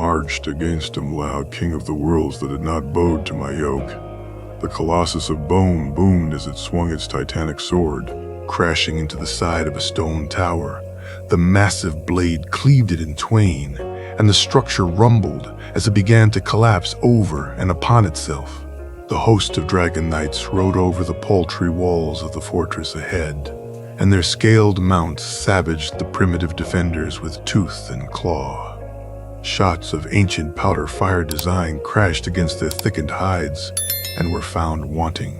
marched against him loud, king of the worlds that had not bowed to my yoke. The colossus of bone boomed as it swung its titanic sword, crashing into the side of a stone tower. The massive blade cleaved it in twain, and the structure rumbled as it began to collapse over and upon itself. The host of dragon knights rode over the paltry walls of the fortress ahead, and their scaled mounts savaged the primitive defenders with tooth and claw. Shots of ancient powder fire design crashed against their thickened hides and were found wanting.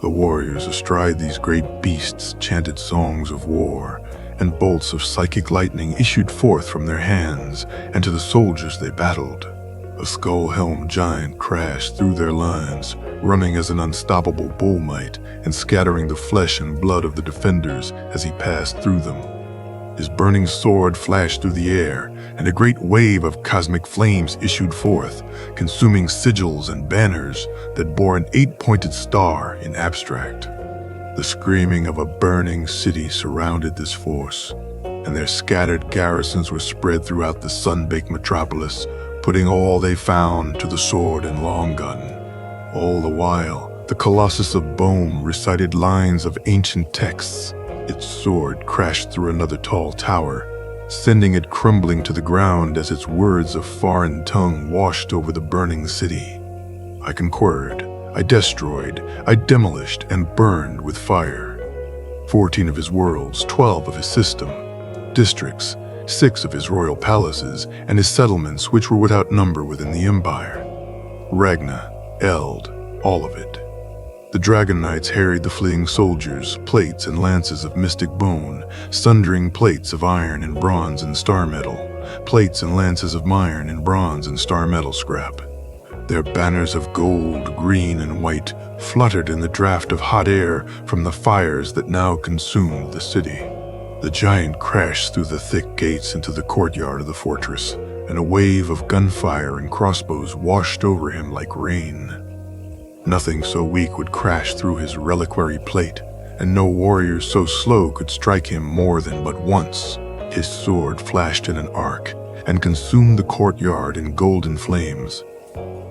The warriors astride these great beasts chanted songs of war, and bolts of psychic lightning issued forth from their hands, and to the soldiers they battled. A skull-helmed giant crashed through their lines, running as an unstoppable bull might, and scattering the flesh and blood of the defenders as he passed through them. His burning sword flashed through the air, and a great wave of cosmic flames issued forth, consuming sigils and banners that bore an 8-pointed star in abstract. The screaming of a burning city surrounded this force, and their scattered garrisons were spread throughout the sun-baked metropolis, putting all they found to the sword and long gun. All the while, the Colossus of Bone recited lines of ancient texts. Its sword crashed through another tall tower, sending it crumbling to the ground as its words of foreign tongue washed over the burning city. I conquered, I destroyed, I demolished and burned with fire. 14 of his worlds, 12 of his system, districts, 6 of his royal palaces, and his settlements which were without number within the empire. Ragna, Eld, all of it. The dragon knights harried the fleeing soldiers, plates and lances of mystic bone, sundering plates of iron and bronze and star metal, plates and lances of iron and bronze and star metal scrap. Their banners of gold, green, and white fluttered in the draft of hot air from the fires that now consumed the city. The giant crashed through the thick gates into the courtyard of the fortress, and a wave of gunfire and crossbows washed over him like rain. Nothing so weak would crash through his reliquary plate, and no warrior so slow could strike him more than but once. His sword flashed in an arc and consumed the courtyard in golden flames.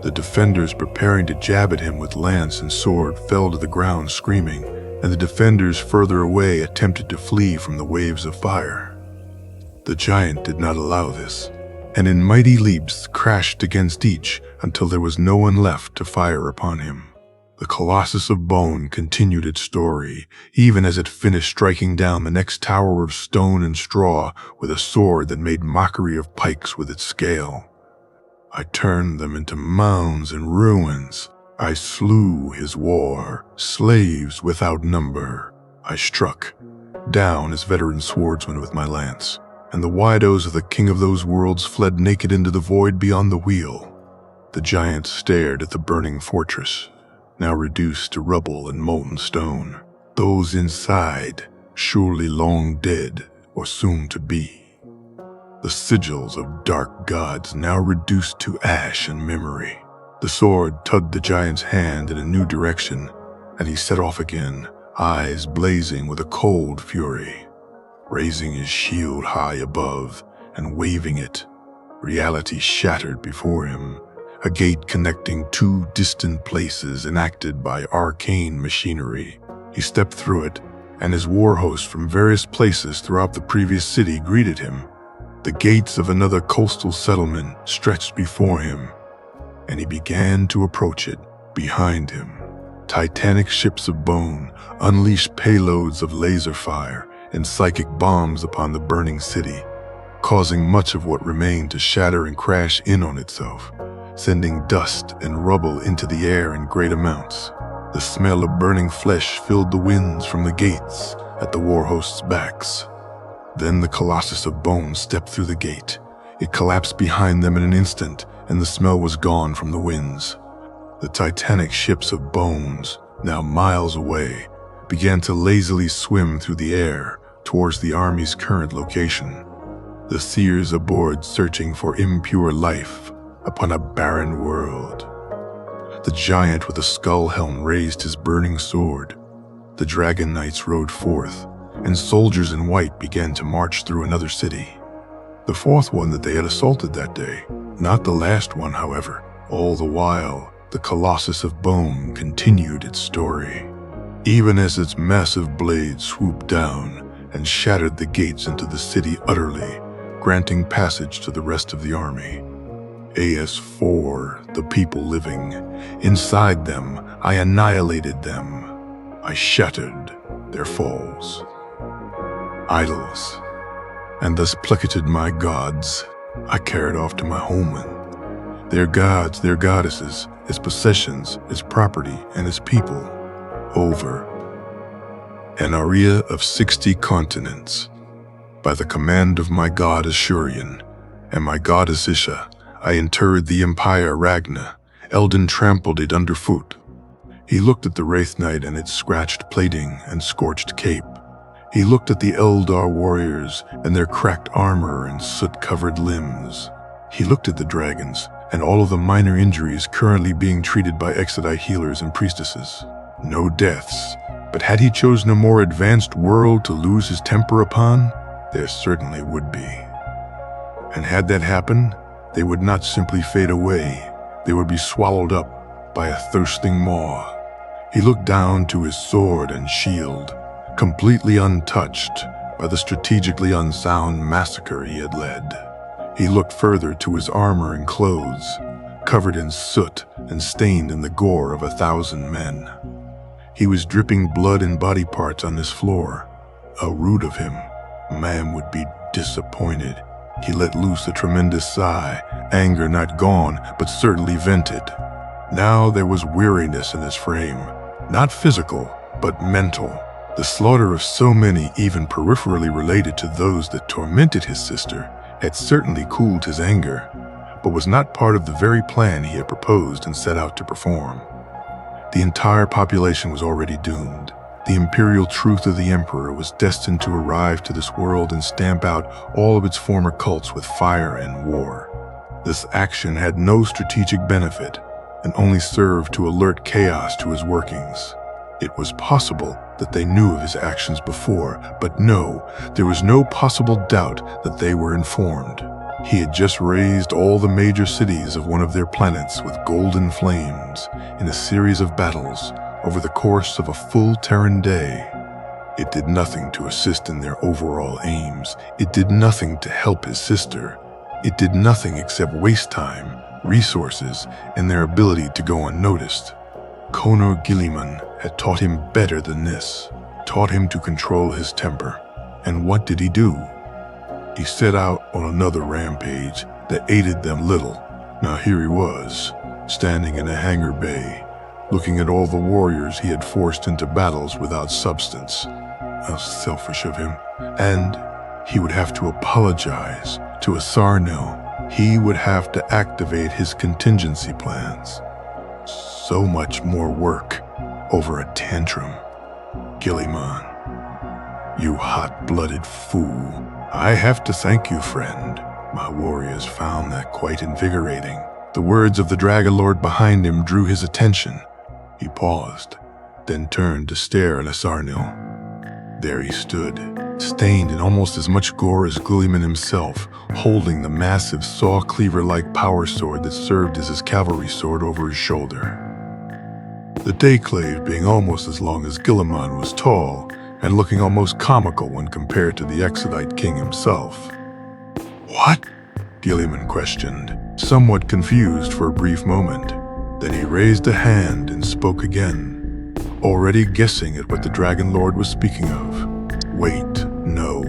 The defenders preparing to jab at him with lance and sword fell to the ground screaming, and the defenders further away attempted to flee from the waves of fire. The giant did not allow this, and in mighty leaps crashed against each until there was no one left to fire upon him. The Colossus of Bone continued its story, even as it finished striking down the next tower of stone and straw with a sword that made mockery of pikes with its scale. I turned them into mounds and ruins. I slew his war, slaves without number. I struck down his veteran swordsman with my lance, and the widows of the king of those worlds fled naked into the void beyond the wheel. The giant stared at the burning fortress, now reduced to rubble and molten stone. Those inside, surely long dead or soon to be. The sigils of dark gods now reduced to ash and memory. The sword tugged the giant's hand in a new direction, and he set off again, eyes blazing with a cold fury. Raising his shield high above and waving it, reality shattered before him, a gate connecting two distant places enacted by arcane machinery. He stepped through it, and his war host from various places throughout the previous city greeted him. The gates of another coastal settlement stretched before him, and he began to approach it. Behind him, titanic ships of bone unleashed payloads of laser fire and psychic bombs upon the burning city, causing much of what remained to shatter and crash in on itself, sending dust and rubble into the air in great amounts. The smell of burning flesh filled the winds from the gates at the war host's backs. Then the Colossus of Bone stepped through the gate. It collapsed behind them in an instant, and the smell was gone from the winds. The titanic ships of bones, now miles away, began to lazily swim through the air towards the army's current location. The seers aboard searching for impure life upon a barren world. The giant with a skull helm raised his burning sword. The dragon knights rode forth, and soldiers in white began to march through another city. The fourth one that they had assaulted that day, Not the last one, however. All the while, the Colossus of Bone continued its story. Even as its massive blade swooped down and shattered the gates into the city utterly, granting passage to the rest of the army. AS4, the people living. Inside them, I annihilated them. I shattered their falls. Idols. And thus placated my gods. I carried off to my homeland. Their gods, their goddesses, its possessions, its property, and its people. Over an area of 60 continents. By the command of my god Ashurian and my goddess Isha, I interred the empire Ragna. Eldon trampled it underfoot. He looked at the Wraith Knight and its scratched plating and scorched cape. He looked at the Eldar warriors and their cracked armor and soot-covered limbs. He looked at the dragons and all of the minor injuries currently being treated by Exodite healers and priestesses. No deaths, but had he chosen a more advanced world to lose his temper upon, there certainly would be. And had that happened, they would not simply fade away. They would be swallowed up by a thirsting maw. He looked down to his sword and shield, completely untouched by the strategically unsound massacre he had led. He looked further to his armor and clothes, covered in soot and stained in the gore of 1,000 men. He was dripping blood and body parts on his floor. A root of him, man would be disappointed. He let loose a tremendous sigh, anger not gone, but certainly vented. Now there was weariness in his frame, not physical, but mental. The slaughter of so many, even peripherally related to those that tormented his sister, had certainly cooled his anger, but was not part of the very plan he had proposed and set out to perform. The entire population was already doomed. The imperial truth of the Emperor was destined to arrive to this world and stamp out all of its former cults with fire and war. This action had no strategic benefit and only served to alert chaos to his workings. It was possible that they knew of his actions before, but no, there was no possible doubt that they were informed. He had just razed all the major cities of one of their planets with golden flames in a series of battles over the course of a full Terran day. It did nothing to assist in their overall aims. It did nothing to help his sister. It did nothing except waste time, resources, and their ability to go unnoticed. Conor Guilliman had taught him better than this, taught him to control his temper. And what did he do? He set out on another rampage that aided them little. Now here he was, standing in a hangar bay, looking at all the warriors he had forced into battles without substance. How selfish of him. And he would have to apologize to Asarnil. He would have to activate his contingency plans. So much more work over a tantrum. Guilliman, you hot-blooded fool. I have to thank you, friend. My warriors found that quite invigorating. The words of the Dragon Lord behind him drew his attention. He paused, then turned to stare at Asarnil. There he stood, stained in almost as much gore as Guilliman himself, holding the massive saw-cleaver-like power sword that served as his cavalry sword over his shoulder. The Dayclave being almost as long as Guilliman was tall, and looking almost comical when compared to the Exodite king himself. What? Guilliman questioned, somewhat confused for a brief moment. Then he raised a hand and spoke again, already guessing at what the Dragon Lord was speaking of. Wait, no.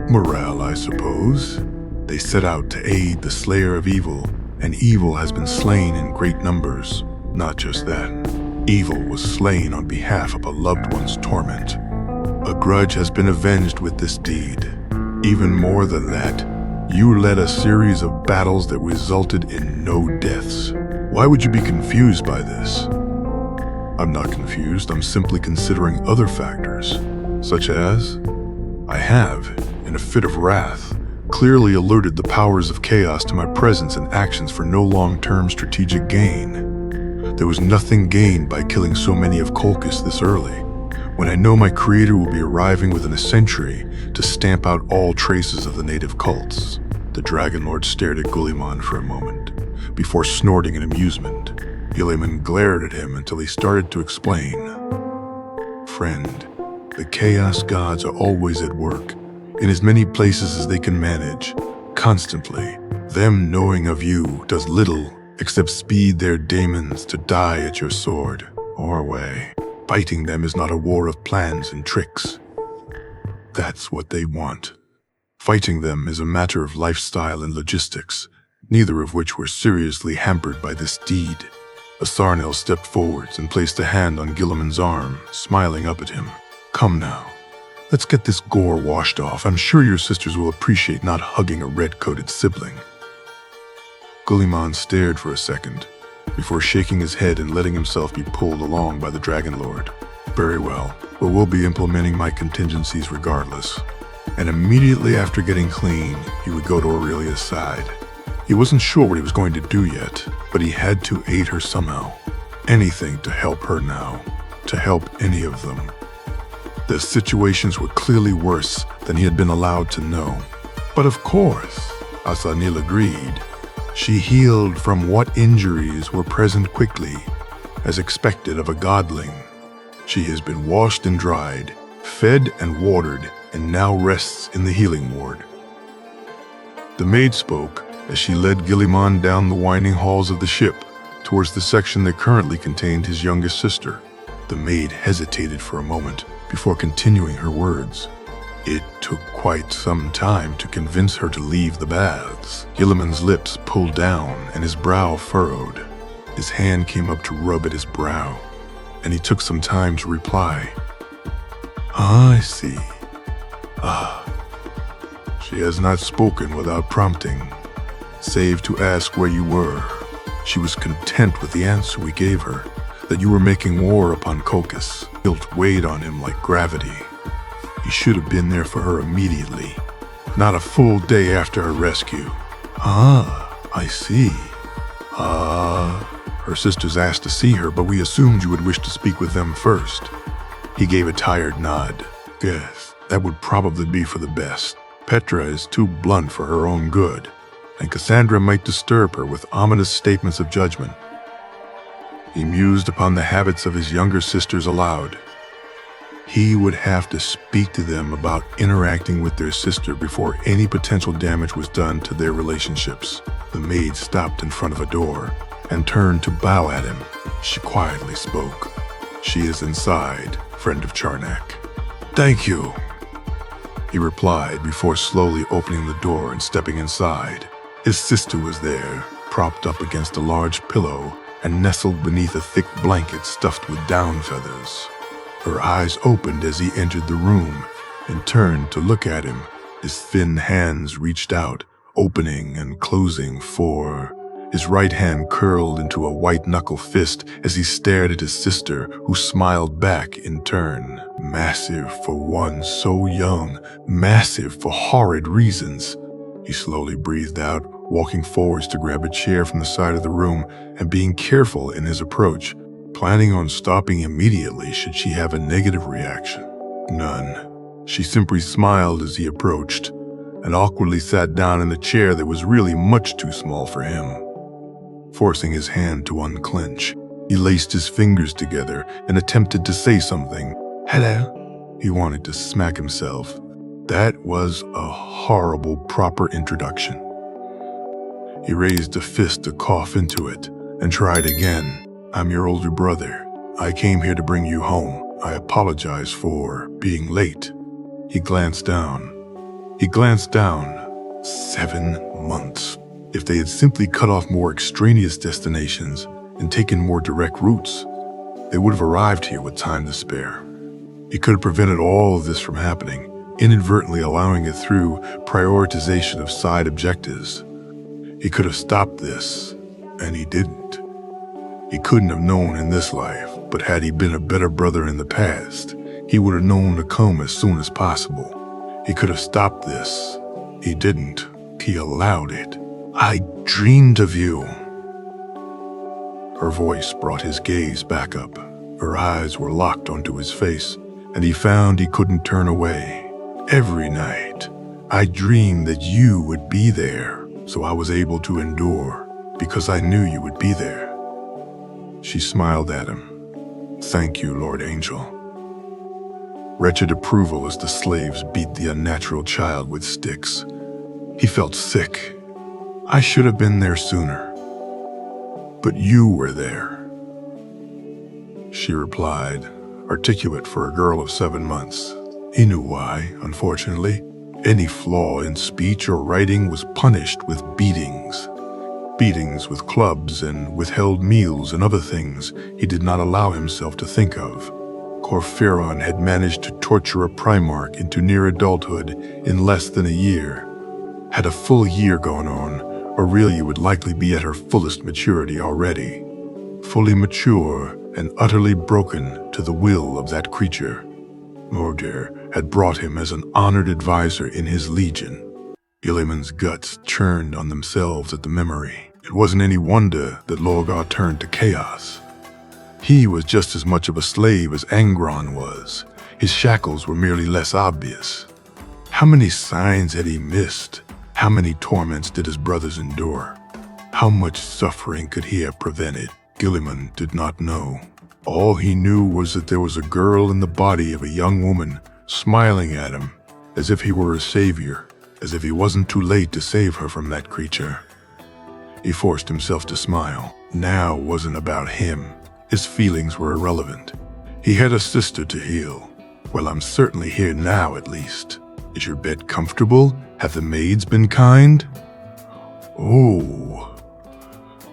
Morale, I suppose. They set out to aid the slayer of evil, and evil has been slain in great numbers. Not just that. Evil was slain on behalf of a loved one's torment. A grudge has been avenged with this deed. Even more than that, you led a series of battles that resulted in no deaths. Why would you be confused by this? I'm not confused, I'm simply considering other factors, such as, I have, in a fit of wrath, clearly alerted the powers of chaos to my presence and actions for no long-term strategic gain. There was nothing gained by killing so many of Colchis this early, when I know my creator will be arriving within a century to stamp out all traces of the native cults. The Dragon Lord stared at Guilliman for a moment, before snorting in amusement. Guilliman glared at him until he started to explain. Friend, the Chaos Gods are always at work, in as many places as they can manage, constantly. Them knowing of you does little except speed their daemons to die at your sword or way. Fighting them is not a war of plans and tricks. That's what they want. Fighting them is a matter of lifestyle and logistics, neither of which were seriously hampered by this deed. Asarnel stepped forwards and placed a hand on Guilliman's arm, smiling up at him. Come now, let's get this gore washed off. I'm sure your sisters will appreciate not hugging a red-coated sibling. Guilliman stared for a second, before shaking his head and letting himself be pulled along by the Dragon Lord. Very well, but we'll be implementing my contingencies regardless. And immediately after getting clean, he would go to Aurelia's side. He wasn't sure what he was going to do yet, but he had to aid her somehow. Anything to help her now, to help any of them. The situations were clearly worse than he had been allowed to know. But of course, Asanil agreed. She healed from what injuries were present quickly, as expected of a godling. She has been washed and dried, fed and watered, and now rests in the healing ward. The maid spoke as she led Guilliman down the winding halls of the ship towards the section that currently contained his youngest sister. The maid hesitated for a moment before continuing her words. It took quite some time to convince her to leave the baths. Guilliman's lips pulled down and his brow furrowed. His hand came up to rub at his brow, and he took some time to reply. I see. She has not spoken without prompting, save to ask where you were. She was content with the answer we gave her, that you were making war upon Kokis. Guilt weighed on him like gravity. He should have been there for her immediately, not a full day after her rescue. I see. Her sisters asked to see her, but we assumed you would wish to speak with them first. He gave a tired nod. Yes, that would probably be for the best. Petra is too blunt for her own good, and Cassandra might disturb her with ominous statements of judgment. He mused upon the habits of his younger sisters aloud. He would have to speak to them about interacting with their sister before any potential damage was done to their relationships. The maid stopped in front of a door and turned to bow at him. She quietly spoke. She is inside, friend of Charnak. Thank you, he replied before slowly opening the door and stepping inside. His sister was there, propped up against a large pillow and nestled beneath a thick blanket stuffed with down feathers. Her eyes opened as he entered the room and turned to look at him. His thin hands reached out, opening and closing his right hand curled into a white-knuckle fist as he stared at his sister, who smiled back in turn. Massive for one so young, massive for horrid reasons. He slowly breathed out, walking forwards to grab a chair from the side of the room and being careful in his approach, planning on stopping immediately should she have a negative reaction. None. She simply smiled as he approached and awkwardly sat down in the chair that was really much too small for him. Forcing his hand to unclench, he laced his fingers together and attempted to say something. Hello? He wanted to smack himself. That was a horrible proper introduction. He raised a fist to cough into it and tried again. I'm your older brother. I came here to bring you home. I apologize for being late. He glanced down. 7 months. If they had simply cut off more extraneous destinations and taken more direct routes, they would have arrived here with time to spare. He could have prevented all of this from happening, inadvertently allowing it through prioritization of side objectives. He could have stopped this, and he didn't. He couldn't have known in this life, but had he been a better brother in the past, he would have known to come as soon as possible. He could have stopped this. He didn't. He allowed it. I dreamed of you. Her voice brought his gaze back up. Her eyes were locked onto his face, and he found he couldn't turn away. Every night, I dreamed that you would be there, so I was able to endure. because I knew you would be there." She smiled at him. "Thank you, Lord Angel." Wretched approval as the slaves beat the unnatural child with sticks. He felt sick. "I should have been there sooner." "But you were there," she replied, articulate for a girl of 7 months. He knew why, unfortunately. Any flaw in speech or writing was punished with beatings. Beatings with clubs and withheld meals and other things he did not allow himself to think of. Corferon had managed to torture a primarch into near adulthood in less than a year. Had a full year gone on, Aurelia would likely be at her fullest maturity already. Fully mature and utterly broken to the will of that creature. Mordir had brought him as an honored advisor in his legion. Guilliman's guts churned on themselves at the memory. It wasn't any wonder that Lorgar turned to chaos. He was just as much of a slave as Angron was. His shackles were merely less obvious. How many signs had he missed? How many torments did his brothers endure? How much suffering could he have prevented? Guilliman did not know. All he knew was that there was a girl in the body of a young woman smiling at him, as if he were a savior, as if he wasn't too late to save her from that creature. He forced himself to smile. Now wasn't about him. His feelings were irrelevant. He had a sister to heal. Well, I'm certainly here now, at least. Is your bed comfortable? Have the maids been kind? Oh.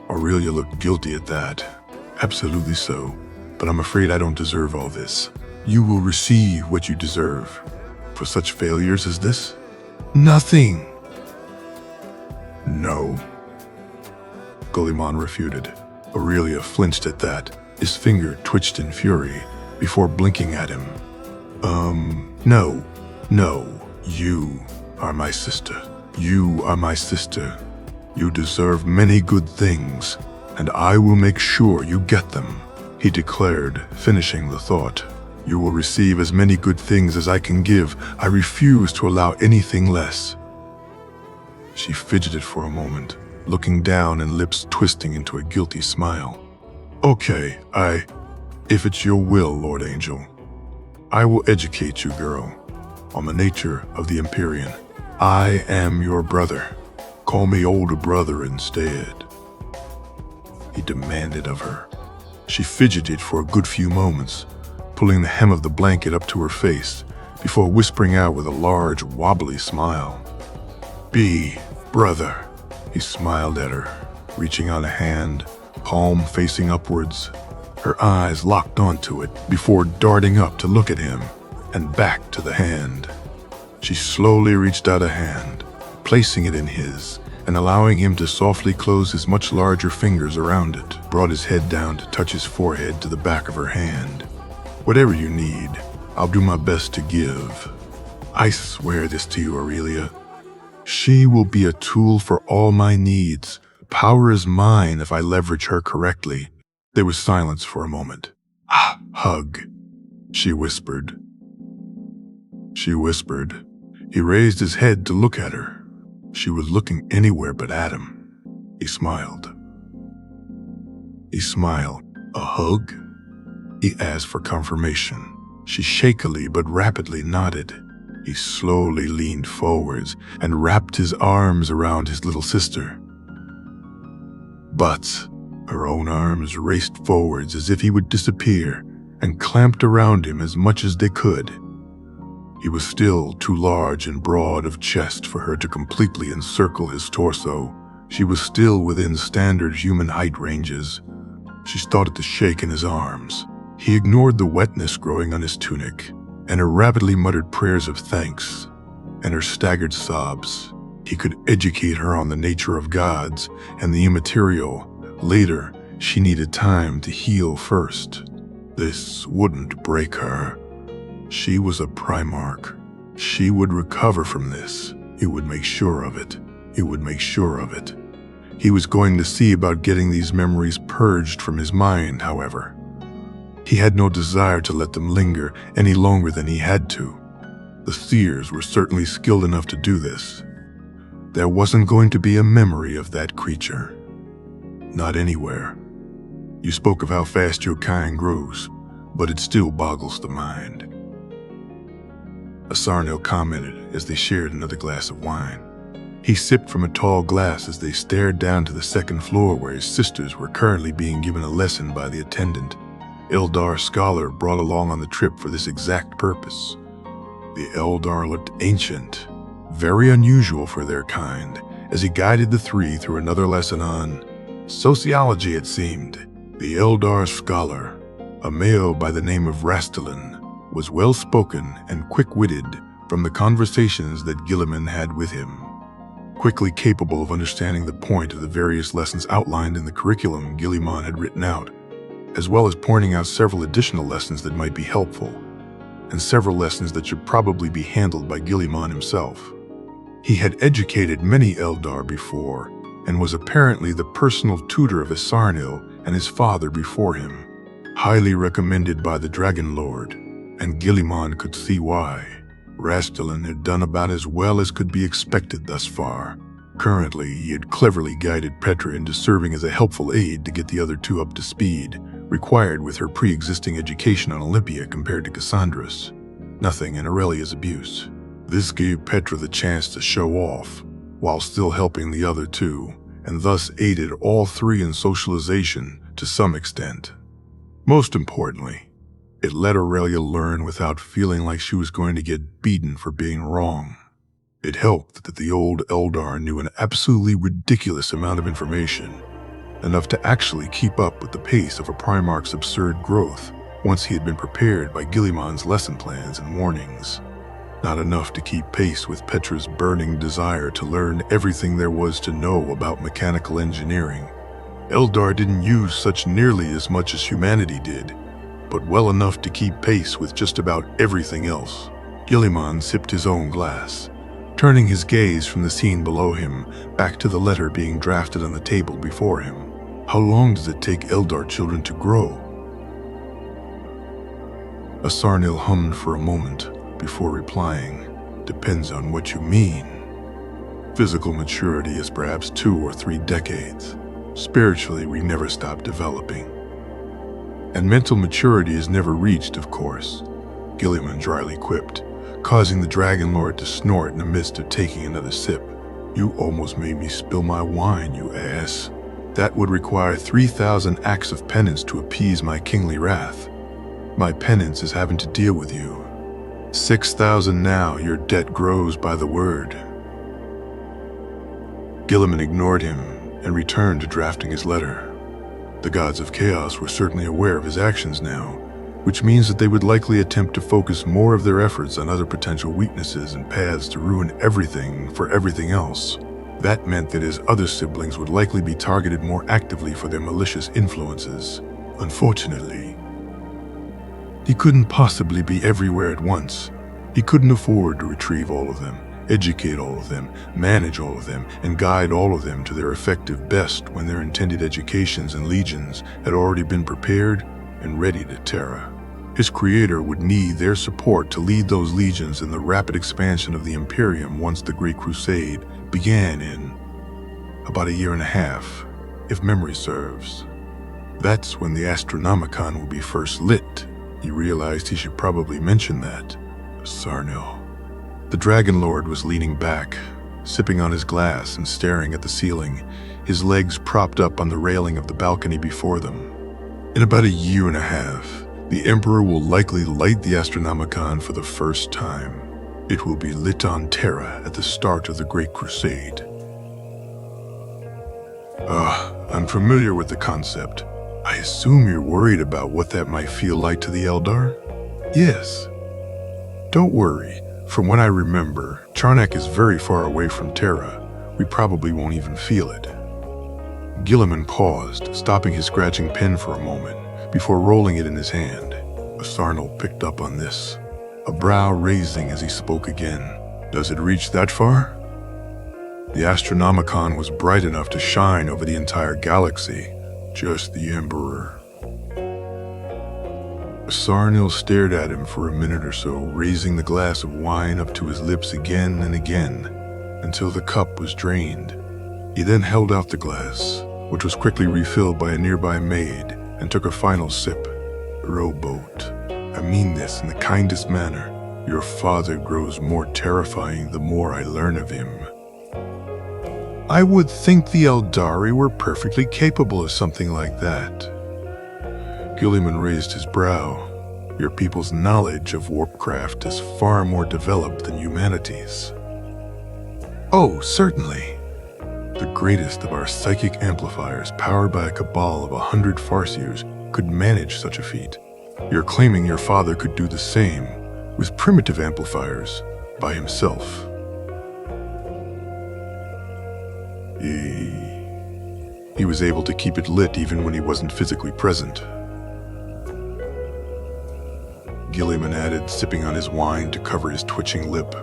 Aurelia looked guilty at that. Absolutely so. But I'm afraid I don't deserve all this. You will receive what you deserve. For such failures as this? Nothing. No. Guilliman refuted. Aurelia flinched at that. His finger twitched in fury before blinking at him. No. You are my sister. You are my sister. You deserve many good things, and I will make sure you get them, he declared, finishing the thought. You will receive as many good things as I can give. I refuse to allow anything less. She fidgeted for a moment, looking down and lips twisting into a guilty smile. Okay, if it's your will, Lord Angel, I will educate you, girl, on the nature of the Empyrean. I am your brother. Call me older brother instead, he demanded of her. She fidgeted for a good few moments, pulling the hem of the blanket up to her face before whispering out with a large, wobbly smile. Be, brother, he smiled at her, reaching out a hand, palm facing upwards. Her eyes locked onto it before darting up to look at him and back to the hand. She slowly reached out a hand, placing it in his and allowing him to softly close his much larger fingers around it, brought his head down to touch his forehead to the back of her hand. Whatever you need, I'll do my best to give. I swear this to you, Aurelia. She will be a tool for all my needs. Power is mine if I leverage her correctly. There was silence for a moment. Hug, she whispered. He raised his head to look at her. She was looking anywhere but at him. He smiled. A hug? He asked for confirmation. She shakily but rapidly nodded. He slowly leaned forwards and wrapped his arms around his little sister. But her own arms raced forwards as if he would disappear and clamped around him as much as they could. He was still too large and broad of chest for her to completely encircle his torso. She was still within standard human height ranges. She started to shake in his arms. He ignored the wetness growing on his tunic, and her rapidly muttered prayers of thanks, and her staggered sobs. He could educate her on the nature of gods and the immaterial. Later, she needed time to heal first. This wouldn't break her. She was a primarch. She would recover from this. He would make sure of it. He was going to see about getting these memories purged from his mind, however. He had no desire to let them linger any longer than he had to. The seers were certainly skilled enough to do this. There wasn't going to be a memory of that creature. Not anywhere. You spoke of how fast your kind grows, but it still boggles the mind. Asarnil commented as they shared another glass of wine. He sipped from a tall glass as they stared down to the second floor where his sisters were currently being given a lesson by the attendant, eldar scholar brought along on the trip for this exact purpose. The eldar looked ancient, very unusual for their kind, as he guided the three through another lesson on sociology, it seemed. The eldar scholar, a male by the name of Rastalin, was well-spoken and quick-witted from the conversations that Guilliman had with him. Quickly capable of understanding the point of the various lessons outlined in the curriculum Guilliman had written out, as well as pointing out several additional lessons that might be helpful, and several lessons that should probably be handled by Guilliman himself. He had educated many eldar before, and was apparently the personal tutor of Asarnil and his father before him, highly recommended by the Dragon Lord, and Guilliman could see why. Rastalin had done about as well as could be expected thus far. Currently, he had cleverly guided Petra into serving as a helpful aid to get the other two up to speed, required with her pre-existing education on Olympia compared to Cassandra's. Nothing in Aurelia's abuse. This gave Petra the chance to show off, while still helping the other two, and thus aided all three in socialization to some extent. Most importantly, it let Aurelia learn without feeling like she was going to get beaten for being wrong. It helped that the old eldar knew an absolutely ridiculous amount of information, enough to actually keep up with the pace of a primarch's absurd growth once he had been prepared by Guilliman's lesson plans and warnings. Not enough to keep pace with Petra's burning desire to learn everything there was to know about mechanical engineering. Eldar didn't use such nearly as much as humanity did, but well enough to keep pace with just about everything else. Guilliman sipped his own glass, turning his gaze from the scene below him back to the letter being drafted on the table before him. How long does it take eldar children to grow? Asarnil hummed for a moment before replying, "Depends on what you mean. Physical maturity is perhaps 2 or 3 decades. Spiritually, we never stop developing. And mental maturity is never reached, of course," Guilliman dryly quipped, causing the Dragon Lord to snort in the midst of taking another sip. "You almost made me spill my wine, you ass. That would require 3,000 acts of penance to appease my kingly wrath. My penance is having to deal with you. 6,000 now, your debt grows by the word." Guilliman ignored him and returned to drafting his letter. The gods of chaos were certainly aware of his actions now, which means that they would likely attempt to focus more of their efforts on other potential weaknesses and paths to ruin everything for everything else. That meant that his other siblings would likely be targeted more actively for their malicious influences. Unfortunately, he couldn't possibly be everywhere at once. He couldn't afford to retrieve all of them, educate all of them, manage all of them, and guide all of them to their effective best when their intended educations and legions had already been prepared and ready to Terra. His creator would need their support to lead those legions in the rapid expansion of the Imperium once the Great Crusade began in about 1.5 years, if memory serves. That's when the Astronomicon will be first lit. He realized he should probably mention that. Asarnil. The Dragon Lord was leaning back, sipping on his glass and staring at the ceiling, his legs propped up on the railing of the balcony before them. In about 1.5 years, the Emperor will likely light the Astronomicon for the first time. It will be lit on Terra at the start of the Great Crusade. I'm familiar with the concept. I assume you're worried about what that might feel like to the Eldar? Yes. Don't worry. From what I remember, Charnak is very far away from Terra. We probably won't even feel it. Guilliman paused, stopping his scratching pen for a moment, before rolling it in his hand. Asarnil picked up on this, a brow raising as he spoke again. Does it reach that far? The Astronomicon was bright enough to shine over the entire galaxy, just the Emperor. Asarnil stared at him for a minute or so, raising the glass of wine up to his lips again and again, until the cup was drained. He then held out the glass, which was quickly refilled by a nearby maid, and took a final sip. Rowboat. I mean this in the kindest manner. Your father grows more terrifying the more I learn of him. I would think the Eldari were perfectly capable of something like that. Guilliman raised his brow. Your people's knowledge of warpcraft is far more developed than humanity's. Oh, certainly. The greatest of our psychic amplifiers, powered by a cabal of 100 farseers, could manage such a feat. You're claiming your father could do the same with primitive amplifiers by himself. He was able to keep it lit even when he wasn't physically present. Guilliman added, sipping on his wine to cover his twitching lip.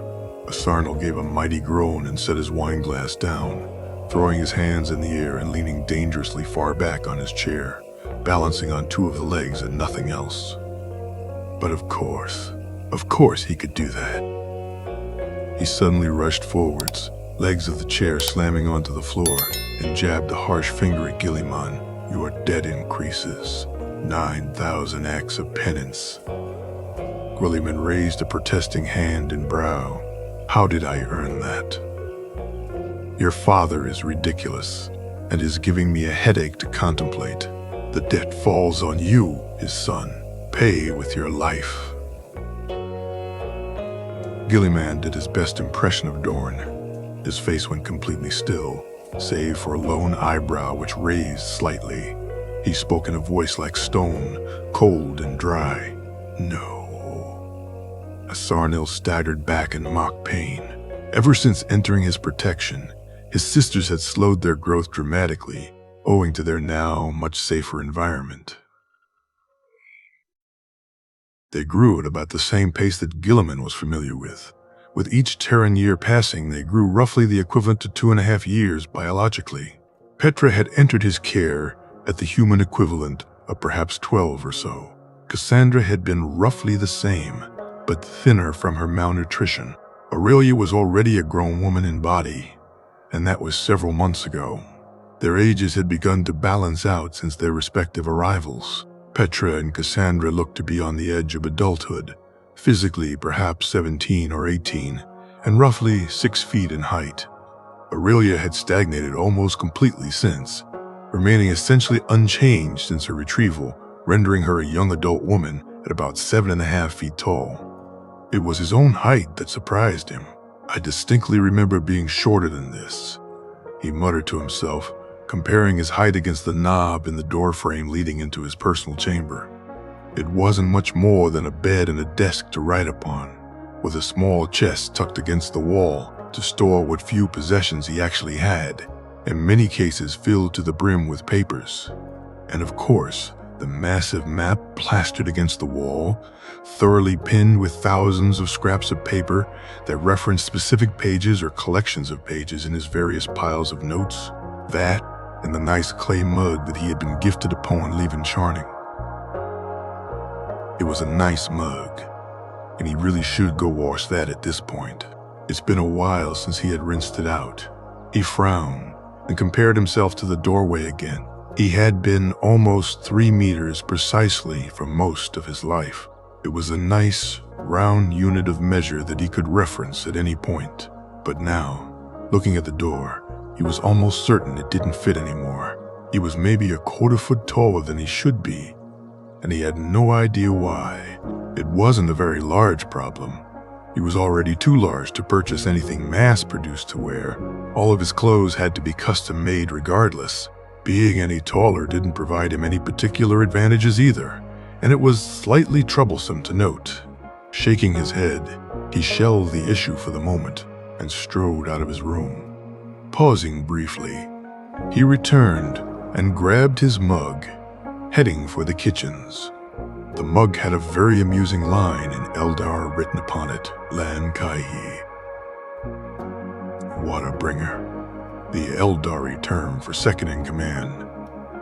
Asarnal gave a mighty groan and set his wine glass down, throwing his hands in the air and leaning dangerously far back on his chair, balancing on two of the legs and nothing else. But of course he could do that. He suddenly rushed forwards, legs of the chair slamming onto the floor, and jabbed a harsh finger at Guilliman. Your debt increases. 9,000 acts of penance. Guilliman raised a protesting hand and brow. How did I earn that? Your father is ridiculous, and is giving me a headache to contemplate. The debt falls on you, his son. Pay with your life. Guilliman did his best impression of Dorn. His face went completely still, save for a lone eyebrow which raised slightly. He spoke in a voice like stone, cold and dry. No. Asarnil staggered back in mock pain. Ever since entering his protection, his sisters had slowed their growth dramatically, owing to their now much safer environment. They grew at about the same pace that Guilliman was familiar with. With each Terran year passing, they grew roughly the equivalent to 2.5 years biologically. Petra had entered his care at the human equivalent of perhaps 12 or so. Cassandra had been roughly the same, but thinner from her malnutrition. Aurelia was already a grown woman in body, and that was several months ago. Their ages had begun to balance out since their respective arrivals. Petra and Cassandra looked to be on the edge of adulthood, physically perhaps 17 or 18, and roughly 6 feet in height. Aurelia had stagnated almost completely since, remaining essentially unchanged since her retrieval, rendering her a young adult woman at about 7.5 feet tall. It was his own height that surprised him. I distinctly remember being shorter than this, he muttered to himself, comparing his height against the knob in the doorframe leading into his personal chamber. It wasn't much more than a bed and a desk to write upon, with a small chest tucked against the wall to store what few possessions he actually had, in many cases filled to the brim with papers. And of course, the massive map plastered against the wall, thoroughly pinned with thousands of scraps of paper that referenced specific pages or collections of pages in his various piles of notes. That, and the nice clay mug that he had been gifted upon leaving Charning. It was a nice mug, and he really should go wash that at this point. It's been a while since he had rinsed it out. He frowned and compared himself to the doorway again. He had been almost 3 meters precisely for most of his life. It was a nice, round unit of measure that he could reference at any point. But now, looking at the door, he was almost certain it didn't fit anymore. He was maybe 1/4 foot taller than he should be, and he had no idea why. It wasn't a very large problem. He was already too large to purchase anything mass-produced to wear. All of his clothes had to be custom-made regardless. Being any taller didn't provide him any particular advantages either, and it was slightly troublesome to note. Shaking his head, he shelved the issue for the moment and strode out of his room. Pausing briefly, he returned and grabbed his mug, heading for the kitchens. The mug had a very amusing line in Eldar written upon it, Lan Kai. Waterbringer, the Eldari term for second in command.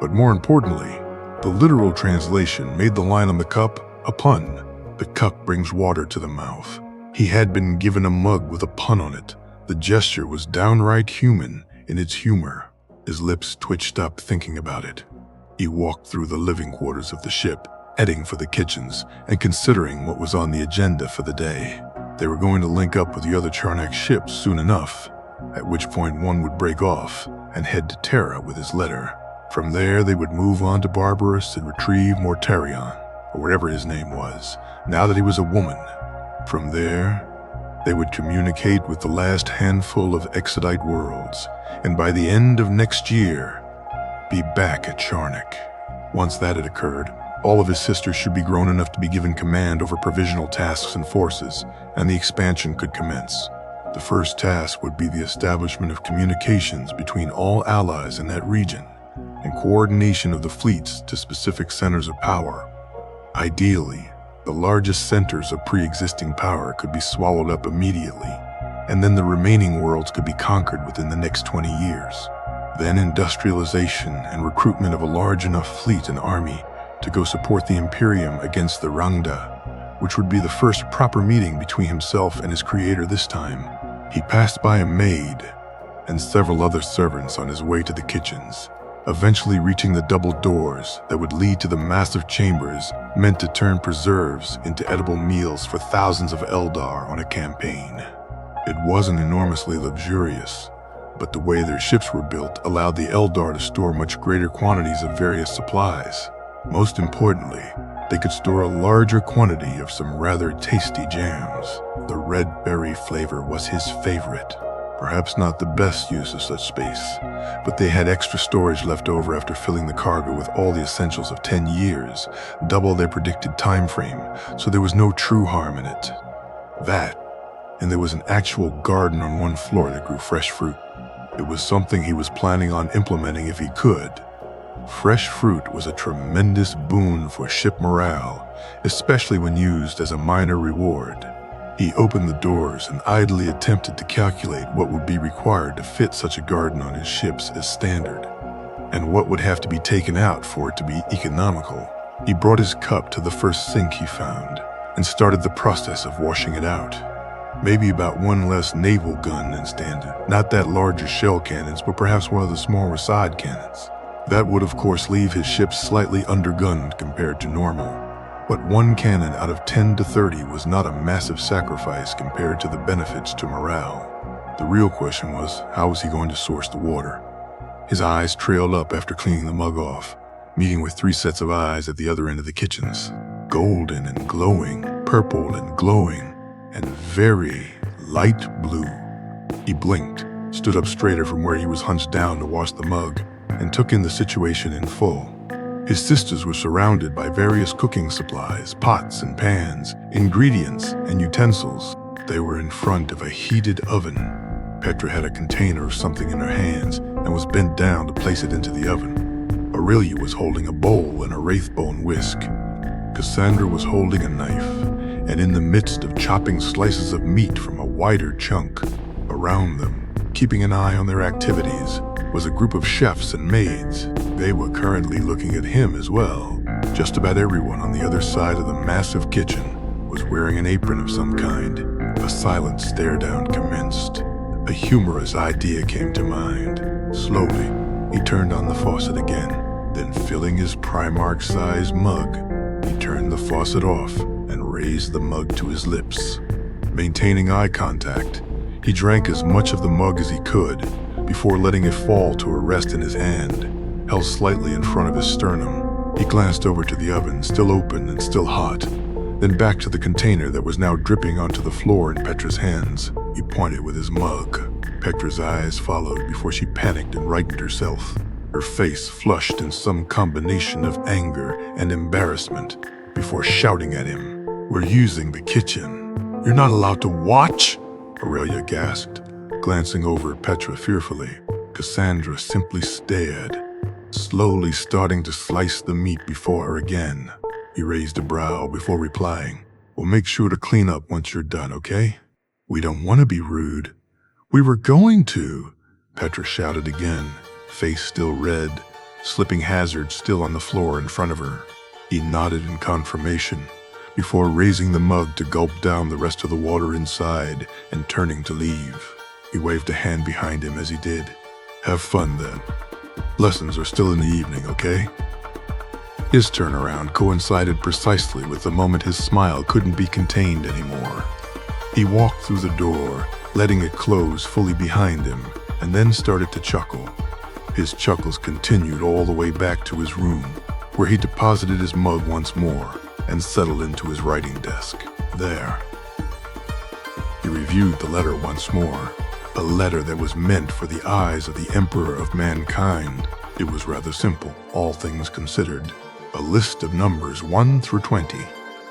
But more importantly, the literal translation made the line on the cup a pun. The cup brings water to the mouth. He had been given a mug with a pun on it. The gesture was downright human in its humor. His lips twitched up thinking about it. He walked through the living quarters of the ship, heading for the kitchens and considering what was on the agenda for the day. They were going to link up with the other Charnak ships soon enough, at which point one would break off and head to Terra with his letter. From there, they would move on to Barbarous and retrieve Mortarion, or whatever his name was, now that he was a woman. From there, they would communicate with the last handful of Exodite worlds, and by the end of next year, be back at Charnak. Once that had occurred, all of his sisters should be grown enough to be given command over provisional tasks and forces, and the expansion could commence. The first task would be the establishment of communications between all allies in that region, and coordination of the fleets to specific centers of power. Ideally, the largest centers of pre-existing power could be swallowed up immediately, and then the remaining worlds could be conquered within the next 20 years. Then industrialization and recruitment of a large enough fleet and army to go support the Imperium against the Rangda, which would be the first proper meeting between himself and his creator this time. He passed by a maid and several other servants on his way to the kitchens, eventually reaching the double doors that would lead to the massive chambers meant to turn preserves into edible meals for thousands of eldar on a campaign. It wasn't enormously luxurious, but the way their ships were built allowed the eldar to store much greater quantities of various supplies. Most importantly, they could store a larger quantity of some rather tasty jams. The red berry flavor was his favorite. Perhaps not the best use of such space, but they had extra storage left over after filling the cargo with all the essentials of 10 years, double their predicted time frame, so there was no true harm in it. That, and there was an actual garden on one floor that grew fresh fruit. It was something he was planning on implementing if he could. Fresh fruit was a tremendous boon for ship morale, especially when used as a minor reward. He opened the doors and idly attempted to calculate what would be required to fit such a garden on his ships as standard, and what would have to be taken out for it to be economical. He brought his cup to the first sink he found and started the process of washing it out. Maybe about one less naval gun than standard, not that larger shell cannons, but perhaps one of the smaller side cannons. That would of course leave his ship slightly undergunned compared to normal. But one cannon out of 10 to 30 was not a massive sacrifice compared to the benefits to morale. The real question was, how was he going to source the water? His eyes trailed up after cleaning the mug off, meeting with 3 sets of eyes at the other end of the kitchens. Golden and glowing, purple and glowing, and very light blue. He blinked, stood up straighter from where he was hunched down to wash the mug, and took in the situation in full. His sisters were surrounded by various cooking supplies, pots and pans, ingredients and utensils. They were in front of a heated oven. Petra had a container of something in her hands and was bent down to place it into the oven. Aurelia was holding a bowl and a wraithbone whisk. Cassandra was holding a knife, and in the midst of chopping slices of meat from a wider chunk. Around them, keeping an eye on their activities, was a group of chefs and maids. They were currently looking at him as well. Just about everyone on the other side of the massive kitchen was wearing an apron of some kind. A silent stare-down commenced. A humorous idea came to mind. Slowly, he turned on the faucet again. Then, filling his Primarch-sized mug, he turned the faucet off and raised the mug to his lips. Maintaining eye contact, he drank as much of the mug as he could before letting it fall to a rest in his hand, held slightly in front of his sternum. He glanced over to the oven, still open and still hot, then back to the container that was now dripping onto the floor in Petra's hands. He pointed with his mug. Petra's eyes followed before she panicked and righted herself. Her face flushed in some combination of anger and embarrassment before shouting at him, "We're using the kitchen. You're not allowed to watch?" Aurelia gasped, glancing over at Petra fearfully. Cassandra simply stared, slowly starting to slice the meat before her again. He raised a brow before replying, "We'll make sure to clean up once you're done, okay?" "We don't want to be rude." "We were going to," Petra shouted again, face still red, slipping hazard still on the floor in front of her. He nodded in confirmation, before raising the mug to gulp down the rest of the water inside and turning to leave. He waved a hand behind him as he did. "Have fun then." Lessons are still in the evening, okay? His turnaround coincided precisely with the moment his smile couldn't be contained anymore. He walked through the door, letting it close fully behind him, and then started to chuckle. His chuckles continued all the way back to his room, where he deposited his mug once more and settled into his writing desk. There. He reviewed the letter once more, a letter that was meant for the eyes of the Emperor of mankind. It was rather simple, all things considered. A list of numbers 1 through 20,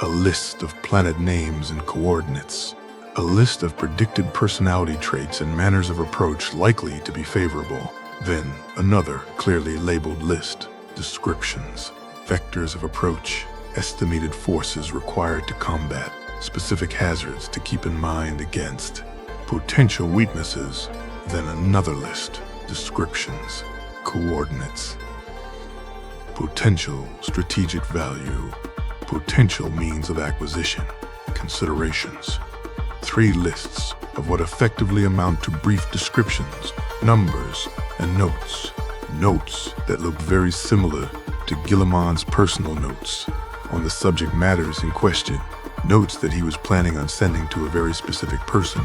a list of planet names and coordinates, a list of predicted personality traits and manners of approach likely to be favorable. Then another clearly labeled list, descriptions, vectors of approach, estimated forces required to combat, specific hazards to keep in mind against, potential weaknesses. Then another list, descriptions, coordinates, potential strategic value, potential means of acquisition, considerations. 3 lists of what effectively amount to brief descriptions, numbers, and notes. Notes that looked very similar to Guilliman's personal notes on the subject matters in question. Notes that he was planning on sending to a very specific person,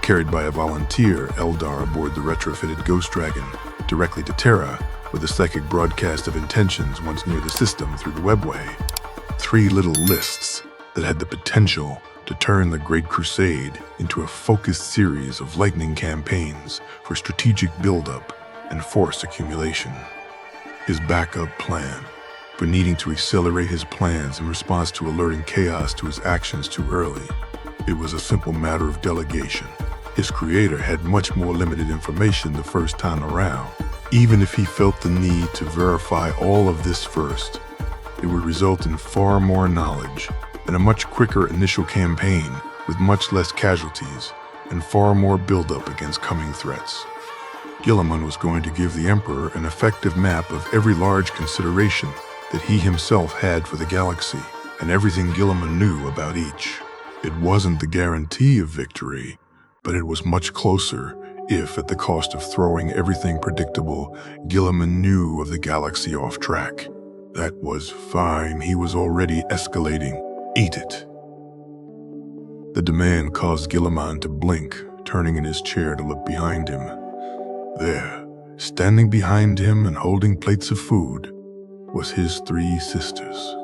carried by a volunteer eldar aboard the retrofitted Ghost Dragon, directly to Terra, with a psychic broadcast of intentions once near the system through the webway. 3 little lists that had the potential to turn the Great Crusade into a focused series of lightning campaigns for strategic buildup and force accumulation. His backup plan for needing to accelerate his plans in response to alerting chaos to his actions too early. It was a simple matter of delegation. His creator had much more limited information the first time around. Even if he felt the need to verify all of this first, it would result in far more knowledge and a much quicker initial campaign with much less casualties and far more buildup against coming threats. Guilliman was going to give the Emperor an effective map of every large consideration that he himself had for the galaxy and everything Guilliman knew about each. It wasn't the guarantee of victory, but it was much closer if, at the cost of throwing everything predictable, Guilliman knew of the galaxy off track. That was fine. He was already escalating. Eat it. The demand caused Guilliman to blink, turning in his chair to look behind him. There, standing behind him and holding plates of food, was his 3 sisters.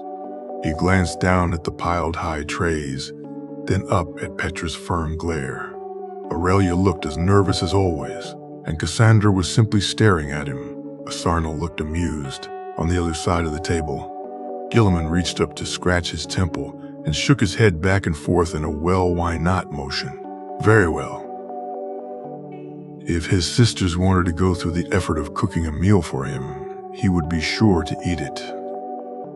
He glanced down at the piled high trays, then up at Petra's firm glare. Aurelia looked as nervous as always, and Cassandra was simply staring at him. Asarnal looked amused, on the other side of the table. Guilliman reached up to scratch his temple and shook his head back and forth in a well-why-not motion. Very well. If his sisters wanted to go through the effort of cooking a meal for him, he would be sure to eat it.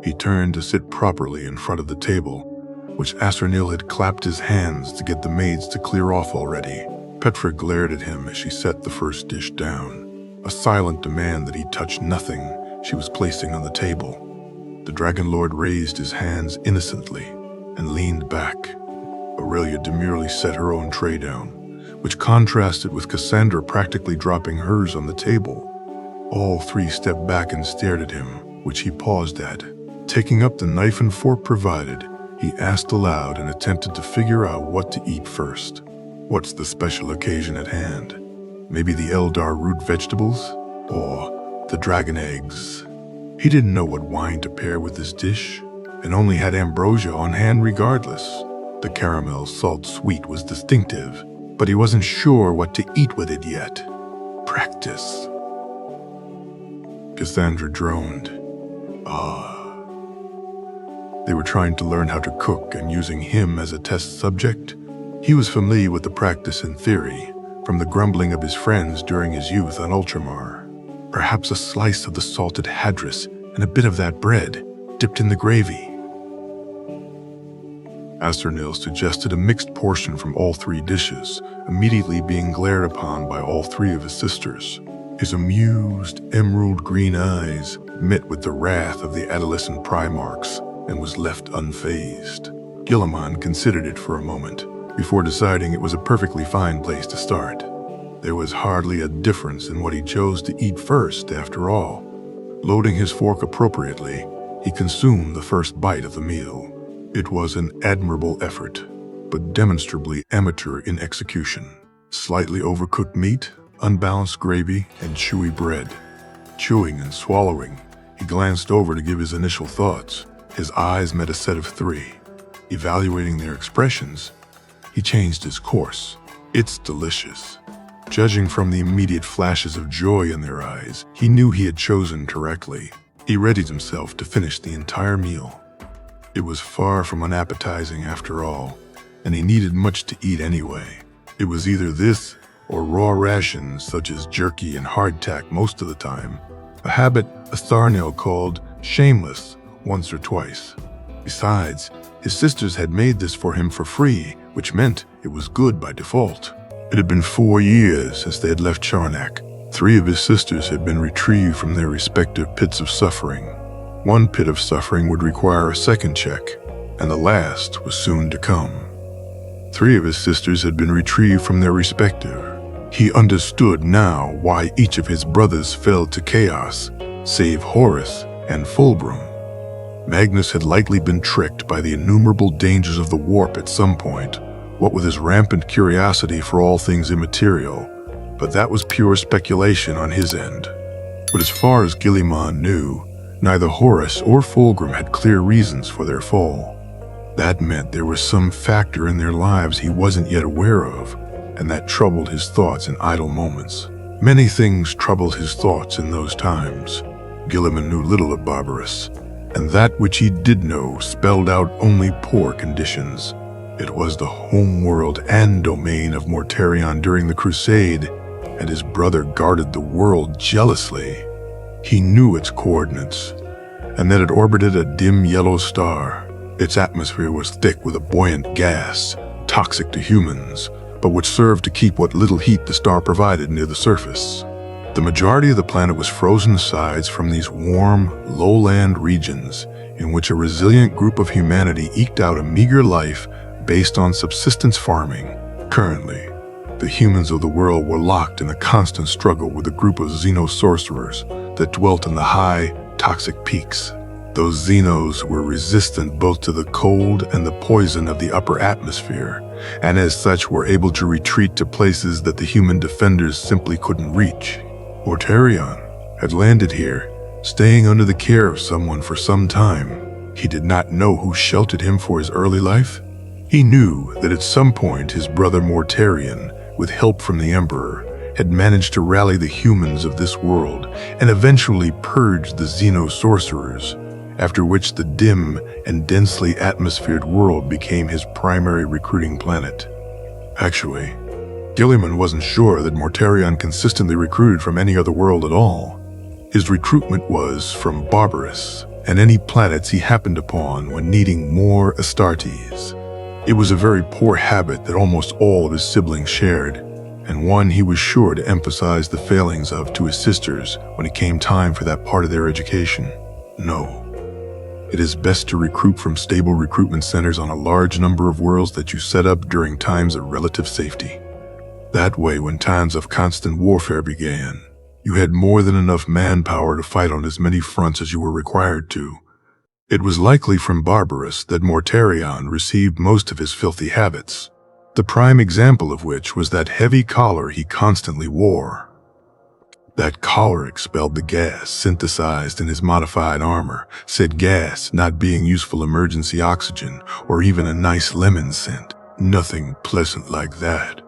He turned to sit properly in front of the table, which Asarnil had clapped his hands to get the maids to clear off already. Petra glared at him as she set the first dish down, a silent demand that he touch nothing she was placing on the table. The Dragon Lord raised his hands innocently and leaned back. Aurelia demurely set her own tray down, which contrasted with Cassandra practically dropping hers on the table. All 3 stepped back and stared at him, which he paused at. Taking up the knife and fork provided, he asked aloud and attempted to figure out what to eat first. What's the special occasion at hand? Maybe the eldar root vegetables? Or the dragon eggs? He didn't know what wine to pair with this dish, and only had ambrosia on hand regardless. The caramel salt sweet was distinctive, but he wasn't sure what to eat with it yet. Practice. Cassandra droned. They were trying to learn how to cook and using him as a test subject. He was familiar with the practice in theory, from the grumbling of his friends during his youth on Ultramar. Perhaps a slice of the salted hadris and a bit of that bread, dipped in the gravy. Asarnil suggested a mixed portion from all 3 dishes, immediately being glared upon by all 3 of his sisters. His amused, emerald green eyes met with the wrath of the adolescent primarchs and was left unfazed. Guilliman considered it for a moment, before deciding it was a perfectly fine place to start. There was hardly a difference in what he chose to eat first, after all. Loading his fork appropriately, he consumed the first bite of the meal. It was an admirable effort, but demonstrably amateur in execution. Slightly overcooked meat, unbalanced gravy, and chewy bread. Chewing and swallowing, he glanced over to give his initial thoughts. His eyes met a set of three. Evaluating their expressions, he changed his course. It's delicious. Judging from the immediate flashes of joy in their eyes, he knew he had chosen correctly. He readied himself to finish the entire meal. It was far from unappetizing after all, and he needed much to eat anyway. It was either this or raw rations such as jerky and hardtack most of the time, a habit Atharnil called shameless once or twice. Besides, his sisters had made this for him for free, which meant it was good by default. It had been 4 years since they had left Charnak. 3 of his sisters had been retrieved from their respective pits of suffering. One pit of suffering would require a second check, and the last was soon to come. 3 of his sisters had been retrieved from their respective. He understood now why each of his brothers fell to chaos, save Horus and Fulgrim. Magnus had likely been tricked by the innumerable dangers of the warp at some point, what with his rampant curiosity for all things immaterial, but that was pure speculation on his end. But as far as Guilliman knew, neither Horus or Fulgrim had clear reasons for their fall. That meant there was some factor in their lives he wasn't yet aware of, and that troubled his thoughts in idle moments. Many things troubled his thoughts in those times. Guilliman knew little of Barbarous, and that which he did know spelled out only poor conditions. It was the home world and domain of Mortarion during the Crusade, and his brother guarded the world jealously. He knew its coordinates, and that it orbited a dim yellow star. Its atmosphere was thick with a buoyant gas, toxic to humans, but which served to keep what little heat the star provided near the surface. The majority of the planet was frozen asides from these warm, lowland regions in which a resilient group of humanity eked out a meager life based on subsistence farming. Currently, the humans of the world were locked in a constant struggle with a group of xeno-sorcerers that dwelt in the high, toxic peaks. Those xenos were resistant both to the cold and the poison of the upper atmosphere, and as such were able to retreat to places that the human defenders simply couldn't reach. Mortarion had landed here, staying under the care of someone for some time. He did not know who sheltered him for his early life. He knew that at some point his brother Mortarion, with help from the Emperor, had managed to rally the humans of this world and eventually purge the xeno-sorcerers, after which the dim and densely atmosphered world became his primary recruiting planet. Actually, Guilliman wasn't sure that Mortarion consistently recruited from any other world at all. His recruitment was from Barbarous and any planets he happened upon when needing more Astartes. It was a very poor habit that almost all of his siblings shared, and one he was sure to emphasize the failings of to his sisters when it came time for that part of their education. No. It is best to recruit from stable recruitment centers on a large number of worlds that you set up during times of relative safety. That way, when times of constant warfare began, you had more than enough manpower to fight on as many fronts as you were required to. It was likely from Barbarous that Mortarion received most of his filthy habits, the prime example of which was that heavy collar he constantly wore. That collar expelled the gas synthesized in his modified armor, said gas not being useful emergency oxygen or even a nice lemon scent. Nothing pleasant like that.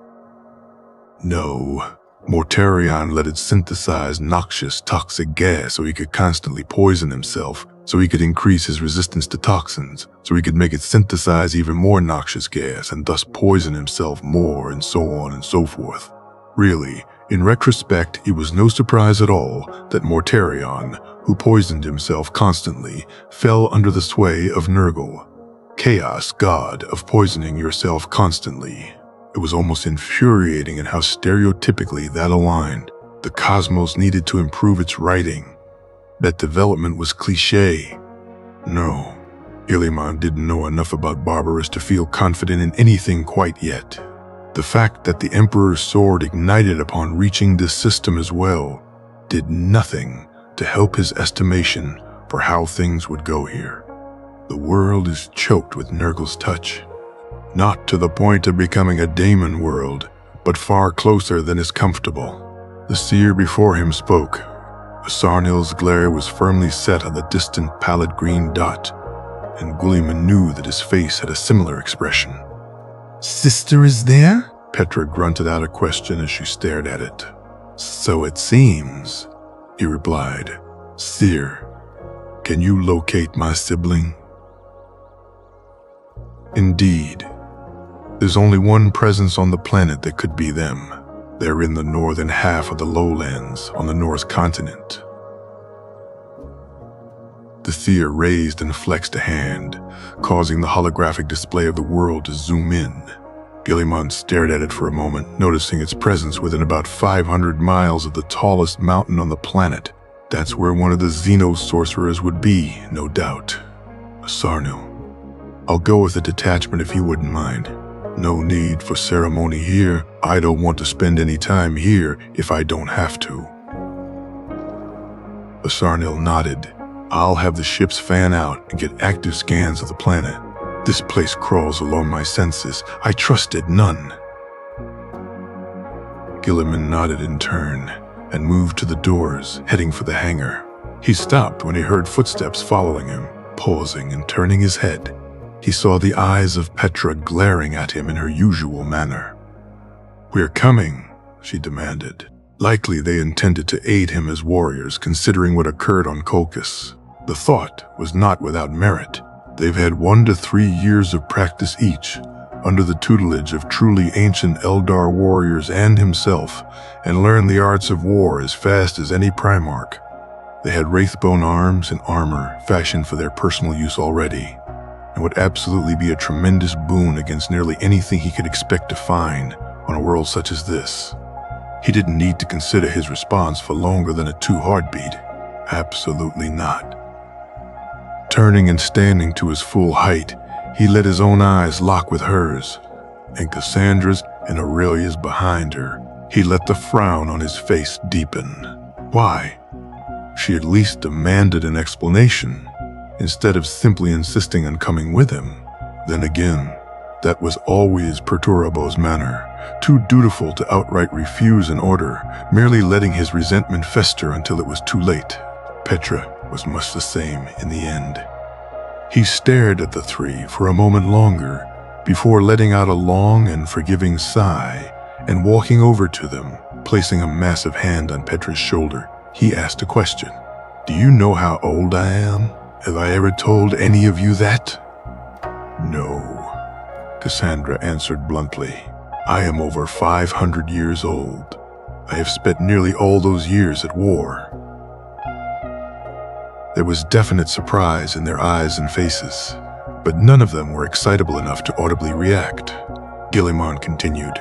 No, Mortarion let it synthesize noxious, toxic gas so he could constantly poison himself, so he could increase his resistance to toxins, so he could make it synthesize even more noxious gas and thus poison himself more, and so on and so forth. Really, in retrospect, it was no surprise at all that Mortarion, who poisoned himself constantly, fell under the sway of Nurgle, chaos god of poisoning yourself constantly. It was almost infuriating in how stereotypically that aligned. The cosmos needed to improve its writing. That development was cliché. No, Guilliman didn't know enough about Barbarous to feel confident in anything quite yet. The fact that the Emperor's sword ignited upon reaching this system as well did nothing to help his estimation for how things would go here. The world is choked with Nurgle's touch. Not to the point of becoming a daemon world, but far closer than is comfortable. The seer before him spoke. Asarnil's glare was firmly set on the distant pallid green dot, and Guilliman knew that his face had a similar expression. "Sister is there?" Petra grunted out a question as she stared at it. "So it seems," he replied. "Seer, can you locate my sibling?" Indeed, there's only one presence on the planet that could be them. They're in the northern half of the lowlands on the North continent. The seer raised and flexed a hand, causing the holographic display of the world to zoom in. Guilliman stared at it for a moment, noticing its presence within about 500 miles of the tallest mountain on the planet. That's where one of the Xeno sorcerers would be, no doubt. Asarnil, I'll go with a detachment if you wouldn't mind. No need for ceremony here. I don't want to spend any time here if I don't have to. Asarnil nodded. I'll have the ships fan out and get active scans of the planet. This place crawls along my senses. I trusted none. Guilliman nodded in turn and moved to the doors, heading for the hangar. He stopped when he heard footsteps following him, pausing and turning his head. He saw the eyes of Petra glaring at him in her usual manner. "We're coming," she demanded. Likely they intended to aid him as warriors, considering what occurred on Colchis. The thought was not without merit. They've had 1 to 3 years of practice each, under the tutelage of truly ancient eldar warriors and himself, and learned the arts of war as fast as any primarch. They had wraithbone arms and armor fashioned for their personal use already, and would absolutely be a tremendous boon against nearly anything he could expect to find on a world such as this. He didn't need to consider his response for longer than a 2 heartbeat. Absolutely not. Turning and standing to his full height, he let his own eyes lock with hers, and Cassandra's and Aurelia's behind her. He let the frown on his face deepen. Why? She at least demanded an explanation, instead of simply insisting on coming with him. Then again, that was always Perturbo's manner, too dutiful to outright refuse an order, merely letting his resentment fester until it was too late. Petra was much the same in the end. He stared at the three for a moment longer, before letting out a long and forgiving sigh and walking over to them, placing a massive hand on Petra's shoulder. He asked a question. "Do you know how old I am? Have I ever told any of you that?" "No," Cassandra answered bluntly. "I am over 500 years old. I have spent nearly all those years at war." There was definite surprise in their eyes and faces, but none of them were excitable enough to audibly react. Guilliman continued,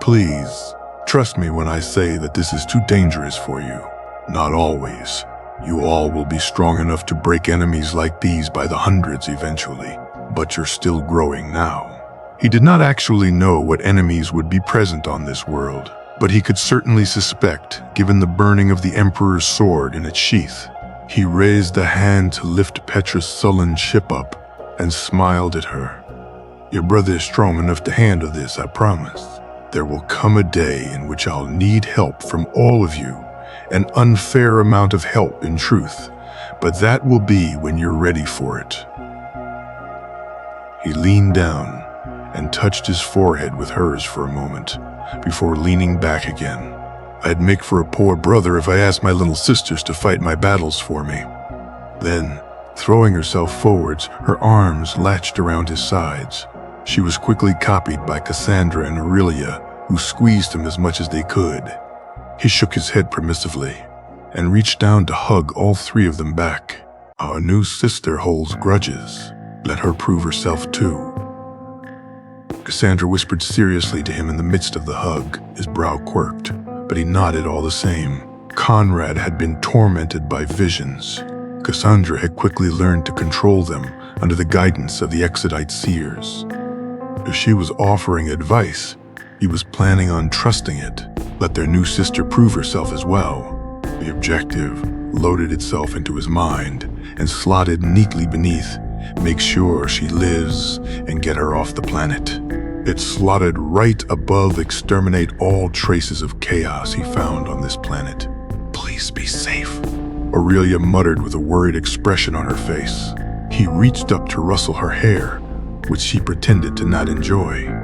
"Please, trust me when I say that this is too dangerous for you. Not always. You all will be strong enough to break enemies like these by the hundreds eventually, but you're still growing now." He did not actually know what enemies would be present on this world, but he could certainly suspect, given the burning of the Emperor's sword in its sheath. He raised a hand to lift Petra's sullen ship up and smiled at her. "Your brother is strong enough to handle this, I promise. There will come a day in which I'll need help from all of you, an unfair amount of help in truth, but that will be when you're ready for it." He leaned down and touched his forehead with hers for a moment, before leaning back again. "I'd make for a poor brother if I asked my little sisters to fight my battles for me." Then, throwing herself forwards, her arms latched around his sides. She was quickly copied by Cassandra and Aurelia, who squeezed him as much as they could. He shook his head permissively and reached down to hug all three of them back. "Our new sister holds grudges. Let her prove herself too." Cassandra whispered seriously to him in the midst of the hug. His brow quirked, but he nodded all the same. Conrad had been tormented by visions. Cassandra had quickly learned to control them under the guidance of the Exodite seers. If she was offering advice, He was planning on trusting it, let their new sister prove herself as well. The objective loaded itself into his mind and slotted neatly beneath, make sure she lives and get her off the planet. It slotted right above exterminate all traces of chaos he found on this planet. Please be safe, Aurelia muttered with a worried expression on her face. He reached up to rustle her hair, which she pretended to not enjoy.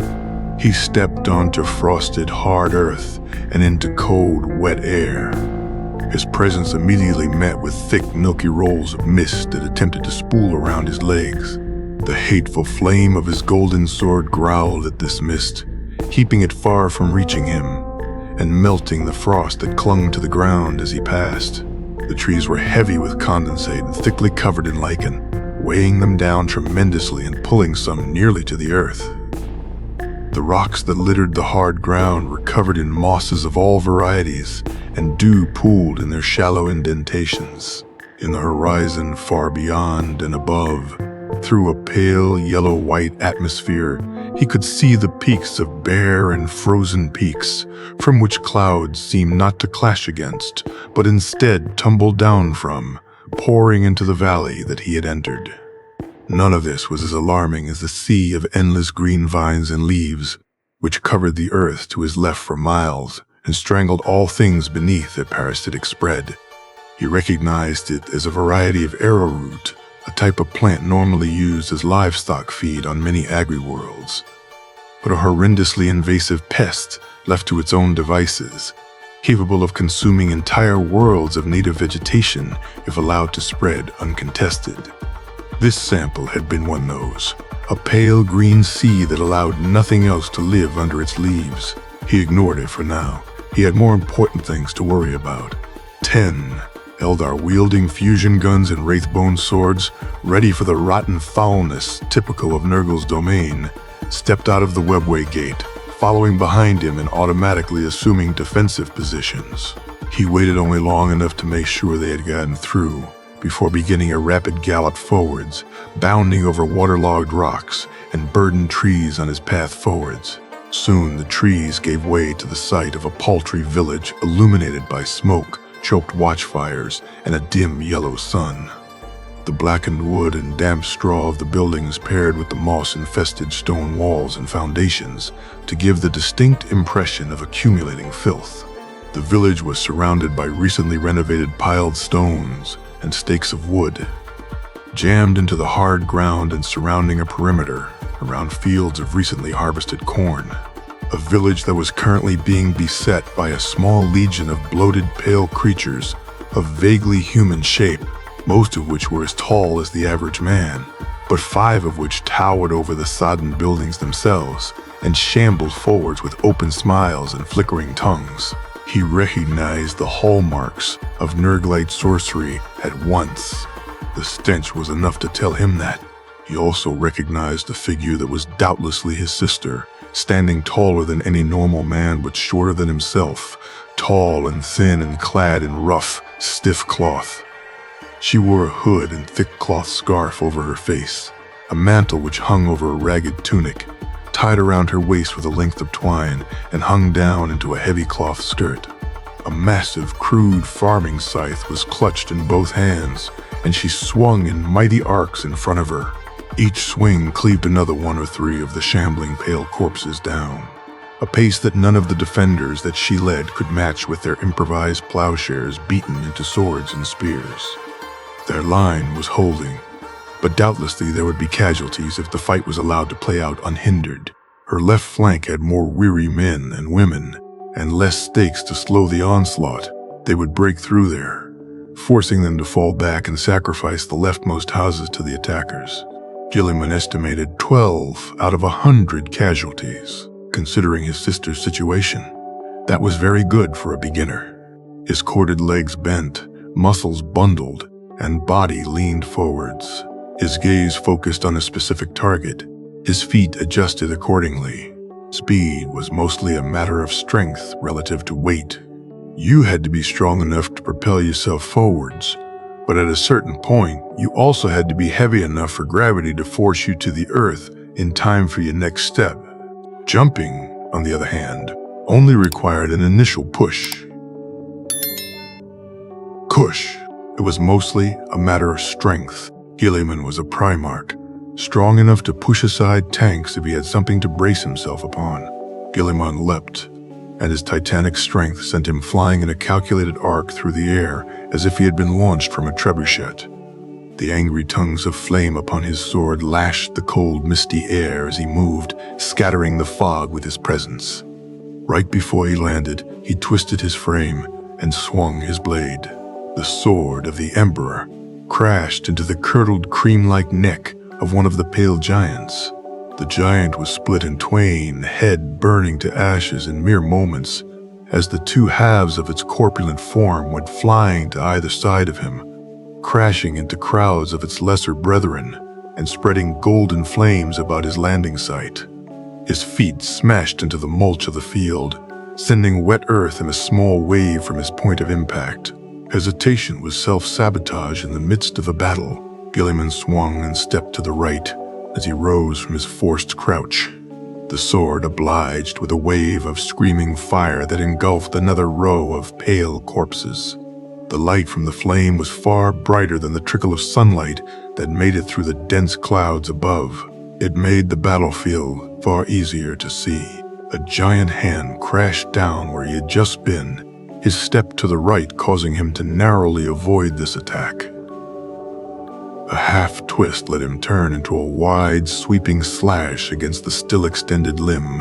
He stepped onto frosted, hard earth and into cold, wet air. His presence immediately met with thick, milky rolls of mist that attempted to spool around his legs. The hateful flame of his golden sword growled at this mist, keeping it far from reaching him, and melting the frost that clung to the ground as he passed. The trees were heavy with condensate and thickly covered in lichen, weighing them down tremendously and pulling some nearly to the earth. The rocks that littered the hard ground were covered in mosses of all varieties, and dew pooled in their shallow indentations. In the horizon far beyond and above, through a pale yellow-white atmosphere, he could see the peaks of bare and frozen peaks, from which clouds seemed not to clash against, but instead tumble down from, pouring into the valley that he had entered. None of this was as alarming as the sea of endless green vines and leaves, which covered the earth to his left for miles and strangled all things beneath their parasitic spread. He recognized it as a variety of arrowroot, a type of plant normally used as livestock feed on many agri-worlds, but a horrendously invasive pest left to its own devices, capable of consuming entire worlds of native vegetation if allowed to spread uncontested. This sample had been one of those, a pale green sea that allowed nothing else to live under its leaves. He ignored it for now. He had more important things to worry about. 10 Eldar wielding fusion guns and wraithbone swords, ready for the rotten foulness typical of Nurgle's domain, stepped out of the webway gate, following behind him and automatically assuming defensive positions. He waited only long enough to make sure they had gotten through, before beginning a rapid gallop forwards, bounding over waterlogged rocks and burdened trees on his path forwards. Soon the trees gave way to the sight of a paltry village illuminated by smoke, choked watchfires, and a dim yellow sun. The blackened wood and damp straw of the buildings paired with the moss-infested stone walls and foundations to give the distinct impression of accumulating filth. The village was surrounded by recently renovated piled stones and stakes of wood, jammed into the hard ground and surrounding a perimeter around fields of recently harvested corn. A village that was currently being beset by a small legion of bloated, pale creatures of vaguely human shape, most of which were as tall as the average man, but 5 of which towered over the sodden buildings themselves and shambled forwards with open smiles and flickering tongues. He recognized the hallmarks of Nurglite sorcery at once. The stench was enough to tell him that. He also recognized the figure that was doubtlessly his sister, standing taller than any normal man but shorter than himself, tall and thin and clad in rough, stiff cloth. She wore a hood and thick cloth scarf over her face, a mantle which hung over a ragged tunic, tied around her waist with a length of twine and hung down into a heavy cloth skirt. A massive, crude farming scythe was clutched in both hands, and she swung in mighty arcs in front of her. Each swing cleaved another 1 or 3 of the shambling pale corpses down, a pace that none of the defenders that she led could match with their improvised plowshares beaten into swords and spears. Their line was holding, but doubtlessly there would be casualties if the fight was allowed to play out unhindered. Her left flank had more weary men and women, and less stakes to slow the onslaught. They would break through there, forcing them to fall back and sacrifice the leftmost houses to the attackers. Guilliman estimated 12 out of 100 casualties, considering his sister's situation. That was very good for a beginner. His corded legs bent, muscles bundled, and body leaned forwards. His gaze focused on a specific target, his feet adjusted accordingly. Speed was mostly a matter of strength relative to weight. You had to be strong enough to propel yourself forwards, but at a certain point, you also had to be heavy enough for gravity to force you to the earth in time for your next step. Jumping on the other hand, only required an initial push. It was mostly a matter of strength. Guilliman was a primarch, strong enough to push aside tanks if he had something to brace himself upon. Guilliman leapt, and his titanic strength sent him flying in a calculated arc through the air as if he had been launched from a trebuchet. The angry tongues of flame upon his sword lashed the cold, misty air as he moved, scattering the fog with his presence. Right before he landed, he twisted his frame and swung his blade. The sword of the Emperor crashed into the curdled cream-like neck of one of the pale giants. The giant was split in twain, head burning to ashes in mere moments, as the two halves of its corpulent form went flying to either side of him, crashing into crowds of its lesser brethren and spreading golden flames about his landing site. His feet smashed into the mulch of the field, sending wet earth in a small wave from his point of impact. Hesitation was self-sabotage in the midst of a battle. Guilliman swung and stepped to the right as he rose from his forced crouch. The sword obliged with a wave of screaming fire that engulfed another row of pale corpses. The light from the flame was far brighter than the trickle of sunlight that made it through the dense clouds above. It made the battlefield far easier to see. A giant hand crashed down where he had just been, his step to the right causing him to narrowly avoid this attack. A half-twist let him turn into a wide, sweeping slash against the still-extended limb.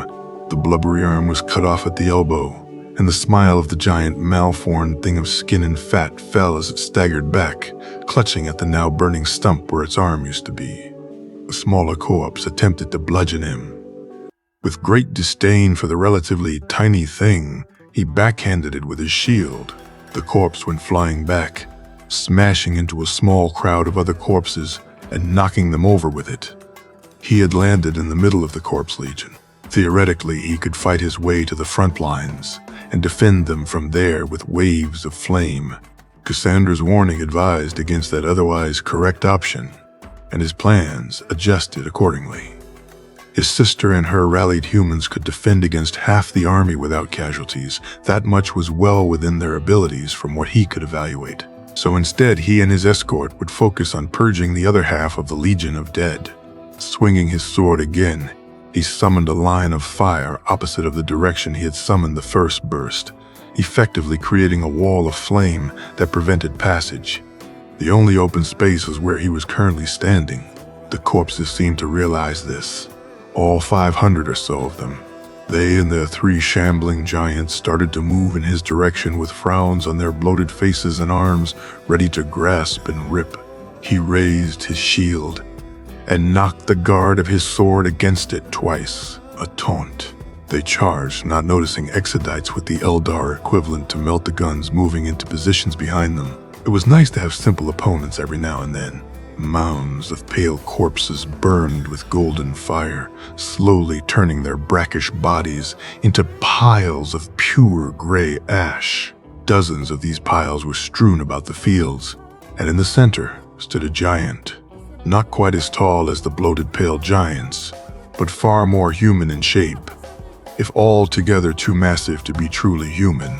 The blubbery arm was cut off at the elbow, and the smile of the giant, malformed thing of skin and fat fell as it staggered back, clutching at the now burning stump where its arm used to be. A smaller corpse attempted to bludgeon him. With great disdain for the relatively tiny thing, he backhanded it with his shield. The corpse went flying back, smashing into a small crowd of other corpses and knocking them over with it. He had landed in the middle of the corpse legion. Theoretically, he could fight his way to the front lines and defend them from there with waves of flame. Cassandra's warning advised against that otherwise correct option, and his plans adjusted accordingly. His sister and her rallied humans could defend against half the army without casualties. That much was well within their abilities from what he could evaluate. So instead, he and his escort would focus on purging the other half of the Legion of Dead. Swinging his sword again, he summoned a line of fire opposite of the direction he had summoned the first burst, effectively creating a wall of flame that prevented passage. The only open space was where he was currently standing. The corpses seemed to realize this. All 500 or so of them. They and their 3 shambling giants started to move in his direction with frowns on their bloated faces and arms ready to grasp and rip. He raised his shield and knocked the guard of his sword against it twice, a taunt. They charged, not noticing exodites with the eldar equivalent to melt the guns moving into positions behind them. It was nice to have simple opponents every now and then. Mounds of pale corpses burned with golden fire, slowly turning their brackish bodies into piles of pure gray ash. Dozens of these piles were strewn about the fields, and in the center stood a giant, not quite as tall as the bloated pale giants, but far more human in shape, if altogether too massive to be truly human.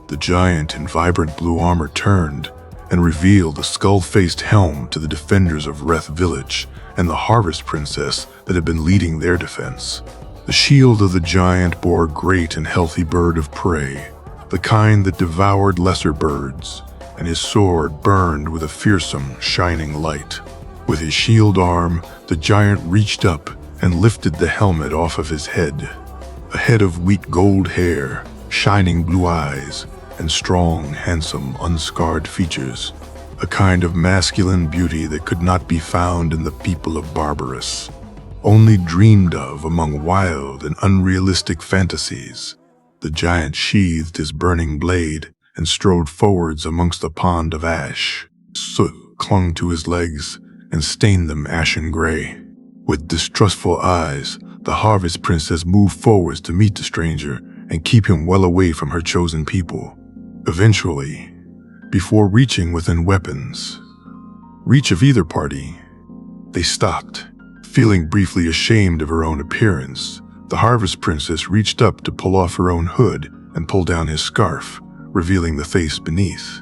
The giant in vibrant blue armor turned and revealed a skull-faced helm to the defenders of Reth Village and the Harvest Princess that had been leading their defense. The shield of the giant bore a great and healthy bird of prey, the kind that devoured lesser birds, and his sword burned with a fearsome, shining light. With his shield arm, the giant reached up and lifted the helmet off of his head. A head of wheat gold hair, shining blue eyes, and strong, handsome, unscarred features, a kind of masculine beauty that could not be found in the people of Barbarous, only dreamed of among wild and unrealistic fantasies. The giant sheathed his burning blade and strode forwards amongst a pond of ash. Soot clung to his legs and stained them ashen gray. With distrustful eyes, the Harvest Princess moved forwards to meet the stranger and keep him well away from her chosen people. Eventually, before reaching within weapons reach of either party, they stopped, feeling briefly ashamed of her own appearance, The Harvest Princess reached up to pull off her own hood and pull down his scarf, revealing the face beneath.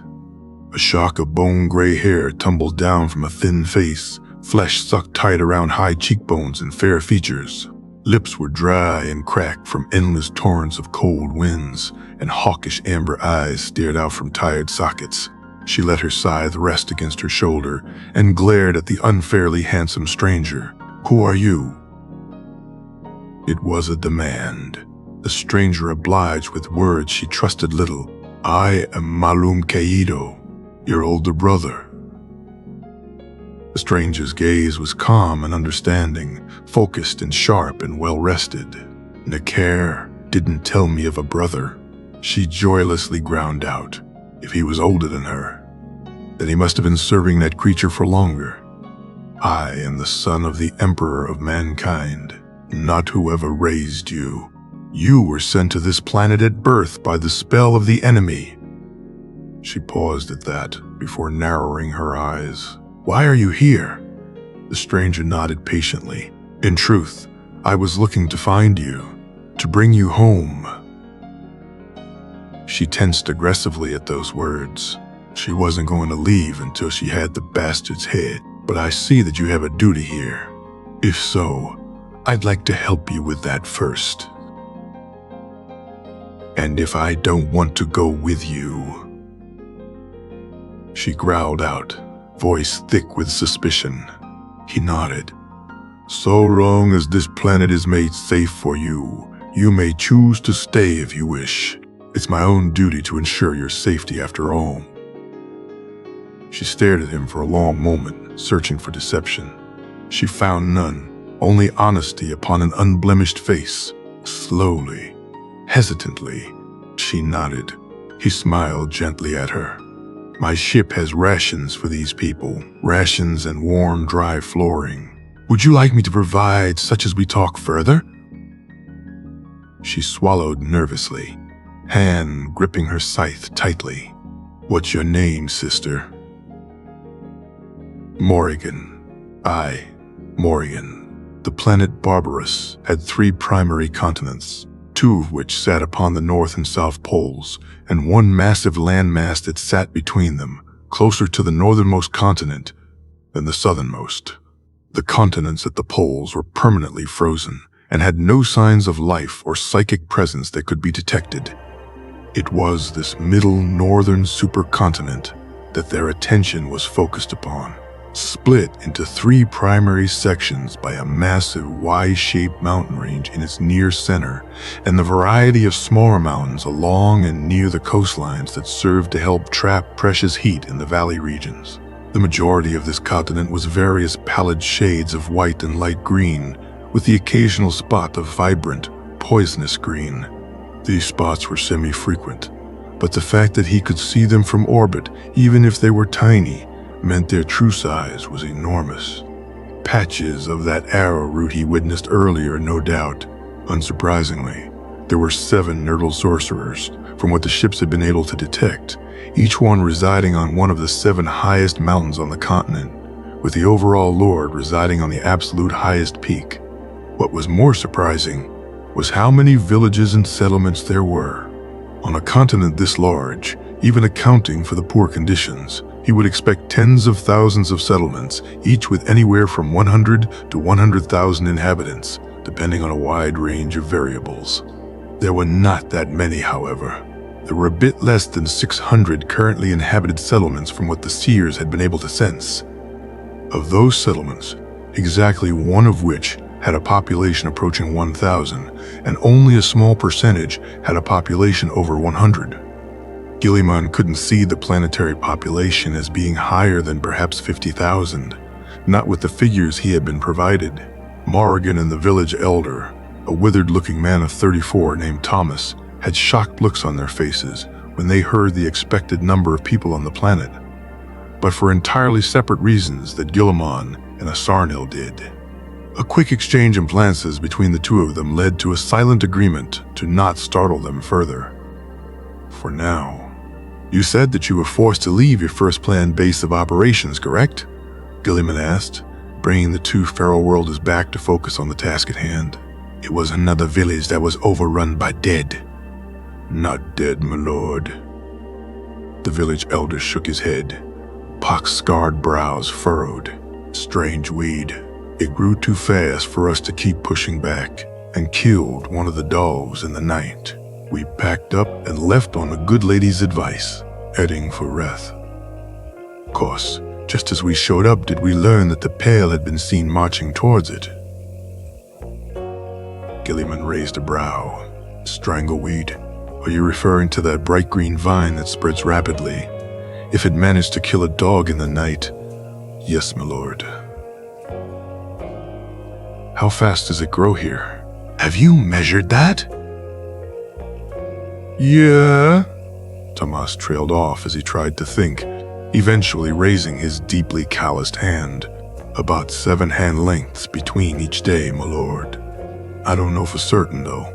A shock of bone-gray hair tumbled down from a thin face, flesh sucked tight around high cheekbones and fair features. Lips were dry and cracked from endless torrents of cold winds, and hawkish amber eyes stared out from tired sockets. She let her scythe rest against her shoulder and glared at the unfairly handsome stranger. "Who are you?" It was a demand. The stranger obliged with words she trusted little. "I am Malum Kaido, your older brother." The stranger's gaze was calm and understanding, focused and sharp and well-rested. "Necair didn't tell me of a brother," she joylessly ground out. If he was older than her, then he must have been serving that creature for longer. "I am the son of the Emperor of Mankind, not whoever raised you. You were sent to this planet at birth by the spell of the enemy." She paused at that before narrowing her eyes. "Why are you here?" The stranger nodded patiently. "In truth, I was looking to find you, to bring you home." She tensed aggressively at those words. She wasn't going to leave until she had the bastard's head. "But I see that you have a duty here. If so, I'd like to help you with that first. And if I don't want to go with you..." She growled out, voice thick with suspicion. He nodded. "So long as this planet is made safe for you, you may choose to stay if you wish. It's my own duty to ensure your safety after all." She stared at him for a long moment, searching for deception. She found none, only honesty upon an unblemished face. Slowly, hesitantly, she nodded. He smiled gently at her. "My ship has rations for these people, rations and warm, dry flooring. Would you like me to provide such as we talk further?" She swallowed nervously, hand gripping her scythe tightly. "What's your name, sister?" "Morrigan. Morrigan." The planet Barbarous had 3 primary continents, 2 of which sat upon the north and south poles, and 1 massive landmass that sat between them, closer to the northernmost continent than the southernmost. The continents at the poles were permanently frozen and had no signs of life or psychic presence that could be detected. It was this middle northern supercontinent that their attention was focused upon, split into 3 primary sections by a massive Y-shaped mountain range in its near center, and the variety of smaller mountains along and near the coastlines that served to help trap precious heat in the valley regions. The majority of this continent was various pallid shades of white and light green, with the occasional spot of vibrant, poisonous green. These spots were semi-frequent, but the fact that he could see them from orbit, even if they were tiny, meant their true size was enormous. Patches of that arrowroot he witnessed earlier, no doubt. Unsurprisingly, there were 7 Nerdle sorcerers, from what the ships had been able to detect, each one residing on one of the 7 highest mountains on the continent, with the overall lord residing on the absolute highest peak. What was more surprising was how many villages and settlements there were. On a continent this large, even accounting for the poor conditions, he would expect tens of thousands of settlements, each with anywhere from 100 to 100,000 inhabitants, depending on a wide range of variables. There were not that many, however. There were a bit less than 600 currently inhabited settlements from what the seers had been able to sense. Of those settlements, exactly 1 of which had a population approaching 1,000, and only a small percentage had a population over 100. Guilliman couldn't see the planetary population as being higher than perhaps 50,000, not with the figures he had been provided. Morrigan and the village elder, a withered-looking man of 34 named Thomas, had shocked looks on their faces when they heard the expected number of people on the planet, but for entirely separate reasons that Guilliman and Asarnil did. A quick exchange of glances between the 2 of them led to a silent agreement to not startle them further. For now. "You said that you were forced to leave your first planned base of operations, correct?" Guilliman asked, bringing the 2 feral worlders back to focus on the task at hand. It was another village that was overrun by dead. Not dead, my lord. The village elder shook his head, pock-scarred brows furrowed. Strange weed. It grew too fast for us to keep pushing back, and killed one of the dogs in the night. We packed up and left on the good lady's advice, heading for Reth. Of course, just as we showed up did we learn that the Pale had been seen marching towards it. Guilliman raised a brow. Strangleweed? Are you referring to that bright green vine that spreads rapidly? If it managed to kill a dog in the night, yes, my lord. How fast does it grow here? Have you measured that? Yeah. Tomas trailed off as he tried to think, eventually raising his deeply calloused hand. About 7 hand lengths between each day, my lord. I don't know for certain, though.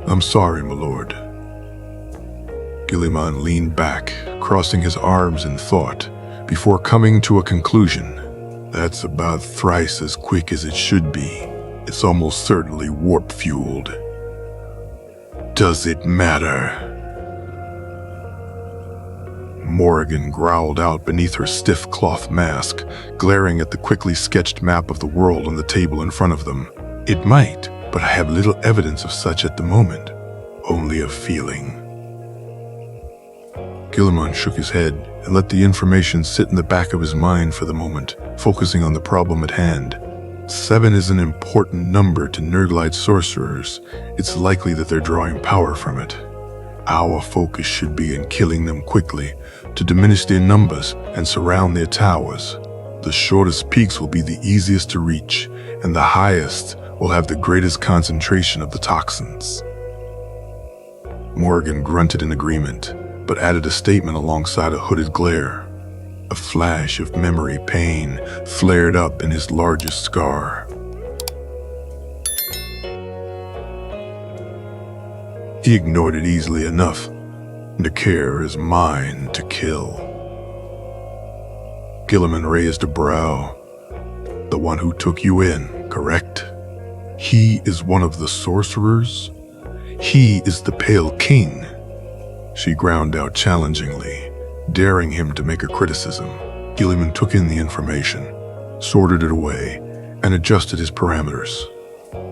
I'm sorry, my lord. Guilliman leaned back, crossing his arms in thought, before coming to a conclusion. That's about thrice as quick as it should be. It's almost certainly warp-fueled. Does it matter? Morrigan growled out beneath her stiff cloth mask, glaring at the quickly sketched map of the world on the table in front of them. It might, but I have little evidence of such at the moment. Only a feeling. Guilliman shook his head and let the information sit in the back of his mind for the moment, focusing on the problem at hand. 7 is an important number to Nerdlight sorcerers. It's likely that they're drawing power from it. Our focus should be in killing them quickly, to diminish their numbers and surround their towers. The shortest peaks will be the easiest to reach, and the highest will have the greatest concentration of the toxins. Morgan grunted in agreement, but added a statement alongside a hooded glare. A flash of memory pain flared up in his largest scar. He ignored it easily enough. Nakir is mine to kill. Guilliman raised a brow. The one who took you in, correct? He is one of the sorcerers? He is the Pale King. She ground out challengingly, daring him to make a criticism. Guilliman took in the information, sorted it away, and adjusted his parameters.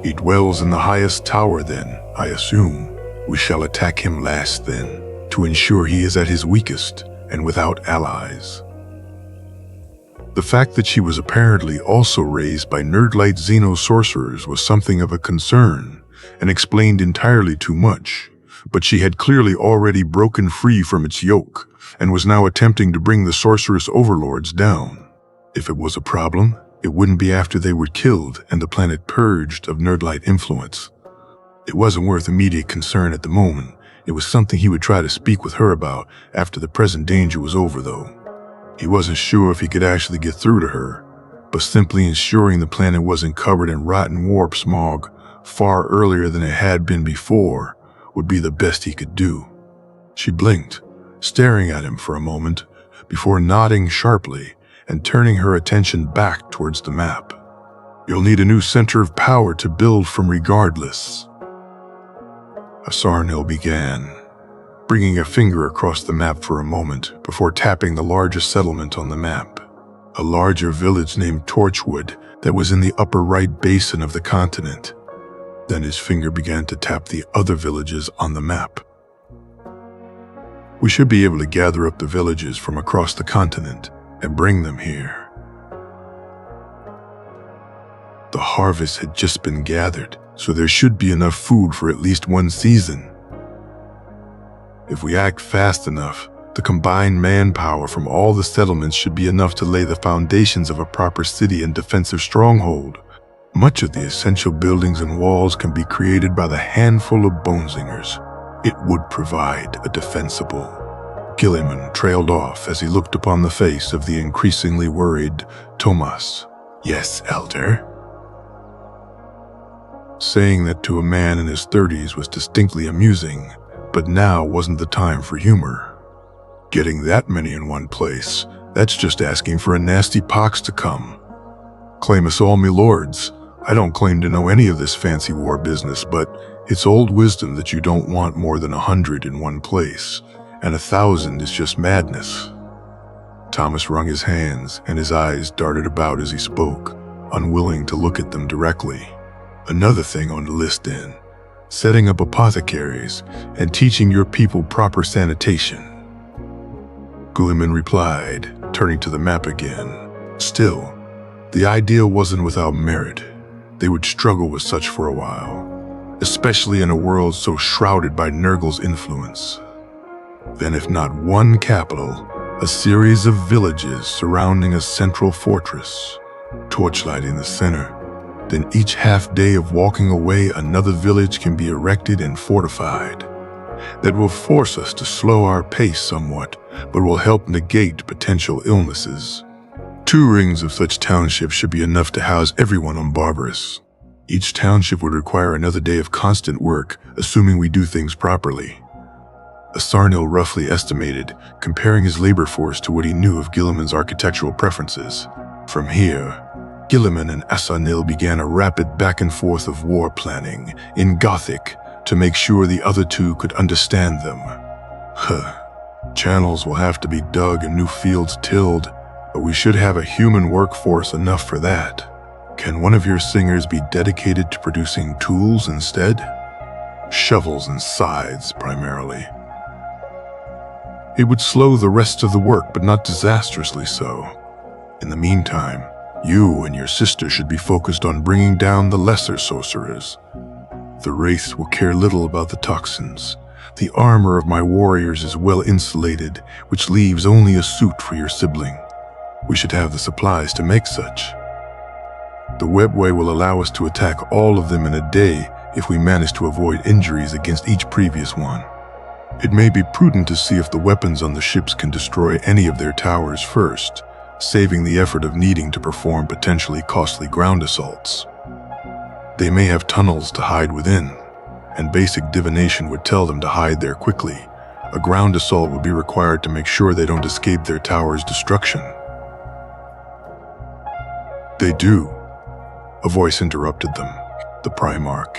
He dwells in the highest tower then, I assume. We shall attack him last then, to ensure he is at his weakest and without allies. The fact that she was apparently also raised by Nerdlight Xeno-sorcerers was something of a concern, and explained entirely too much, but she had clearly already broken free from its yoke, and was now attempting to bring the sorceress overlords down. If it was a problem, it wouldn't be after they were killed and the planet purged of Nerdlight influence. It wasn't worth immediate concern at the moment. It was something he would try to speak with her about after the present danger was over, though. He wasn't sure if he could actually get through to her, but simply ensuring the planet wasn't covered in rotten warp smog far earlier than it had been before would be the best he could do. She blinked, staring at him for a moment, before nodding sharply and turning her attention back towards the map. You'll need a new center of power to build from regardless. Asarnil began, bringing a finger across the map for a moment before tapping the largest settlement on the map, a larger village named Torchwood that was in the upper right basin of the continent. Then his finger began to tap the other villages on the map. We should be able to gather up the villages from across the continent and bring them here. The harvest had just been gathered, so there should be enough food for at least one season. If we act fast enough, the combined manpower from all the settlements should be enough to lay the foundations of a proper city and defensive stronghold. Much of the essential buildings and walls can be created by the handful of Bonezingers. It would provide a defensible. Guilliman trailed off as he looked upon the face of the increasingly worried Tomas. Yes, Elder. Saying that to a man in his 30s was distinctly amusing, but now wasn't the time for humor. Getting that many in one place, that's just asking for a nasty pox to come. Claim us all, me lords. I don't claim to know any of this fancy war business, but it's old wisdom that you don't want more than 100 in one place, and 1,000 is just madness. Thomas wrung his hands, and his eyes darted about as he spoke, unwilling to look at them directly. Another thing on the list then, setting up apothecaries and teaching your people proper sanitation. Guilliman replied, turning to the map again. Still, the idea wasn't without merit. They would struggle with such for a while, especially in a world so shrouded by Nurgle's influence. Then if not one capital, a series of villages surrounding a central fortress, torchlighting the center. Then each half day of walking away, another village can be erected and fortified. That will force us to slow our pace somewhat, but will help negate potential illnesses. 2 rings of such townships should be enough to house everyone on Barbarous. Each township would require another day of constant work, assuming we do things properly. Asarnil roughly estimated, comparing his labor force to what he knew of Guilliman's architectural preferences. From here, Guilliman and Asarnil began a rapid back and forth of war planning in Gothic to make sure the other 2 could understand them. Channels will have to be dug and new fields tilled, but we should have a human workforce enough for that. Can one of your singers be dedicated to producing tools instead? Shovels and scythes, primarily. It would slow the rest of the work, but not disastrously so. In the meantime, you and your sister should be focused on bringing down the lesser sorcerers. The wraiths will care little about the toxins. The armor of my warriors is well insulated, which leaves only a suit for your sibling. We should have the supplies to make such. The webway will allow us to attack all of them in a day if we manage to avoid injuries against each previous one. It may be prudent to see if the weapons on the ships can destroy any of their towers first, saving the effort of needing to perform potentially costly ground assaults. They may have tunnels to hide within, and basic divination would tell them to hide there quickly. A ground assault would be required to make sure they don't escape their tower's destruction. They do. A voice interrupted them. The Primarch.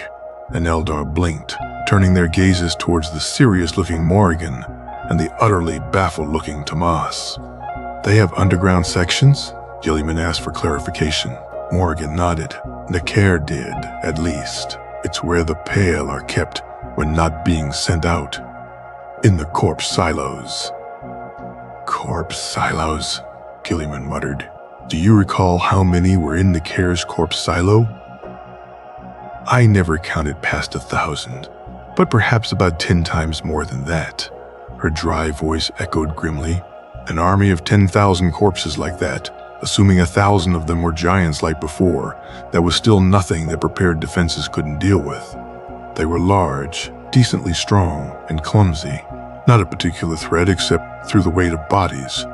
An Eldar blinked, turning their gazes towards the serious-looking Morrigan and the utterly baffled-looking Tomas. They have underground sections? Guilliman asked for clarification. Morrigan nodded. Necair did, at least. It's where the Pale are kept when not being sent out. In the corpse silos. Corpse silos, Guilliman muttered. Do you recall how many were in Necair's corpse silo? I never counted past 1,000, but perhaps about 10 times more than that. Her dry voice echoed grimly. An army of 10,000 corpses like that, assuming 1,000 of them were giants like before, that was still nothing that prepared defenses couldn't deal with. They were large, decently strong, and clumsy. Not a particular threat except through the weight of bodies.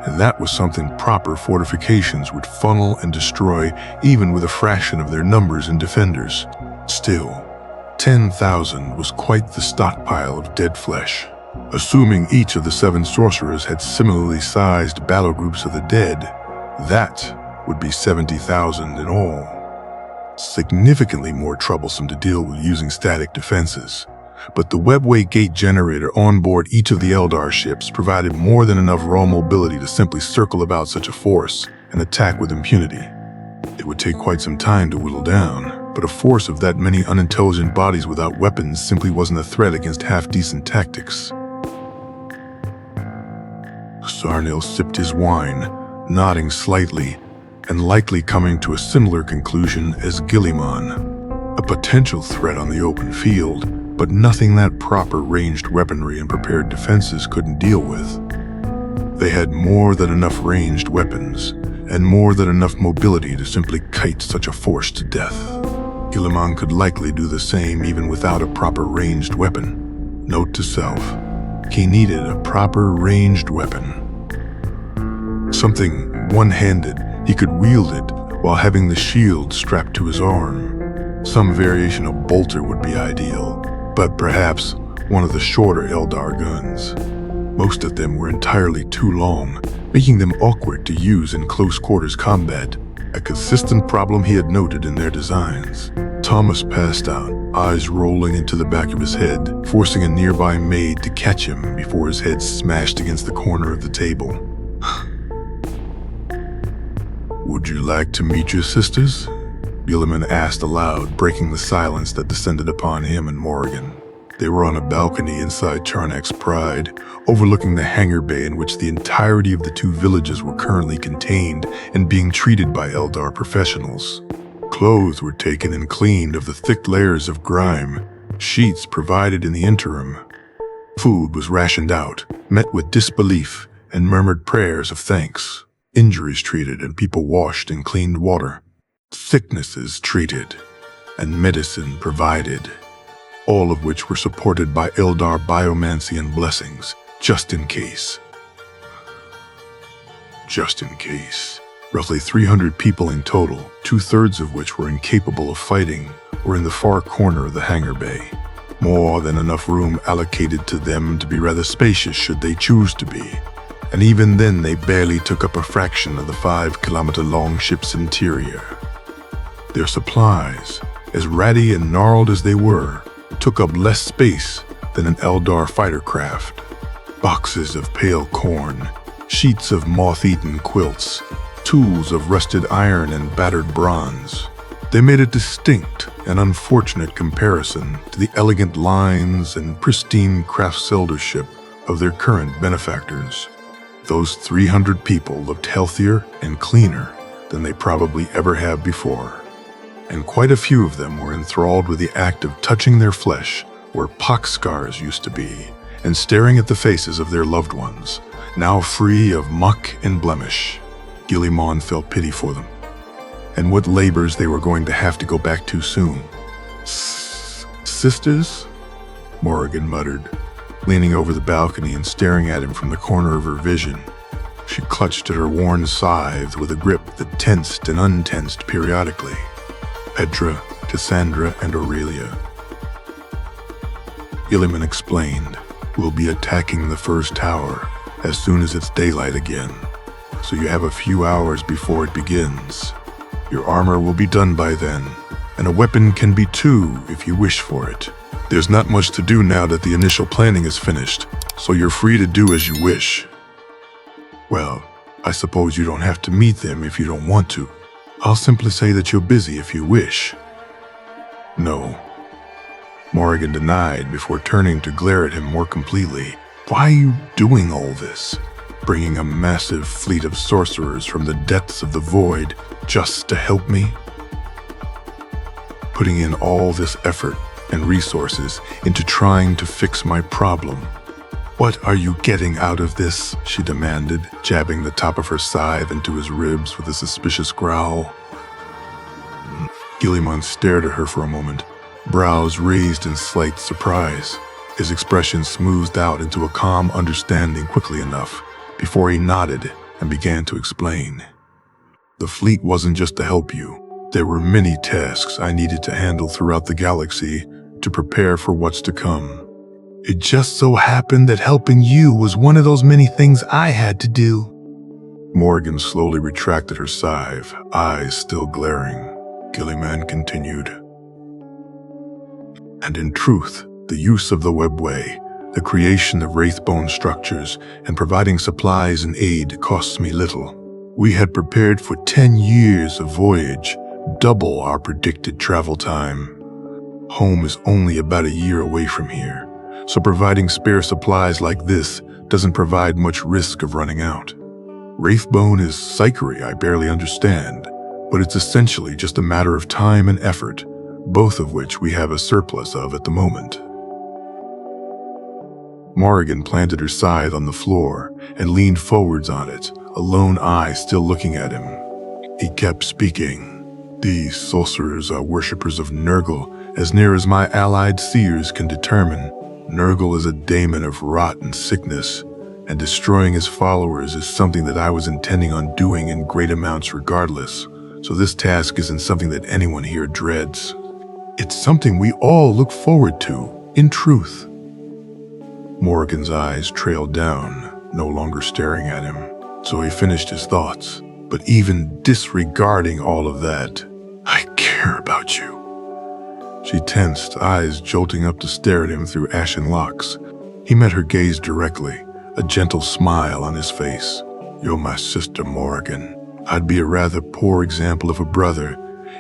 And that was something proper fortifications would funnel and destroy even with a fraction of their numbers and defenders. Still, 10,000 was quite the stockpile of dead flesh. Assuming each of the 7 sorcerers had similarly sized battle groups of the dead, that would be 70,000 in all. Significantly more troublesome to deal with using static defenses. But the webway gate generator on board each of the Eldar ships provided more than enough raw mobility to simply circle about such a force and attack with impunity. It would take quite some time to whittle down, but a force of that many unintelligent bodies without weapons simply wasn't a threat against half-decent tactics. Sarnil sipped his wine, nodding slightly, and likely coming to a similar conclusion as Guilliman. A potential threat on the open field, but nothing that proper ranged weaponry and prepared defenses couldn't deal with. They had more than enough ranged weapons, and more than enough mobility to simply kite such a force to death. Guilliman could likely do the same even without a proper ranged weapon. Note to self, he needed a proper ranged weapon. Something one-handed, he could wield it while having the shield strapped to his arm. Some variation of bolter would be ideal, but perhaps one of the shorter Eldar guns. Most of them were entirely too long, making them awkward to use in close quarters combat. a consistent problem he had noted in their designs. Thomas passed out, eyes rolling into the back of his head, forcing a nearby maid to catch him before his head smashed against the corner of the table. "Would you like to meet your sisters?" Guilliman asked aloud, breaking the silence that descended upon him and Morrigan. They were on a balcony inside Charnak's Pride, overlooking the hangar bay in which the entirety of the two villages were currently contained and being treated by Eldar professionals. Clothes were taken and cleaned of the thick layers of grime, sheets provided in the interim. Food was rationed out, met with disbelief, and murmured prayers of thanks. Injuries treated and people washed in cleaned water. Sicknesses treated, and medicine provided. All of which were supported by Eldar biomancy and blessings, just in case. Just in case. Roughly 300 people in total, 2/3 of which were incapable of fighting, were in the far corner of the hangar bay. More than enough room allocated to them to be rather spacious should they choose to be. And even then they barely took up a fraction of the 5-kilometer-long ship's interior. Their supplies, as ratty and gnarled as they were, took up less space than an Eldar fighter craft. Boxes of pale corn, sheets of moth-eaten quilts, tools of rusted iron and battered bronze. They made a distinct and unfortunate comparison to the elegant lines and pristine crafts-eldership of their current benefactors. Those 300 people looked healthier and cleaner than they probably ever have before. And quite a few of them were enthralled with the act of touching their flesh where pox scars used to be, and staring at the faces of their loved ones, now free of muck and blemish. Guilliman felt pity for them, and what labors they were going to have to go back to soon. "Sisters?" Morrigan muttered, leaning over the balcony and staring at him from the corner of her vision. She clutched at her worn scythe with a grip that tensed and untensed periodically. Petra, Cassandra, and Aurelia. Guilliman explained, "We'll be attacking the first tower as soon as it's daylight again, so you have a few hours before it begins. Your armor will be done by then, and a weapon can be too if you wish for it. There's not much to do now that the initial planning is finished, so you're free to do as you wish. Well, I suppose you don't have to meet them if you don't want to. I'll simply say that you're busy if you wish." "No," Morrigan denied before turning to glare at him more completely. "Why are you doing all this? Bringing a massive fleet of sorcerers from the depths of the void just to help me? Putting in all this effort and resources into trying to fix my problem. What are you getting out of this?" she demanded, jabbing the top of her scythe into his ribs with a suspicious growl. Guilliman stared at her for a moment, brows raised in slight surprise. His expression smoothed out into a calm understanding quickly enough before he nodded and began to explain. "The fleet wasn't just to help you. There were many tasks I needed to handle throughout the galaxy to prepare for what's to come. It just so happened that helping you was one of those many things I had to do." Morrigan slowly retracted her scythe, eyes still glaring. Guilliman continued. "And in truth, the use of the webway, the creation of wraithbone structures, and providing supplies and aid costs me little. We had prepared for 10 years of voyage, double our predicted travel time. Home is only about a year away from here, so providing spare supplies like this doesn't provide much risk of running out. Wraithbone is psychery I barely understand, but it's essentially just a matter of time and effort, both of which we have a surplus of at the moment." Morrigan planted her scythe on the floor and leaned forwards on it, a lone eye still looking at him. He kept speaking. "These sorcerers are worshippers of Nurgle, as near as my allied seers can determine. Nurgle is a daemon of rot and sickness, and destroying his followers is something that I was intending on doing in great amounts regardless, so this task isn't something that anyone here dreads. It's something we all look forward to, in truth." Morrigan's eyes trailed down, no longer staring at him, so he finished his thoughts. But even disregarding all of that, I care about you. She tensed, eyes jolting up to stare at him through ashen locks. He met her gaze directly, a gentle smile on his face. You're my sister, Morrigan. I'd be a rather poor example of a brother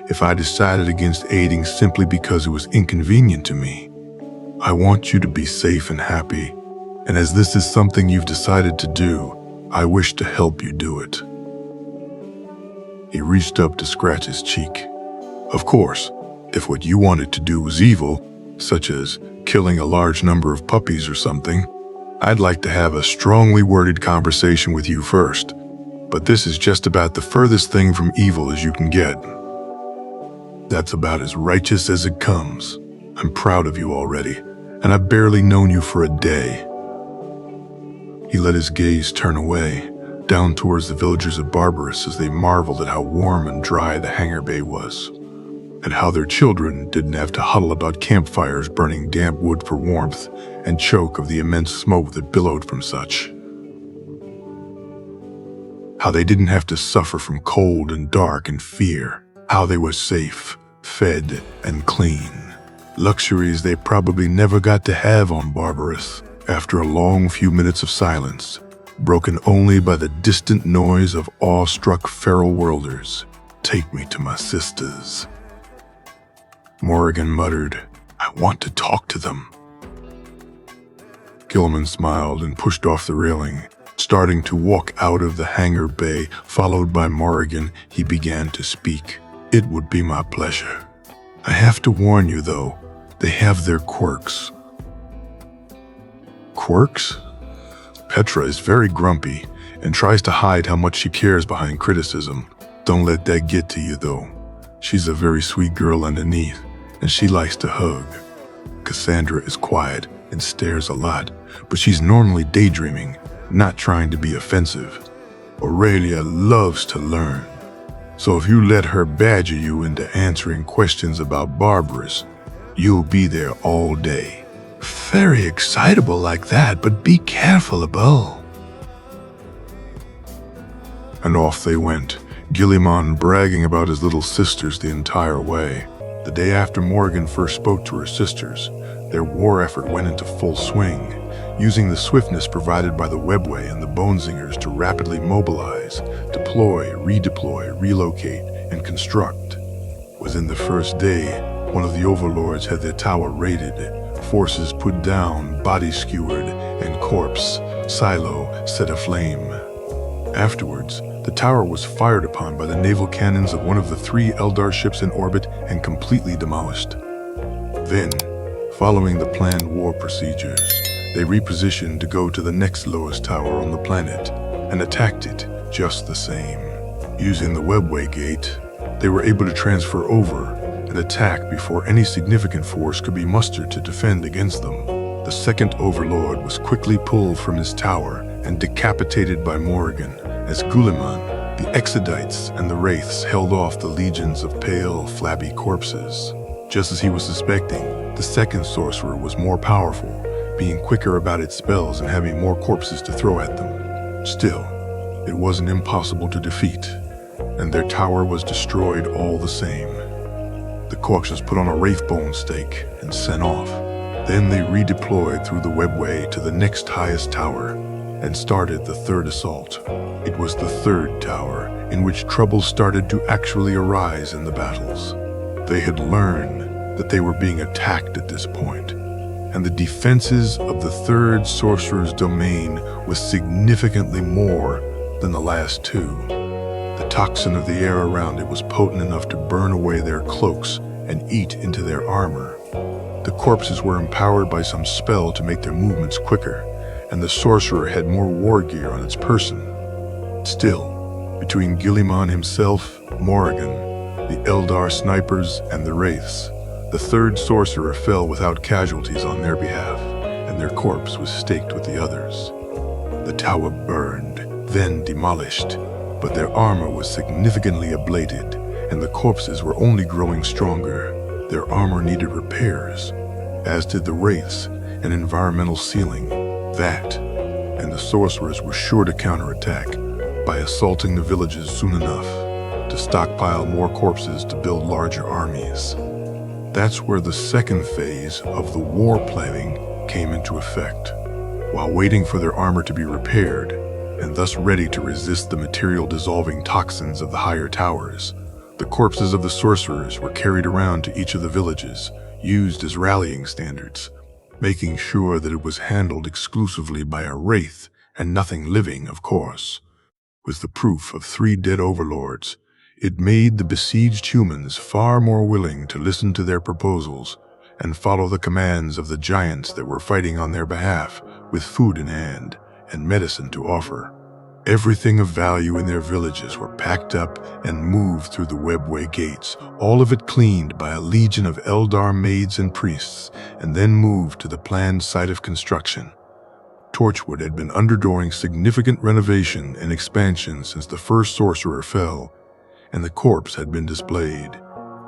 if I decided against aiding simply because it was inconvenient to me. I want you to be safe and happy, and as this is something you've decided to do, I wish to help you do it. He reached up to scratch his cheek. Of course, if what you wanted to do was evil, such as killing a large number of puppies or something, I'd like to have a strongly worded conversation with you first. But this is just about the furthest thing from evil as you can get. That's about as righteous as it comes. I'm proud of you already, and I've barely known you for a day. He let his gaze turn away, down towards the villagers of Barbarous as they marveled at how warm and dry the hangar bay was, and how their children didn't have to huddle about campfires burning damp wood for warmth and choke of the immense smoke that billowed from such. How they didn't have to suffer from cold and dark and fear. How they were safe, fed, and clean. Luxuries they probably never got to have on Barbarous. After a long few minutes of silence, broken only by the distant noise of awestruck feral worlders, take me to my sisters. Morrigan muttered, I want to talk to them. Guilliman smiled and pushed off the railing. Starting to walk out of the hangar bay, followed by Morrigan, he began to speak. It would be my pleasure. I have to warn you, though, they have their quirks. Quirks? Petra is very grumpy and tries to hide how much she cares behind criticism. Don't let that get to you, though. She's a very sweet girl underneath, and she likes to hug. Cassandra is quiet and stares a lot, but she's normally daydreaming, not trying to be offensive. Aurelia loves to learn. So if you let her badger you into answering questions about Barbarous, you'll be there all day. Very excitable like that, but be careful, Abel. And off they went, Guilliman bragging about his little sisters the entire way. The day after Morrigan first spoke to her sisters, their war effort went into full swing, using the swiftness provided by the webway and the bonezingers to rapidly mobilize, deploy, redeploy, relocate, and construct. Within the first day, one of the overlords had their tower raided, forces put down, bodies skewered, and corpse, silo, set aflame. Afterwards, the tower was fired upon by the naval cannons of one of the 3 Eldar ships in orbit and completely demolished. Then, following the planned war procedures, they repositioned to go to the next lowest tower on the planet and attacked it just the same. Using the webway gate, they were able to transfer over and attack before any significant force could be mustered to defend against them. The second overlord was quickly pulled from his tower and decapitated by Morrigan, as Guilliman, the Exodites, and the Wraiths held off the legions of pale, flabby corpses. Just as he was suspecting, the second sorcerer was more powerful, being quicker about its spells and having more corpses to throw at them. Still, it wasn't impossible to defeat, and their tower was destroyed all the same. The corpse was put on a wraithbone stake and sent off. Then they redeployed through the webway to the next highest tower and started the third assault. It was the third tower in which trouble started to actually arise in the battles. They had learned that they were being attacked at this point, and the defenses of the third sorcerer's domain was significantly more than the last 2. The toxin of the air around it was potent enough to burn away their cloaks and eat into their armor. The corpses were empowered by some spell to make their movements quicker, and the sorcerer had more war gear on its person. Still, between Guilliman himself, Morrigan, the Eldar snipers, and the Wraiths, the third sorcerer fell without casualties on their behalf, and their corpse was staked with the others. The tower burned, then demolished, but their armor was significantly ablated, and the corpses were only growing stronger. Their armor needed repairs, as did the Wraiths, an environmental sealing. That, and the sorcerers were sure to counterattack, by assaulting the villages soon enough to stockpile more corpses to build larger armies. That's where the second phase of the war planning came into effect. While waiting for their armor to be repaired, and thus ready to resist the material-dissolving toxins of the higher towers, the corpses of the sorcerers were carried around to each of the villages, used as rallying standards, making sure that it was handled exclusively by a wraith and nothing living, of course. With the proof of 3 dead overlords, it made the besieged humans far more willing to listen to their proposals and follow the commands of the giants that were fighting on their behalf with food in hand and medicine to offer. Everything of value in their villages were packed up and moved through the webway gates, all of it cleaned by a legion of eldar maids and priests, and then moved to the planned site of construction. Torchwood had been undergoing significant renovation and expansion since the first sorcerer fell, and the corpse had been displayed.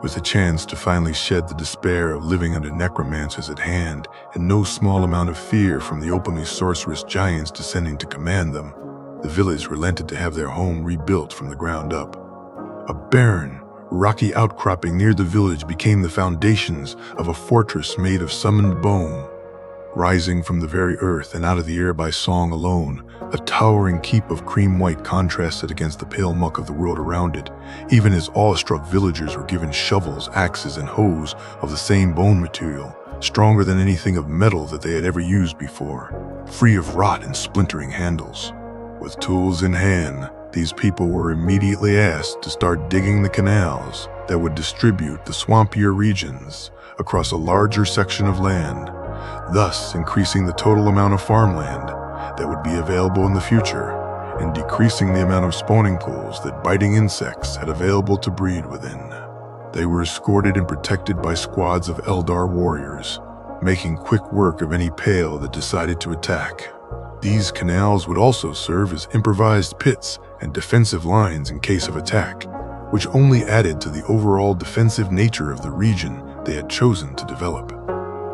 With a chance to finally shed the despair of living under necromancers at hand, and no small amount of fear from the openly sorcerous giants descending to command them, the village relented to have their home rebuilt from the ground up. A barren, rocky outcropping near the village became the foundations of a fortress made of summoned bone. Rising from the very earth and out of the air by song alone, a towering keep of cream-white contrasted against the pale muck of the world around it, even as awestruck villagers were given shovels, axes, and hoes of the same bone material, stronger than anything of metal that they had ever used before, free of rot and splintering handles. With tools in hand, these people were immediately asked to start digging the canals that would distribute the swampier regions across a larger section of land, thus increasing the total amount of farmland that would be available in the future and decreasing the amount of spawning pools that biting insects had available to breed within. They were escorted and protected by squads of eldar warriors, making quick work of any pale that decided to attack. These canals would also serve as improvised pits and defensive lines in case of attack, which only added to the overall defensive nature of the region they had chosen to develop.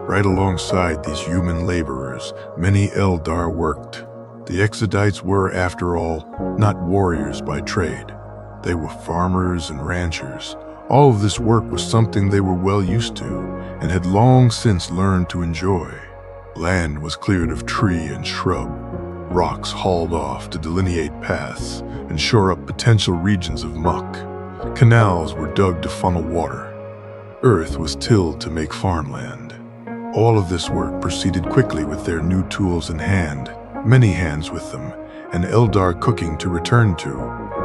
Right alongside these human laborers, many eldar worked. The Exodites were, after all, not warriors by trade. They were farmers and ranchers. All of this work was something they were well used to and had long since learned to enjoy. Land was cleared of tree and shrub, rocks hauled off to delineate paths and shore up potential regions of muck. Canals were dug to funnel water. Earth was tilled to make farmland. All of this work proceeded quickly with their new tools in hand, many hands with them, and eldar cooking to return to.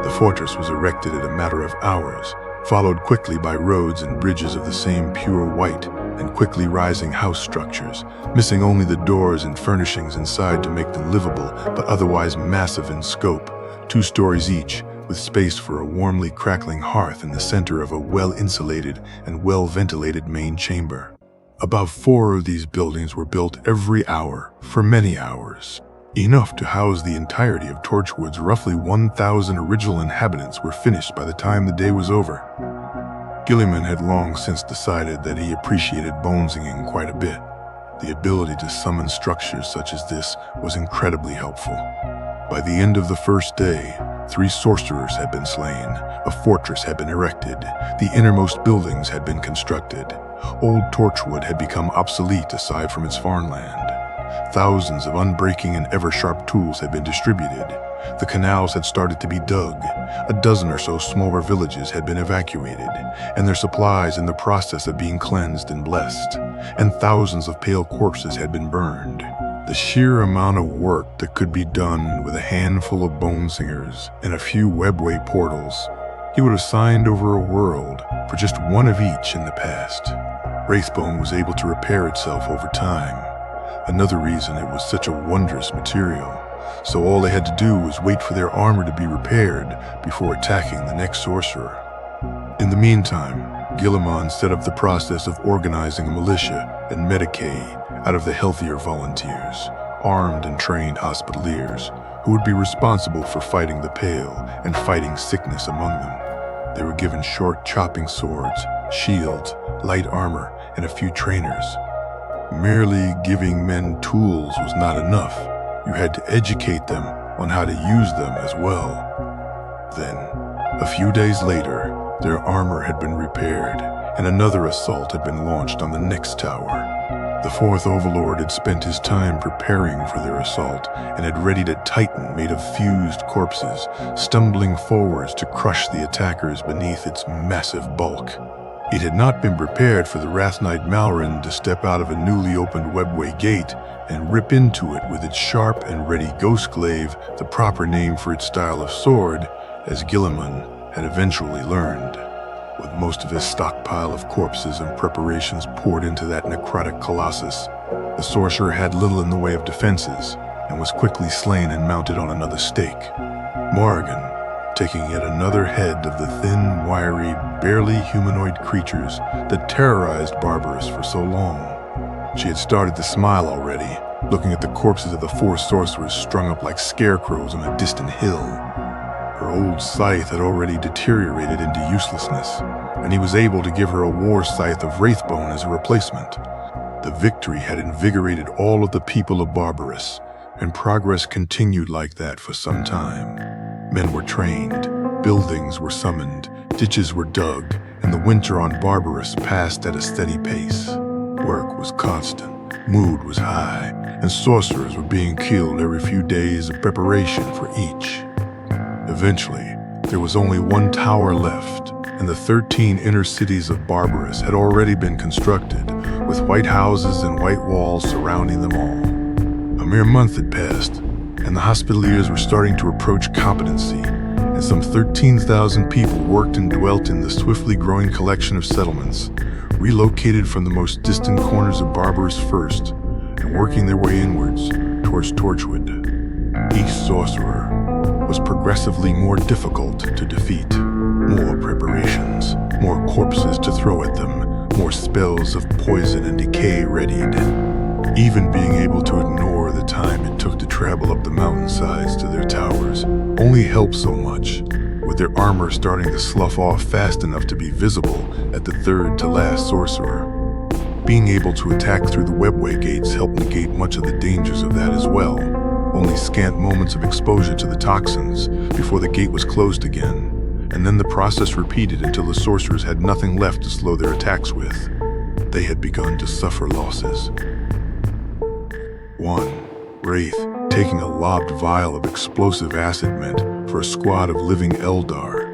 The fortress was erected in a matter of hours, followed quickly by roads and bridges of the same pure white and quickly rising house structures, missing only the doors and furnishings inside to make them livable, but otherwise massive in scope, 2 stories each, with space for a warmly crackling hearth in the center of a well-insulated and well-ventilated main chamber. About 4 of these buildings were built every hour, for many hours. Enough to house the entirety of Torchwood's roughly 1,000 original inhabitants were finished by the time the day was over. Guilliman had long since decided that he appreciated bonesinging quite a bit. The ability to summon structures such as this was incredibly helpful. By the end of the first day, 3 sorcerers had been slain, a fortress had been erected, the innermost buildings had been constructed. Old Torchwood had become obsolete aside from its farmland. Thousands of unbreaking and ever-sharp tools had been distributed. The canals had started to be dug. A dozen or so smaller villages had been evacuated, and their supplies in the process of being cleansed and blessed. And thousands of pale corpses had been burned. The sheer amount of work that could be done with a handful of bone singers and a few webway portals. He would have signed over a world for just one of each in the past. Wraithbone was able to repair itself over time. Another reason it was such a wondrous material. So all they had to do was wait for their armor to be repaired before attacking the next sorcerer. In the meantime, Guilliman set up the process of organizing a militia and Medicaid out of the healthier volunteers, armed and trained hospitaliers, who would be responsible for fighting the pale and fighting sickness among them. They were given short chopping swords, shields, light armor, and a few trainers. Merely giving men tools was not enough. You had to educate them on how to use them as well. Then, a few days later, their armor had been repaired, and another assault had been launched on the next tower. The fourth overlord had spent his time preparing for their assault and had readied a titan made of fused corpses, stumbling forwards to crush the attackers beneath its massive bulk. It had not been prepared for the Wrath Knight Malrin to step out of a newly opened webway gate and rip into it with its sharp and ready ghostglaive, the proper name for its style of sword, as Guilliman had eventually learned. With most of his stockpile of corpses and preparations poured into that necrotic colossus, the sorcerer had little in the way of defenses and was quickly slain and mounted on another stake. Morrigan, taking yet another head of the thin, wiry, barely humanoid creatures that terrorized Barbarous for so long. She had started to smile already, looking at the corpses of the four sorcerers strung up like scarecrows on a distant hill. Her old scythe had already deteriorated into uselessness, and he was able to give her a war scythe of Wraithbone as a replacement. The victory had invigorated all of the people of Barbarous, and progress continued like that for some time. Men were trained, buildings were summoned, ditches were dug, and the winter on Barbarous passed at a steady pace. Work was constant, mood was high, and sorcerers were being killed every few days of preparation for each. Eventually, there was only one tower left, and the 13 inner cities of Barbarous had already been constructed, with white houses and white walls surrounding them all. A mere month had passed, and the Hospitaliers were starting to approach competency, and some 13,000 people worked and dwelt in the swiftly growing collection of settlements, relocated from the most distant corners of Barbarous first, and working their way inwards towards Torchwood. Each sorcerer was progressively more difficult to defeat. More preparations, more corpses to throw at them, more spells of poison and decay readied. Even being able to ignore the time it took to travel up the mountainsides to their towers only helped so much, with their armor starting to slough off fast enough to be visible at the third to last sorcerer. Being able to attack through the webway gates helped negate much of the dangers of that as well. Only scant moments of exposure to the toxins before the gate was closed again, and then the process repeated until the sorcerers had nothing left to slow their attacks with. They had begun to suffer losses. 1. Wraith, taking a lobbed vial of explosive acid meant for a squad of living eldar.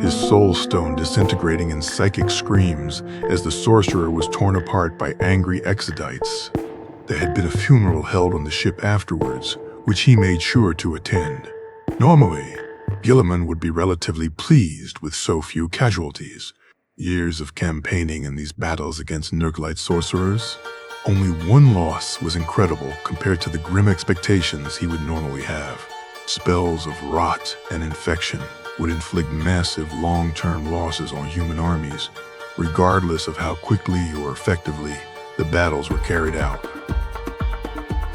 His soul stone disintegrating in psychic screams as the sorcerer was torn apart by angry exodites. There had been a funeral held on the ship afterwards, which he made sure to attend. Normally, Guilliman would be relatively pleased with so few casualties. Years of campaigning in these battles against Nurglite sorcerers. Only one loss was incredible compared to the grim expectations he would normally have. Spells of rot and infection would inflict massive long-term losses on human armies, regardless of how quickly or effectively the battles were carried out.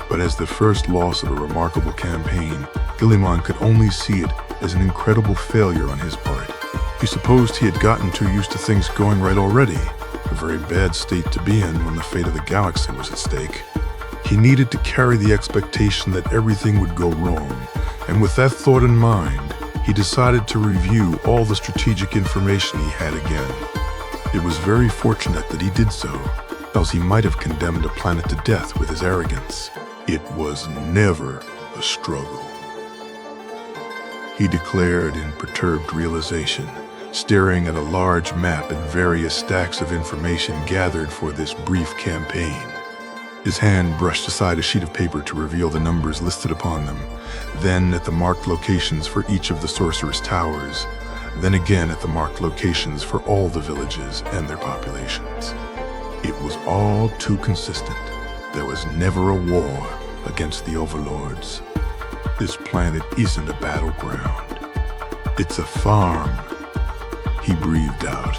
But as the first loss of a remarkable campaign, Guilliman could only see it as an incredible failure on his part. He supposed he had gotten too used to things going right already, a very bad state to be in when the fate of the galaxy was at stake. He needed to carry the expectation that everything would go wrong, and with that thought in mind, he decided to review all the strategic information he had again. It was very fortunate that he did so, else he might have condemned a planet to death with his arrogance. It was never a struggle, he declared in perturbed realization, staring at a large map and various stacks of information gathered for this brief campaign. His hand brushed aside a sheet of paper to reveal the numbers listed upon them, then at the marked locations for each of the sorcerer's towers, then again at the marked locations for all the villages and their populations. It was all too consistent. There was never a war against the overlords. This planet isn't a battleground. It's a farm. He breathed out,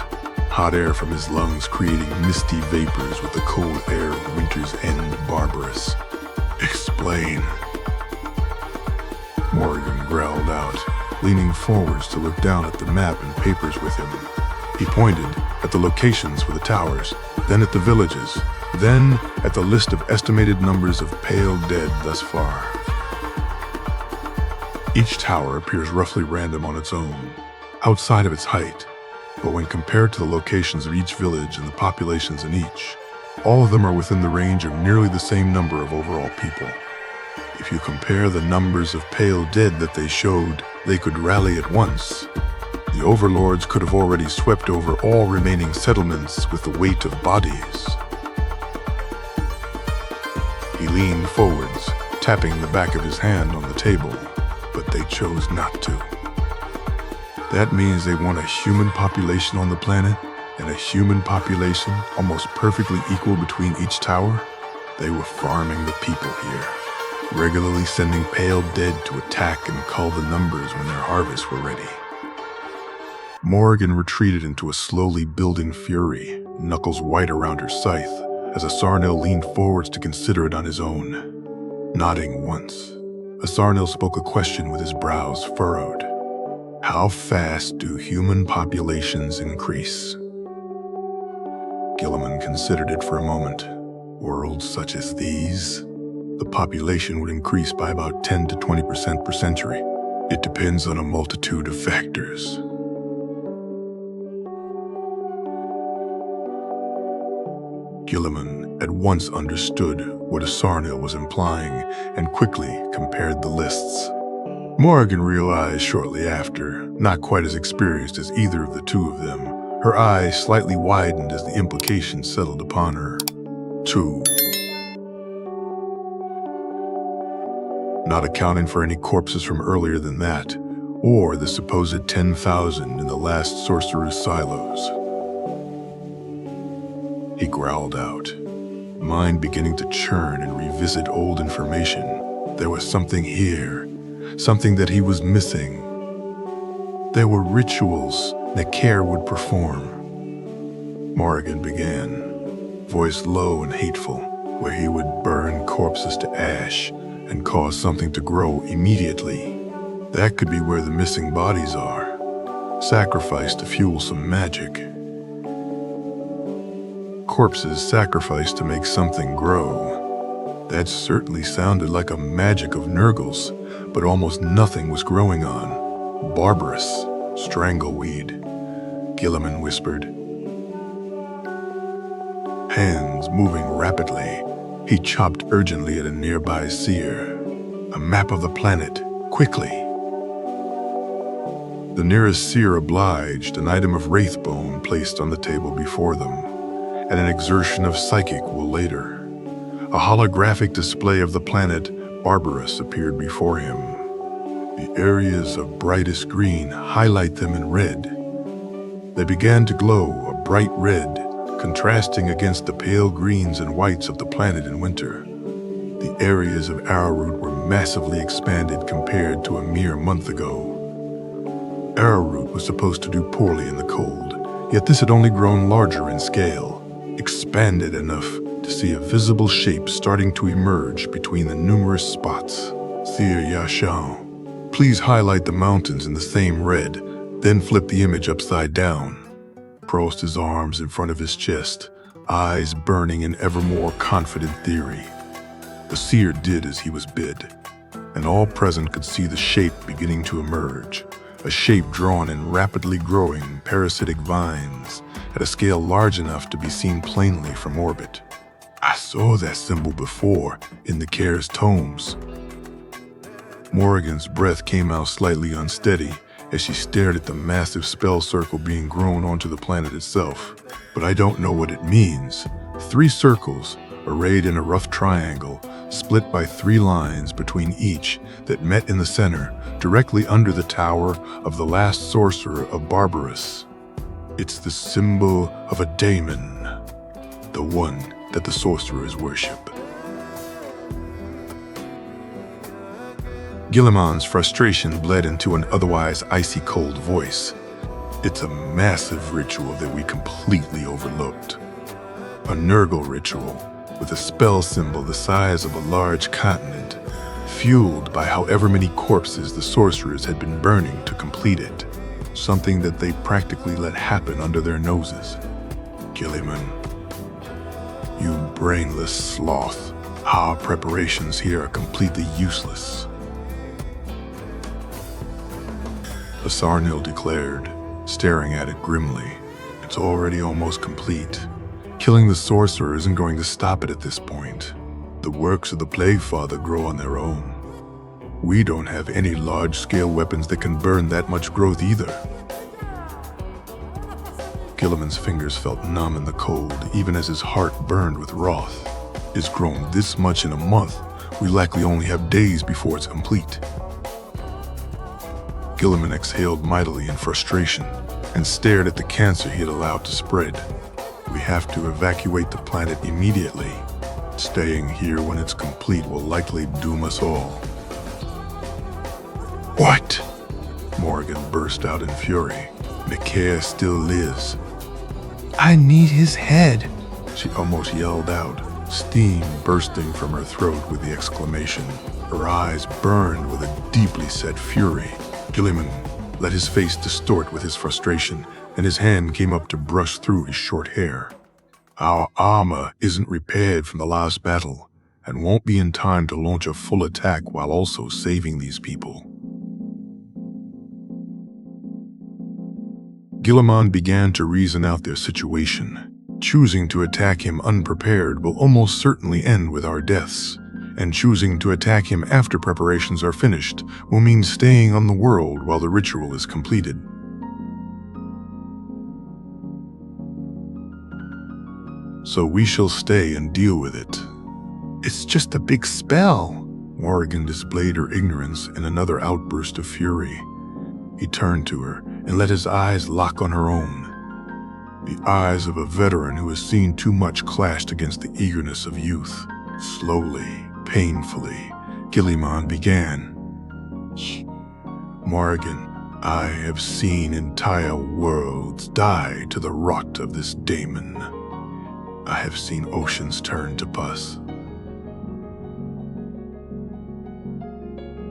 hot air from his lungs creating misty vapors with the cold air of winter's end Barbarous. Explain. Morrigan growled out, leaning forwards to look down at the map and papers with him. He pointed at the locations for the towers, then at the villages, then at the list of estimated numbers of pale dead thus far. Each tower appears roughly random on its own, outside of its height, but when compared to the locations of each village and the populations in each, all of them are within the range of nearly the same number of overall people. If you compare the numbers of pale dead that they showed they could rally at once, the overlords could have already swept over all remaining settlements with the weight of bodies. He leaned forwards, tapping the back of his hand on the table, but they chose not to. That means they want a human population on the planet and a human population almost perfectly equal between each tower. They were farming the people here, regularly sending pale dead to attack and cull the numbers when their harvests were ready. Morrigan retreated into a slowly building fury, knuckles white around her scythe, as Asarnil leaned forwards to consider it on his own. Nodding once, Asarnil spoke a question with his brows furrowed. How fast do human populations increase? Guilliman considered it for a moment. Worlds such as these, the population would increase by about 10 to 20% per century. It depends on a multitude of factors. Guilliman at once understood what Asarnil was implying and quickly compared the lists. Morrigan realized shortly after, not quite as experienced as either of the two of them, her eyes slightly widened as the implication settled upon her. 2. Not accounting for any corpses from earlier than that, or the supposed 10,000 in the last sorcerer's silos. He growled out, mind beginning to churn and revisit old information. There was something here, something that he was missing. There were rituals Necker would perform. Morrigan began, voice low and hateful, where he would burn corpses to ash and cause something to grow immediately. That could be where the missing bodies are, sacrificed to fuel some magic. Corpses sacrificed to make something grow. That certainly sounded like a magic of Nurgle's, but almost nothing was growing on. Barbarous strangleweed, Guilliman whispered. Hands moving rapidly, he chopped urgently at a nearby seer. A map of the planet, quickly. The nearest seer obliged, an item of wraithbone placed on the table before them, and an exertion of psychic will later. A holographic display of the planet Barbarous appeared before him. The areas of brightest green highlight them in red. They began to glow a bright red, contrasting against the pale greens and whites of the planet in winter. The areas of Arrowroot were massively expanded compared to a mere month ago. Arrowroot was supposed to do poorly in the cold, yet this had only grown larger in scale, expanded enough to see a visible shape starting to emerge between the numerous spots. Seer Yashan, please highlight the mountains in the same red, then flip the image upside down. Crossed his arms in front of his chest, eyes burning in ever more confident theory. The seer did as he was bid, and all present could see the shape beginning to emerge, a shape drawn in rapidly growing parasitic vines at a scale large enough to be seen plainly from orbit. I saw that symbol before in the Care's tomes. Morrigan's breath came out slightly unsteady as she stared at the massive spell circle being grown onto the planet itself. But I don't know what it means. 3 circles, arrayed in a rough triangle, split by 3 lines between each that met in the center, directly under the tower of the last sorcerer of Barbarous. It's the symbol of a daemon, the one that the sorcerers worship. Guilliman's frustration bled into an otherwise icy cold voice. It's a massive ritual that we completely overlooked. A Nurgle ritual with a spell symbol the size of a large continent, fueled by however many corpses the sorcerers had been burning to complete it. Something that they practically let happen under their noses. Guilliman, you brainless sloth. Our preparations here are completely useless. Asarnil declared, staring at it grimly. It's already almost complete. Killing the sorcerer isn't going to stop it at this point. The works of the Plague Father grow on their own. We don't have any large-scale weapons that can burn that much growth either. Guilliman's fingers felt numb in the cold, even as his heart burned with wrath. It's grown this much in a month. We likely only have days before it's complete. Guilliman exhaled mightily in frustration and stared at the cancer he had allowed to spread. We have to evacuate the planet immediately. Staying here when it's complete will likely doom us all. What? Morgan burst out in fury. Mikael still lives. I need his head. She almost yelled out, steam bursting from her throat with the exclamation. Her eyes burned with a deeply set fury. Guilliman let his face distort with his frustration, and his hand came up to brush through his short hair. Our armor isn't repaired from the last battle, and won't be in time to launch a full attack while also saving these people. Guilliman began to reason out their situation. Choosing to attack him unprepared will almost certainly end with our deaths, and choosing to attack him after preparations are finished will mean staying on the world while the ritual is completed. So we shall stay and deal with it. It's just a big spell. Morrigan displayed her ignorance in another outburst of fury. He turned to her and let his eyes lock on her own. The eyes of a veteran who has seen too much clashed against the eagerness of youth. Slowly, painfully, Guilliman began. Morrigan, I have seen entire worlds die to the rot of this daemon. I have seen oceans turn to pus.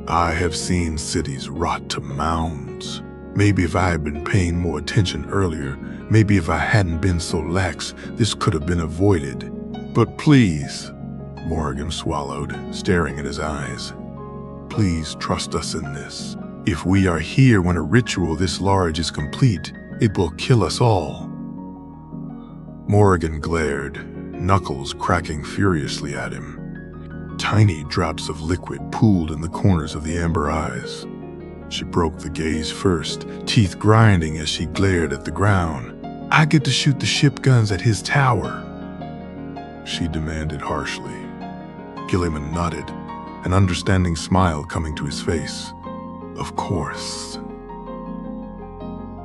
I have seen cities rot to mounds. Maybe if I had been paying more attention earlier, maybe if I hadn't been so lax, this could have been avoided. But please, Morrigan swallowed, staring at his eyes. Please trust us in this. If we are here when a ritual this large is complete, it will kill us all. Morrigan glared, knuckles cracking furiously at him. Tiny drops of liquid pooled in the corners of the amber eyes. She broke the gaze first, teeth grinding as she glared at the ground. I get to shoot the ship guns at his tower, she demanded harshly. Guilliman nodded, an understanding smile coming to his face. Of course.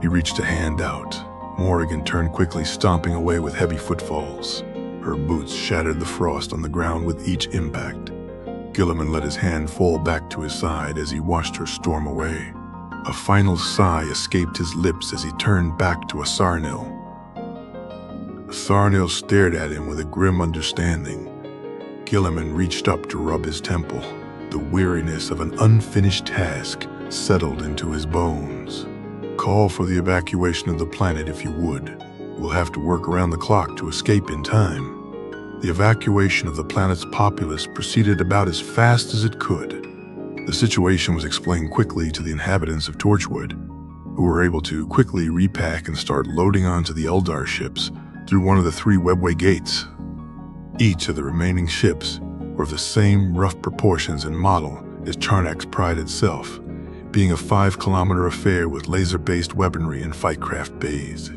He reached a hand out. Morrigan turned quickly, stomping away with heavy footfalls. Her boots shattered the frost on the ground with each impact. Guilliman let his hand fall back to his side as he watched her storm away. A final sigh escaped his lips as he turned back to Asarnil. Asarnil stared at him with a grim understanding. Guilliman reached up to rub his temple. The weariness of an unfinished task settled into his bones. Call for the evacuation of the planet if you would. We'll have to work around the clock to escape in time. The evacuation of the planet's populace proceeded about as fast as it could. The situation was explained quickly to the inhabitants of Torchwood, who were able to quickly repack and start loading onto the Eldar ships through one of the 3 webway gates. Each of the remaining ships were of the same rough proportions and model as Charnak's Pride itself, being a 5-kilometer affair with laser-based weaponry and fightcraft bays.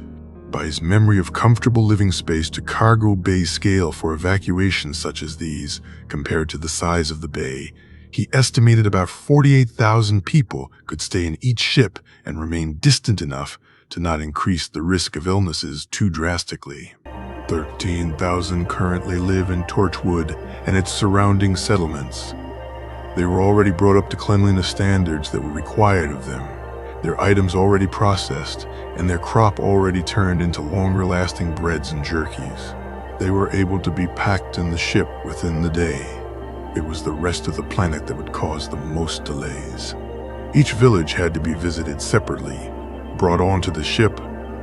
By his memory of comfortable living space to cargo bay scale for evacuations such as these, compared to the size of the bay, he estimated about 48,000 people could stay in each ship and remain distant enough to not increase the risk of illnesses too drastically. 13,000 currently live in Torchwood and its surrounding settlements. They were already brought up to cleanliness standards that were required of them, their items already processed, and their crop already turned into longer-lasting breads and jerkies. They were able to be packed in the ship within the day. It was the rest of the planet that would cause the most delays. Each village had to be visited separately, brought onto the ship,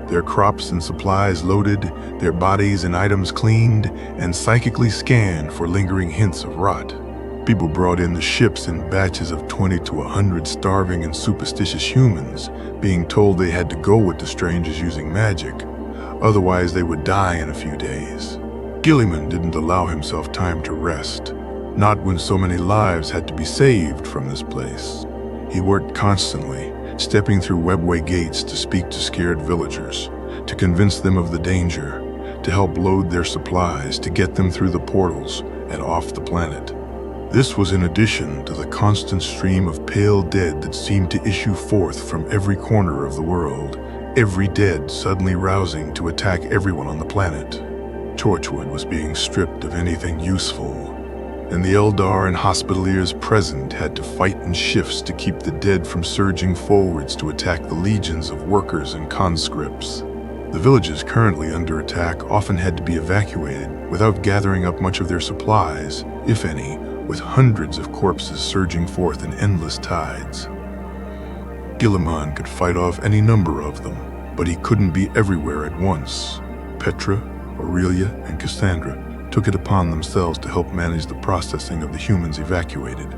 their crops and supplies loaded, their bodies and items cleaned, and psychically scanned for lingering hints of rot. People brought in the ships in batches of 20 to 100 starving and superstitious humans, being told they had to go with the strangers using magic, otherwise they would die in a few days. Guilliman didn't allow himself time to rest, not when so many lives had to be saved from this place. He worked constantly, stepping through webway gates to speak to scared villagers, to convince them of the danger, to help load their supplies, to get them through the portals and off the planet. This was in addition to the constant stream of pale dead that seemed to issue forth from every corner of the world, every dead suddenly rousing to attack everyone on the planet. Torchwood was being stripped of anything useful, and the eldar and hospitaliers present had to fight in shifts to keep the dead from surging forwards to attack the legions of workers and conscripts. The villages currently under attack often had to be evacuated without gathering up much of their supplies, if any, with hundreds of corpses surging forth in endless tides. Guilliman could fight off any number of them, but he couldn't be everywhere at once. Petra, Aurelia, and Cassandra took it upon themselves to help manage the processing of the humans evacuated.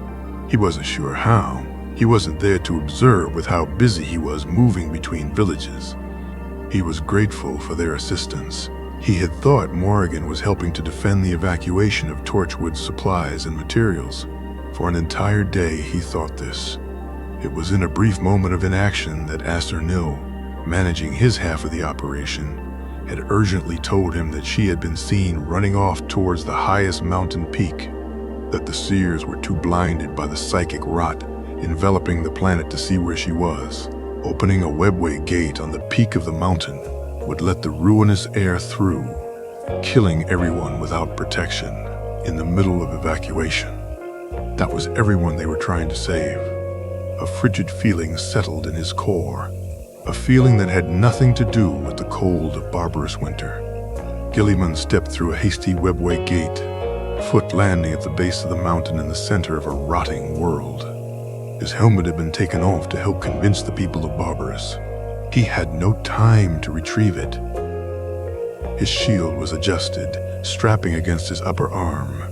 He wasn't sure how. He wasn't there to observe with how busy he was moving between villages. He was grateful for their assistance. He had thought Morrigan was helping to defend the evacuation of Torchwood's supplies and materials. For an entire day he thought this. It was in a brief moment of inaction that Aster Nil, managing his half of the operation, had urgently told him that she had been seen running off towards the highest mountain peak, that the seers were too blinded by the psychic rot enveloping the planet to see where she was. Opening a webway gate on the peak of the mountain would let the ruinous air through, killing everyone without protection in the middle of evacuation. That was everyone they were trying to save. A frigid feeling settled in his core, a feeling that had nothing to do with the cold of barbarous winter. Guilliman stepped through a hasty webway gate, foot landing at the base of the mountain in the center of a rotting world. His helmet had been taken off to help convince the people of Barbarous. He had no time to retrieve it. His shield was adjusted, strapping against his upper arm.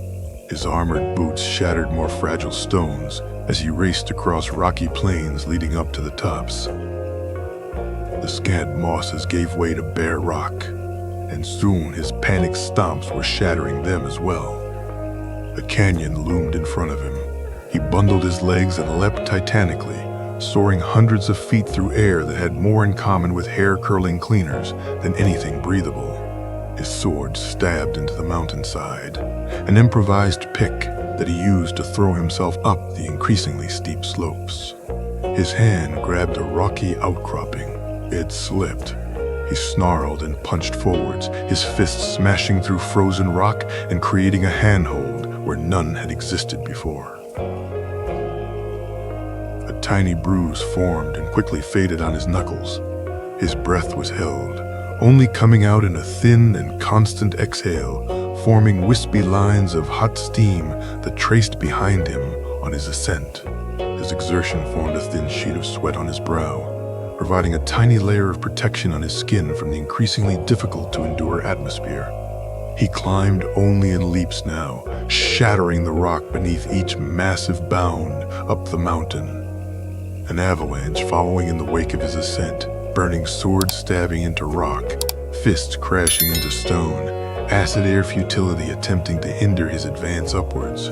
His armored boots shattered more fragile stones as he raced across rocky plains leading up to the tops. The scant mosses gave way to bare rock, and soon his panicked stomps were shattering them as well. A canyon loomed in front of him. He bundled his legs and leapt titanically, soaring hundreds of feet through air that had more in common with hair-curling cleaners than anything breathable. His sword stabbed into the mountainside, an improvised pick that he used to throw himself up the increasingly steep slopes. His hand grabbed a rocky outcropping. It slipped. He snarled and punched forwards, his fists smashing through frozen rock and creating a handhold where none had existed before. A tiny bruise formed and quickly faded on his knuckles. His breath was held, only coming out in a thin and constant exhale, forming wispy lines of hot steam that traced behind him on his ascent. His exertion formed a thin sheet of sweat on his brow, providing a tiny layer of protection on his skin from the increasingly difficult-to-endure atmosphere. He climbed only in leaps now, shattering the rock beneath each massive bound up the mountain. An avalanche following in the wake of his ascent, burning swords stabbing into rock, fists crashing into stone, acid air futility attempting to hinder his advance upwards.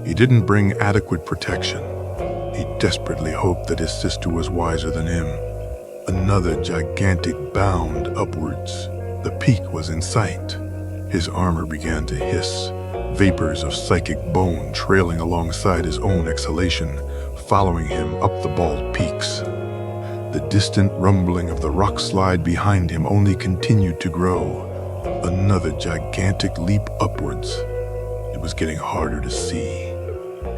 He didn't bring adequate protection. He desperately hoped that his sister was wiser than him. Another gigantic bound upwards. The peak was in sight. His armor began to hiss, vapors of psychic bone trailing alongside his own exhalation, following him up the bald peaks. The distant rumbling of the rock slide behind him only continued to grow. Another gigantic leap upwards. It was getting harder to see.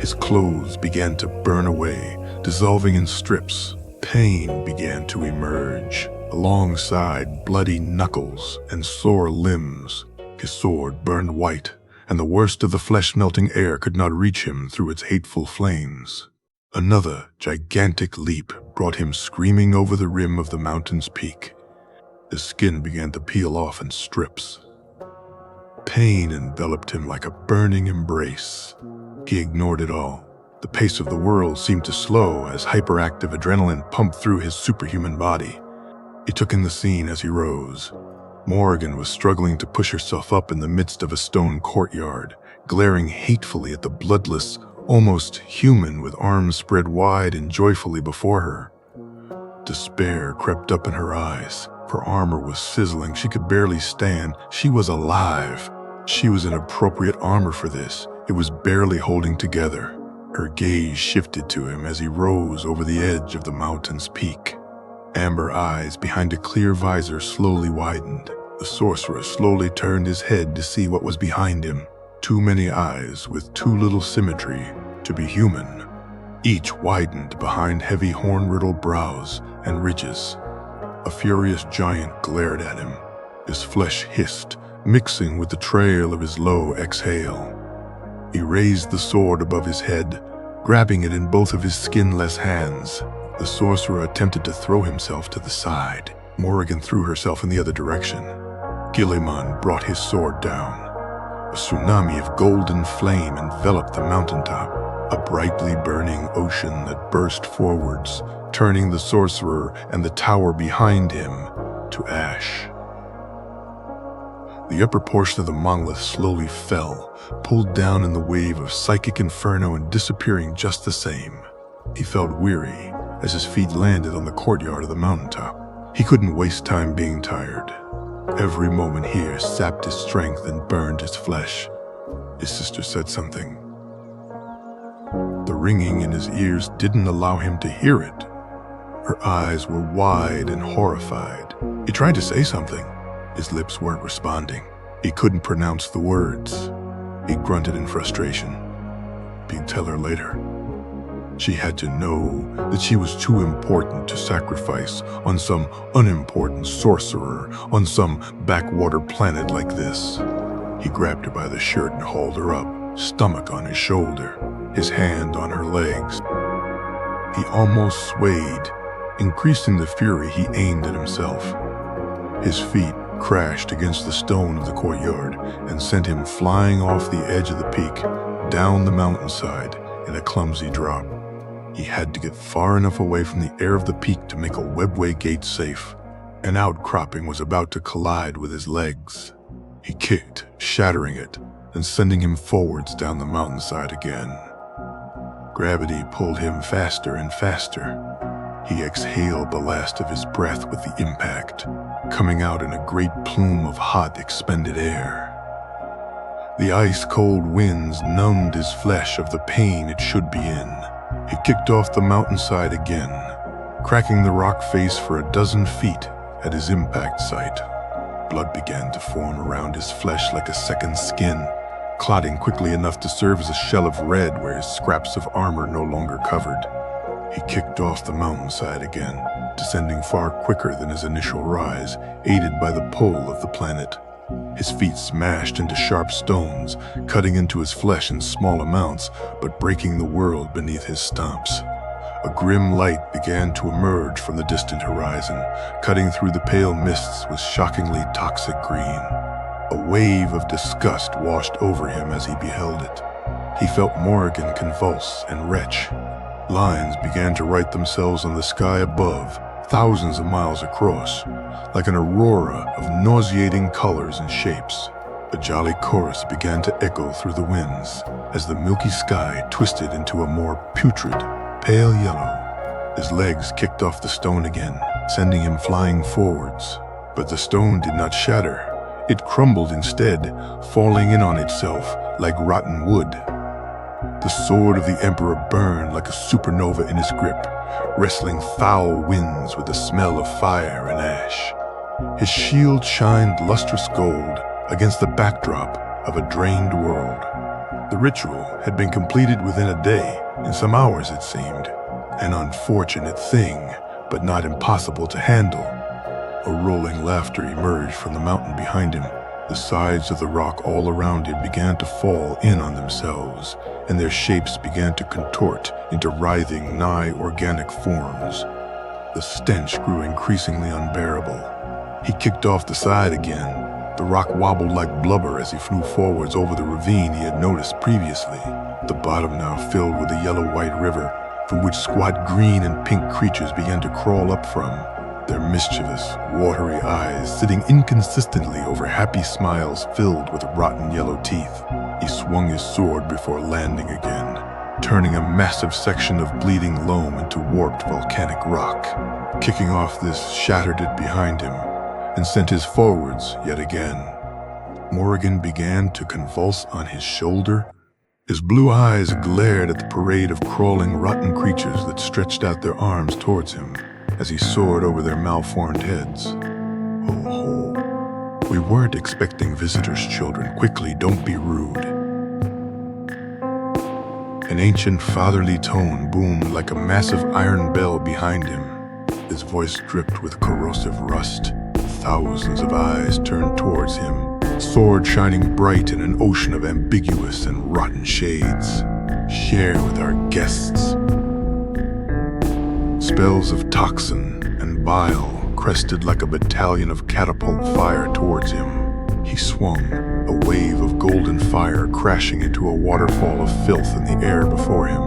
His clothes began to burn away, dissolving in strips. Pain began to emerge, alongside bloody knuckles and sore limbs. His sword burned white, and the worst of the flesh-melting air could not reach him through its hateful flames. Another gigantic leap brought him screaming over the rim of the mountain's peak. His skin began to peel off in strips. Pain enveloped him like a burning embrace. He ignored it all. The pace of the world seemed to slow as hyperactive adrenaline pumped through his superhuman body. He took in the scene as he rose. Morrigan was struggling to push herself up in the midst of a stone courtyard, glaring hatefully at the bloodless, almost human with arms spread wide and joyfully before her. Despair crept up in her eyes. Her armor was sizzling. She could barely stand. She was alive. She was in appropriate armor for this. It was barely holding together. Her gaze shifted to him as he rose over the edge of the mountain's peak. Amber eyes behind a clear visor slowly widened. The sorcerer slowly turned his head to see what was behind him. Too many eyes with too little symmetry to be human. Each widened behind heavy horn-riddled brows and ridges. A furious giant glared at him. His flesh hissed, mixing with the trail of his low exhale. He raised the sword above his head, grabbing it in both of his skinless hands. The sorcerer attempted to throw himself to the side. Morrigan threw herself in the other direction. Guilliman brought his sword down. A tsunami of golden flame enveloped the mountaintop, a brightly burning ocean that burst forwards, turning the sorcerer and the tower behind him to ash. The upper portion of the monolith slowly fell, pulled down in the wave of psychic inferno and disappearing just the same. He felt weary as his feet landed on the courtyard of the mountaintop. He couldn't waste time being tired. Every moment here sapped his strength and burned his flesh. His sister said something. The ringing in his ears didn't allow him to hear it. Her eyes were wide and horrified. He tried to say something. His lips weren't responding. He couldn't pronounce the words. He grunted in frustration. He'd tell her later. She had to know that she was too important to sacrifice on some unimportant sorcerer on some backwater planet like this. He grabbed her by the shirt and hauled her up, stomach on his shoulder, his hand on her legs. He almost swayed, increasing the fury he aimed at himself. His feet crashed against the stone of the courtyard and sent him flying off the edge of the peak, down the mountainside in a clumsy drop. He had to get far enough away from the air of the peak to make a webway gate safe. An outcropping was about to collide with his legs. He kicked, shattering it, and sending him forwards down the mountainside again. Gravity pulled him faster and faster. He exhaled the last of his breath with the impact, coming out in a great plume of hot, expended air. The ice-cold winds numbed his flesh of the pain it should be in. He kicked off the mountainside again, cracking the rock face for a dozen feet at his impact site. Blood began to form around his flesh like a second skin, clotting quickly enough to serve as a shell of red where his scraps of armor no longer covered. He kicked off the mountainside again, descending far quicker than his initial rise, aided by the pull of the planet. His feet smashed into sharp stones, cutting into his flesh in small amounts, but breaking the world beneath his stomps. A grim light began to emerge from the distant horizon, cutting through the pale mists with shockingly toxic green. A wave of disgust washed over him as he beheld it. He felt Morrigan convulse and retch. Lines began to write themselves on the sky above, thousands of miles across, like an aurora of nauseating colors and shapes. A jolly chorus began to echo through the winds as the milky sky twisted into a more putrid, pale yellow. His legs kicked off the stone again, sending him flying forwards. But the stone did not shatter. It crumbled instead, falling in on itself like rotten wood. The sword of the Emperor burned like a supernova in his grip, wrestling foul winds with the smell of fire and ash. His shield shined lustrous gold against the backdrop of a drained world. The ritual had been completed within a day, in some hours it seemed. An unfortunate thing, but not impossible to handle. A rolling laughter emerged from the mountain behind him. The sides of the rock all around him began to fall in on themselves, and their shapes began to contort into writhing, nigh organic forms. The stench grew increasingly unbearable. He kicked off the side again, The rock wobbled like blubber as he flew forwards over the ravine he had noticed previously, the bottom now filled with a yellow-white river from which squat green and pink creatures began to crawl up from, their mischievous, watery eyes sitting inconsistently over happy smiles filled with rotten yellow teeth. He swung his sword before landing again, turning a massive section of bleeding loam into warped volcanic rock. Kicking off this shattered it behind him and sent his forwards yet again. Morrigan began to convulse on his shoulder. His blue eyes glared at the parade of crawling, rotten creatures that stretched out their arms towards him as he soared over their malformed heads. Ho ho. We weren't expecting visitors, children. Quickly, don't be rude. An ancient fatherly tone boomed like a massive iron bell behind him. His voice dripped with corrosive rust. Thousands of eyes turned towards him, sword shining bright in an ocean of ambiguous and rotten shades. Share with our guests. Spells of toxin and bile crested like a battalion of catapult fire towards him. He swung, a wave of golden fire crashing into a waterfall of filth in the air before him.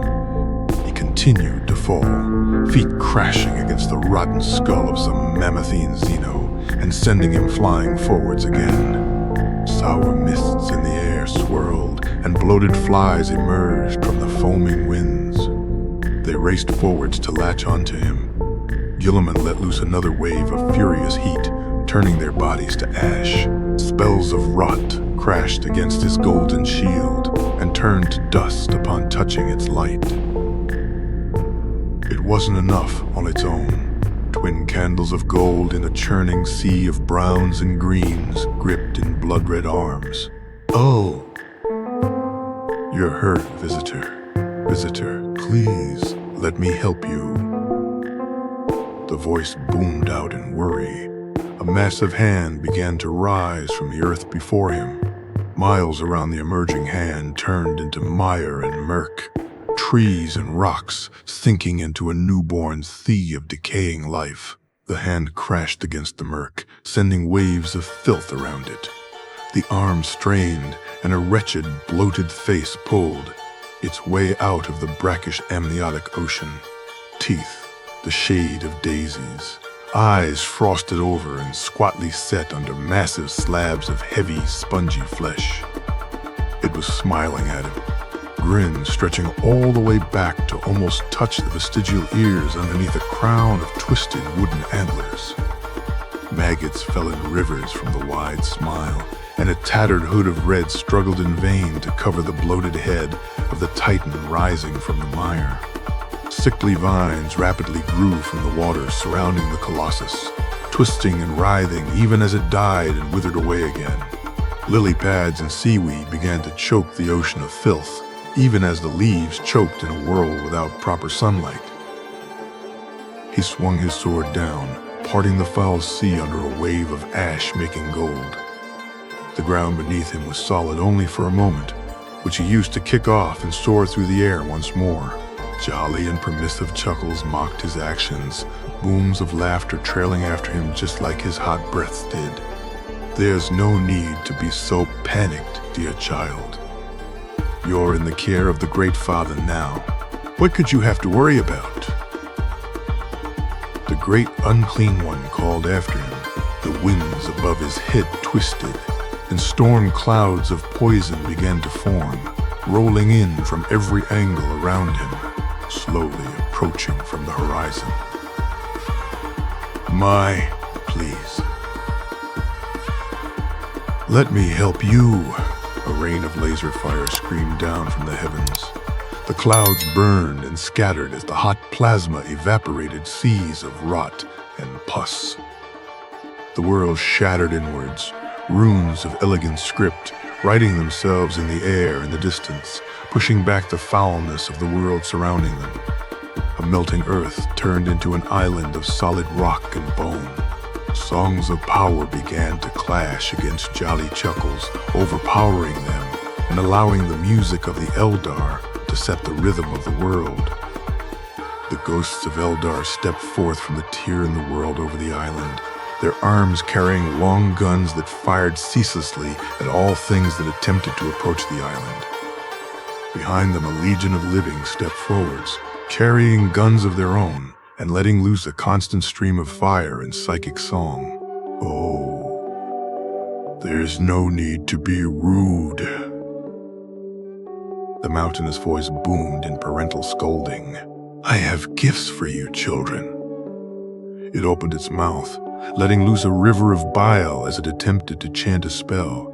He continued to fall, feet crashing against the rotten skull of some mammothine Xeno, and sending him flying forwards again. Sour mists in the air swirled, and bloated flies emerged from the foaming winds. They raced forwards to latch onto him. Guilliman let loose another wave of furious heat, turning their bodies to ash. Spells of rot crashed against his golden shield and turned to dust upon touching its light. It wasn't enough on its own. Twin candles of gold in a churning sea of browns and greens gripped in blood-red arms. Oh! You're hurt, visitor. Visitor, please, let me help you. The voice boomed out in worry. A massive hand began to rise from the earth before him. Miles around the emerging hand turned into mire and murk. Trees and rocks sinking into a newborn sea of decaying life. The hand crashed against the murk, sending waves of filth around it. The arm strained, and a wretched, bloated face pulled, its way out of the brackish amniotic ocean. Teeth, the shade of daisies. Eyes frosted over and squatly set under massive slabs of heavy, spongy flesh. It was smiling at him. Grin stretching all the way back to almost touch the vestigial ears underneath a crown of twisted wooden antlers. Maggots fell in rivers from the wide smile, and a tattered hood of red struggled in vain to cover the bloated head of the titan rising from the mire. Sickly vines rapidly grew from the water surrounding the colossus, twisting and writhing even as it died and withered away again. Lily pads and seaweed began to choke the ocean of filth, even as the leaves choked in a world without proper sunlight. He swung his sword down, parting the foul sea under a wave of ash making gold. The ground beneath him was solid only for a moment, which he used to kick off and soar through the air once more. Jolly and permissive chuckles mocked his actions, booms of laughter trailing after him just like his hot breaths did. There's no need to be so panicked, dear child. You're in the care of the Great Father now. What could you have to worry about? The great unclean one called after him. The winds above his head twisted, and storm clouds of poison began to form, rolling in from every angle around him, slowly approaching from the horizon. Please. Let me help you. A rain of laser fire screamed down from the heavens. The clouds burned and scattered as the hot plasma evaporated seas of rot and pus. The world shattered inwards, runes of elegant script writing themselves in the air in the distance, pushing back the foulness of the world surrounding them. A melting earth turned into an island of solid rock and bone. Songs of power began to clash against jolly chuckles, overpowering them and allowing the music of the eldar to set the rhythm of the world. The ghosts of eldar stepped forth from the tear in the world over the island, their arms carrying long guns that fired ceaselessly at all things that attempted to approach the island. Behind them, a legion of living stepped forwards, carrying guns of their own and letting loose a constant stream of fire and psychic song. Oh, there's no need to be rude. The mountainous voice boomed in parental scolding. I have gifts for you, children. It opened its mouth, letting loose a river of bile as it attempted to chant a spell.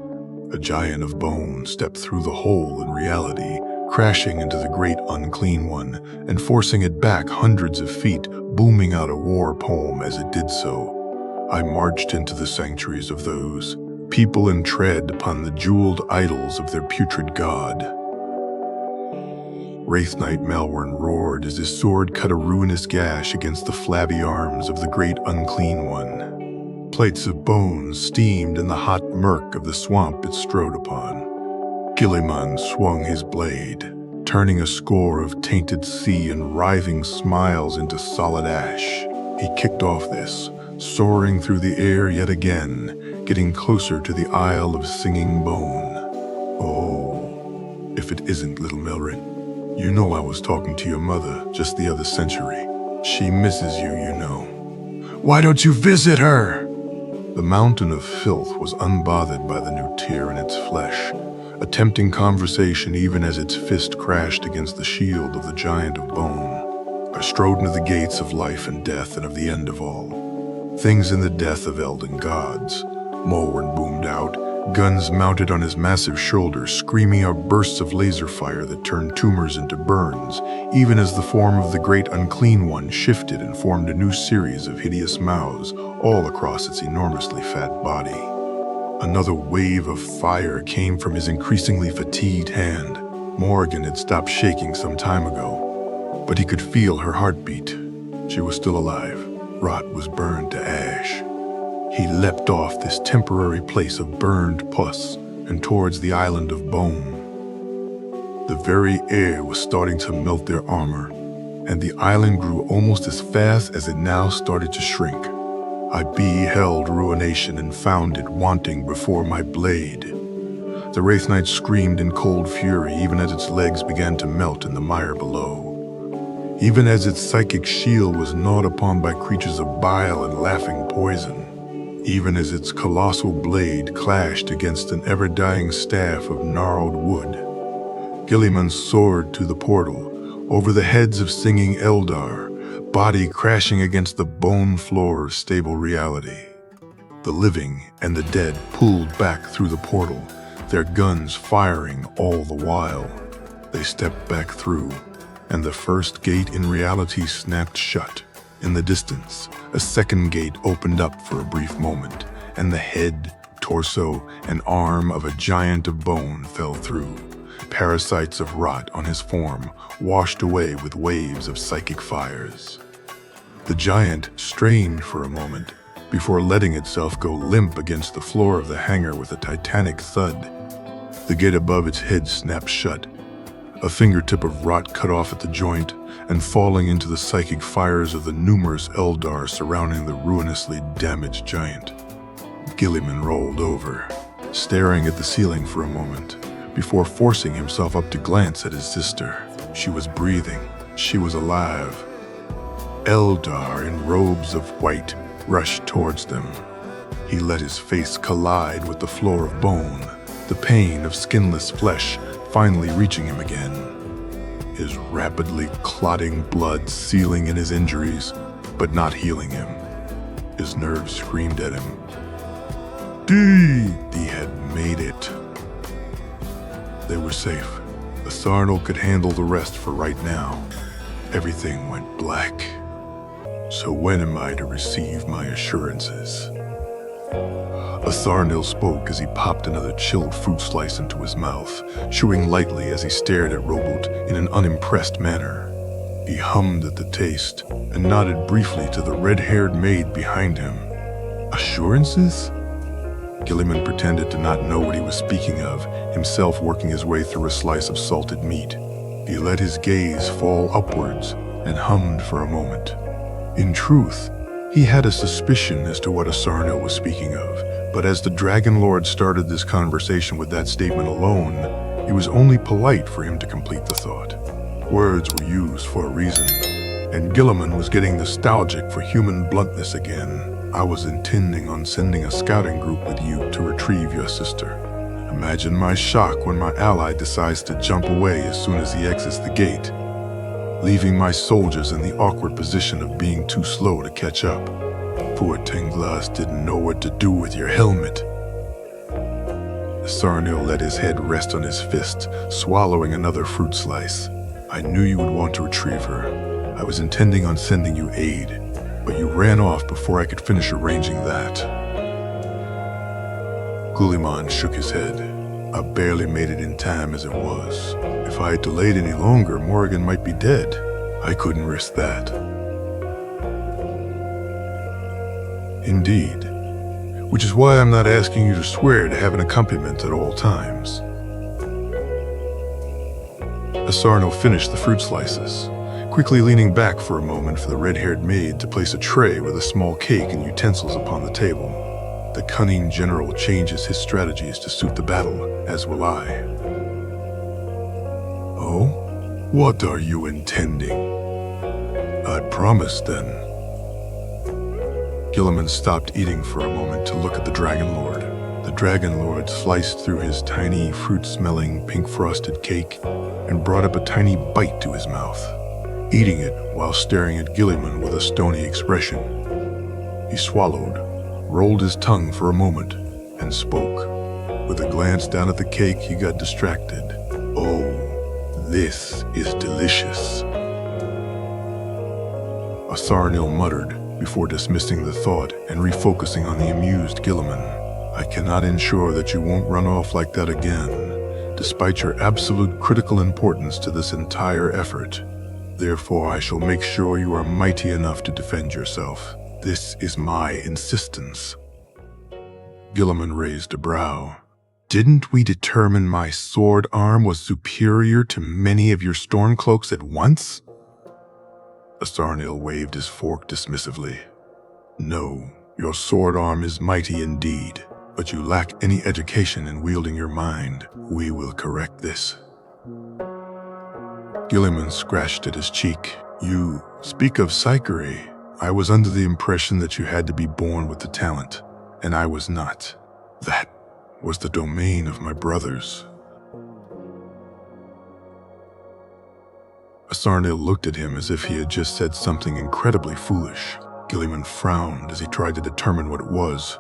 A giant of bone stepped through the hole in reality, crashing into the great unclean one and forcing it back hundreds of feet, booming out a war poem as it did so. I marched into the sanctuaries of those people and tread upon the jeweled idols of their putrid god. Wraith Knight Malwern roared as his sword cut a ruinous gash against the flabby arms of the great unclean one. Plates of bones steamed in the hot murk of the swamp it strode upon. Guilliman swung his blade, turning a score of tainted sea and writhing smiles into solid ash. He kicked off this, soaring through the air yet again, getting closer to the Isle of Singing Bone. Oh, if it isn't little Melrin. You know I was talking to your mother just the other century. She misses you, you know. Why don't you visit her? The mountain of filth was unbothered by the new tear in its flesh, attempting conversation even as its fist crashed against the shield of the giant of bone. I strode into the gates of life and death and of the end of all. Things in the death of Elden gods. Malwern boomed out, guns mounted on his massive shoulders, screaming out bursts of laser fire that turned tumors into burns, even as the form of the great unclean one shifted and formed a new series of hideous mouths all across its enormously fat body. Another wave of fire came from his increasingly fatigued hand. Morgan had stopped shaking some time ago, but he could feel her heartbeat. She was still alive. Rot was burned to ash. He leapt off this temporary place of burned pus and towards the island of bone. The very air was starting to melt their armor, and the island grew almost as fast as it now started to shrink. I beheld ruination and found it wanting before my blade. The Wraith Knight screamed in cold fury even as its legs began to melt in the mire below. Even as its psychic shield was gnawed upon by creatures of bile and laughing poison. Even as its colossal blade clashed against an ever-dying staff of gnarled wood. Guilliman soared to the portal, over the heads of singing eldar, body crashing against the bone floor of stable reality. The living and the dead pulled back through the portal, their guns firing all the while. They stepped back through, and the first gate in reality snapped shut. In the distance, a second gate opened up for a brief moment, and the head, torso, and arm of a giant of bone fell through. Parasites of rot on his form washed away with waves of psychic fires. The giant strained for a moment before letting itself go limp against the floor of the hangar with a titanic thud. The gate above its head snapped shut. A fingertip of rot cut off at the joint and falling into the psychic fires of the numerous eldar surrounding the ruinously damaged giant. Guilliman rolled over, staring at the ceiling for a moment, before forcing himself up to glance at his sister. She was breathing. She was alive. Eldar in robes of white rushed towards them. He let his face collide with the floor of bone, the pain of skinless flesh finally reaching him again. His rapidly clotting blood sealing in his injuries, but not healing him. His nerves screamed at him. He had made it. They were safe. The Sarnal could handle the rest for right now. Everything went black. So when am I to receive my assurances? Sarnil spoke as he popped another chilled fruit slice into his mouth, chewing lightly as he stared at Robot in an unimpressed manner. He hummed at the taste and nodded briefly to the red-haired maid behind him. Assurances? Guilliman pretended to not know what he was speaking of, himself working his way through a slice of salted meat. He let his gaze fall upwards and hummed for a moment. In truth, He had a suspicion as to what Asarnil was speaking of, but as the Dragon Lord started this conversation with that statement alone, it was only polite for him to complete the thought. Words were used for a reason, and Guilliman was getting nostalgic for human bluntness again. I was intending on sending a scouting group with you to retrieve your sister. Imagine my shock when my ally decides to jump away as soon as he exits the gate, leaving my soldiers in the awkward position of being too slow to catch up. Poor Tenglas didn't know what to do with your helmet. Asarnil let his head rest on his fist, swallowing another fruit slice. I knew you would want to retrieve her. I was intending on sending you aid, but you ran off before I could finish arranging that. Guilliman shook his head. I barely made it in time as it was. If I had delayed any longer, Morrigan might be dead. I couldn't risk that. Indeed. Which is why I'm not asking you to swear to have an accompaniment at all times. Asarnil finished the fruit slices, quickly leaning back for a moment for the red-haired maid to place a tray with a small cake and utensils upon the table. The cunning general changes his strategies to suit the battle, as will I. Oh? What are you intending? I'd promised then. Guilliman stopped eating for a moment to look at the Dragon Lord. The Dragon Lord sliced through his tiny, fruit-smelling, pink-frosted cake and brought up a tiny bite to his mouth, eating it while staring at Guilliman with a stony expression. He swallowed, rolled his tongue for a moment, and spoke. With a glance down at the cake, he got distracted. Oh, this is delicious. Asarnil muttered before dismissing the thought and refocusing on the amused Guilliman. I cannot ensure that you won't run off like that again, despite your absolute critical importance to this entire effort. Therefore, I shall make sure you are mighty enough to defend yourself. This is my insistence. Guilliman raised a brow. Didn't we determine my sword arm was superior to many of your stormcloaks at once? Asarnil waved his fork dismissively. No, your sword arm is mighty indeed, but you lack any education in wielding your mind. We will correct this. Guilliman scratched at his cheek. You speak of psychery. I was under the impression that you had to be born with the talent, and I was not. That was the domain of my brothers. Asarnil looked at him as if he had just said something incredibly foolish. Guilliman frowned as he tried to determine what it was.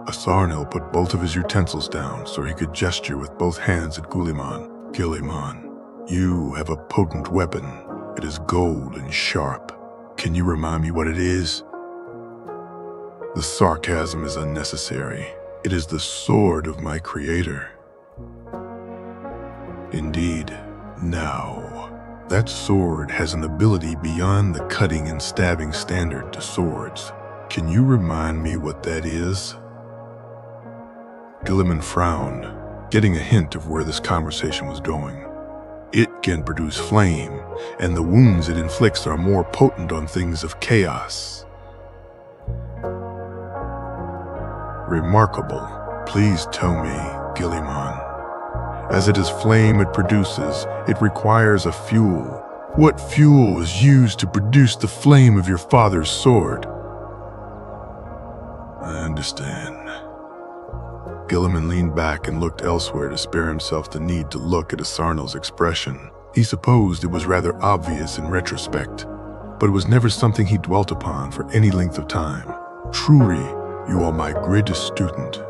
Asarnil put both of his utensils down so he could gesture with both hands at Guilliman. Guilliman, you have a potent weapon. It is gold and sharp. Can you remind me what it is? The sarcasm is unnecessary. It is the sword of my creator. Indeed. Now, that sword has an ability beyond the cutting and stabbing standard to swords. Can you remind me what that is? Guilliman frowned, getting a hint of where this conversation was going. It can produce flame, and the wounds it inflicts are more potent on things of chaos. Remarkable. Please tell me, Guilliman. As it is flame it produces, it requires a fuel. What fuel is used to produce the flame of your father's sword? I understand. Guilliman leaned back and looked elsewhere to spare himself the need to look at Asarnil's expression. He supposed it was rather obvious in retrospect, but it was never something he dwelt upon for any length of time. Truly, you are my greatest student.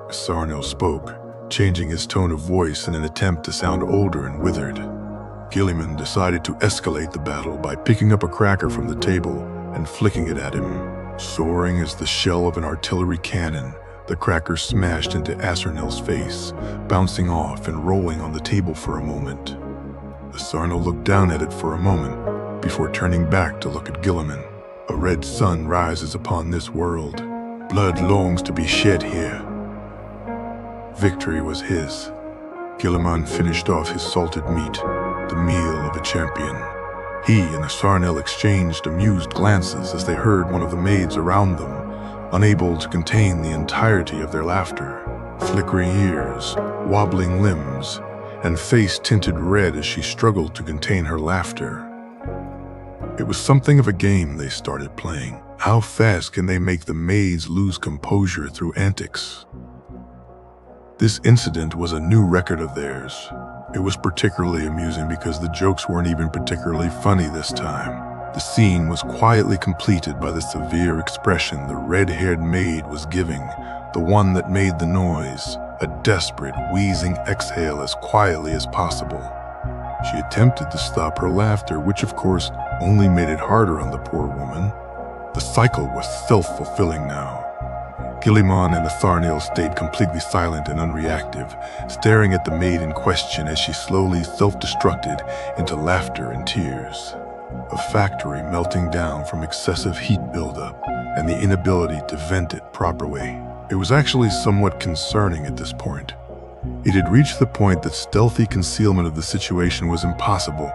Asarnil spoke, changing his tone of voice in an attempt to sound older and withered. Guilliman decided to escalate the battle by picking up a cracker from the table and flicking it at him. Soaring as the shell of an artillery cannon, the cracker smashed into Asarnil's face, bouncing off and rolling on the table for a moment. Asarnil looked down at it for a moment, before turning back to look at Guilliman. A red sun rises upon this world. Blood longs to be shed here. Victory was his. Guilliman finished off his salted meat, the meal of a champion. He and Asarnel exchanged amused glances as they heard one of the maids around them, unable to contain the entirety of their laughter. Flickering ears, wobbling limbs, and face tinted red as she struggled to contain her laughter. It was something of a game they started playing. How fast can they make the maids lose composure through antics? This incident was a new record of theirs. It was particularly amusing because the jokes weren't even particularly funny this time. The scene was quietly completed by the severe expression the red-haired maid was giving, the one that made the noise, a desperate, wheezing exhale as quietly as possible. She attempted to stop her laughter, which of course only made it harder on the poor woman. The cycle was self-fulfilling now. Guilliman and Asarnel stayed completely silent and unreactive, staring at the maid in question as she slowly self-destructed into laughter and tears. A factory melting down from excessive heat buildup and the inability to vent it properly. It was actually somewhat concerning at this point. It had reached the point that stealthy concealment of the situation was impossible,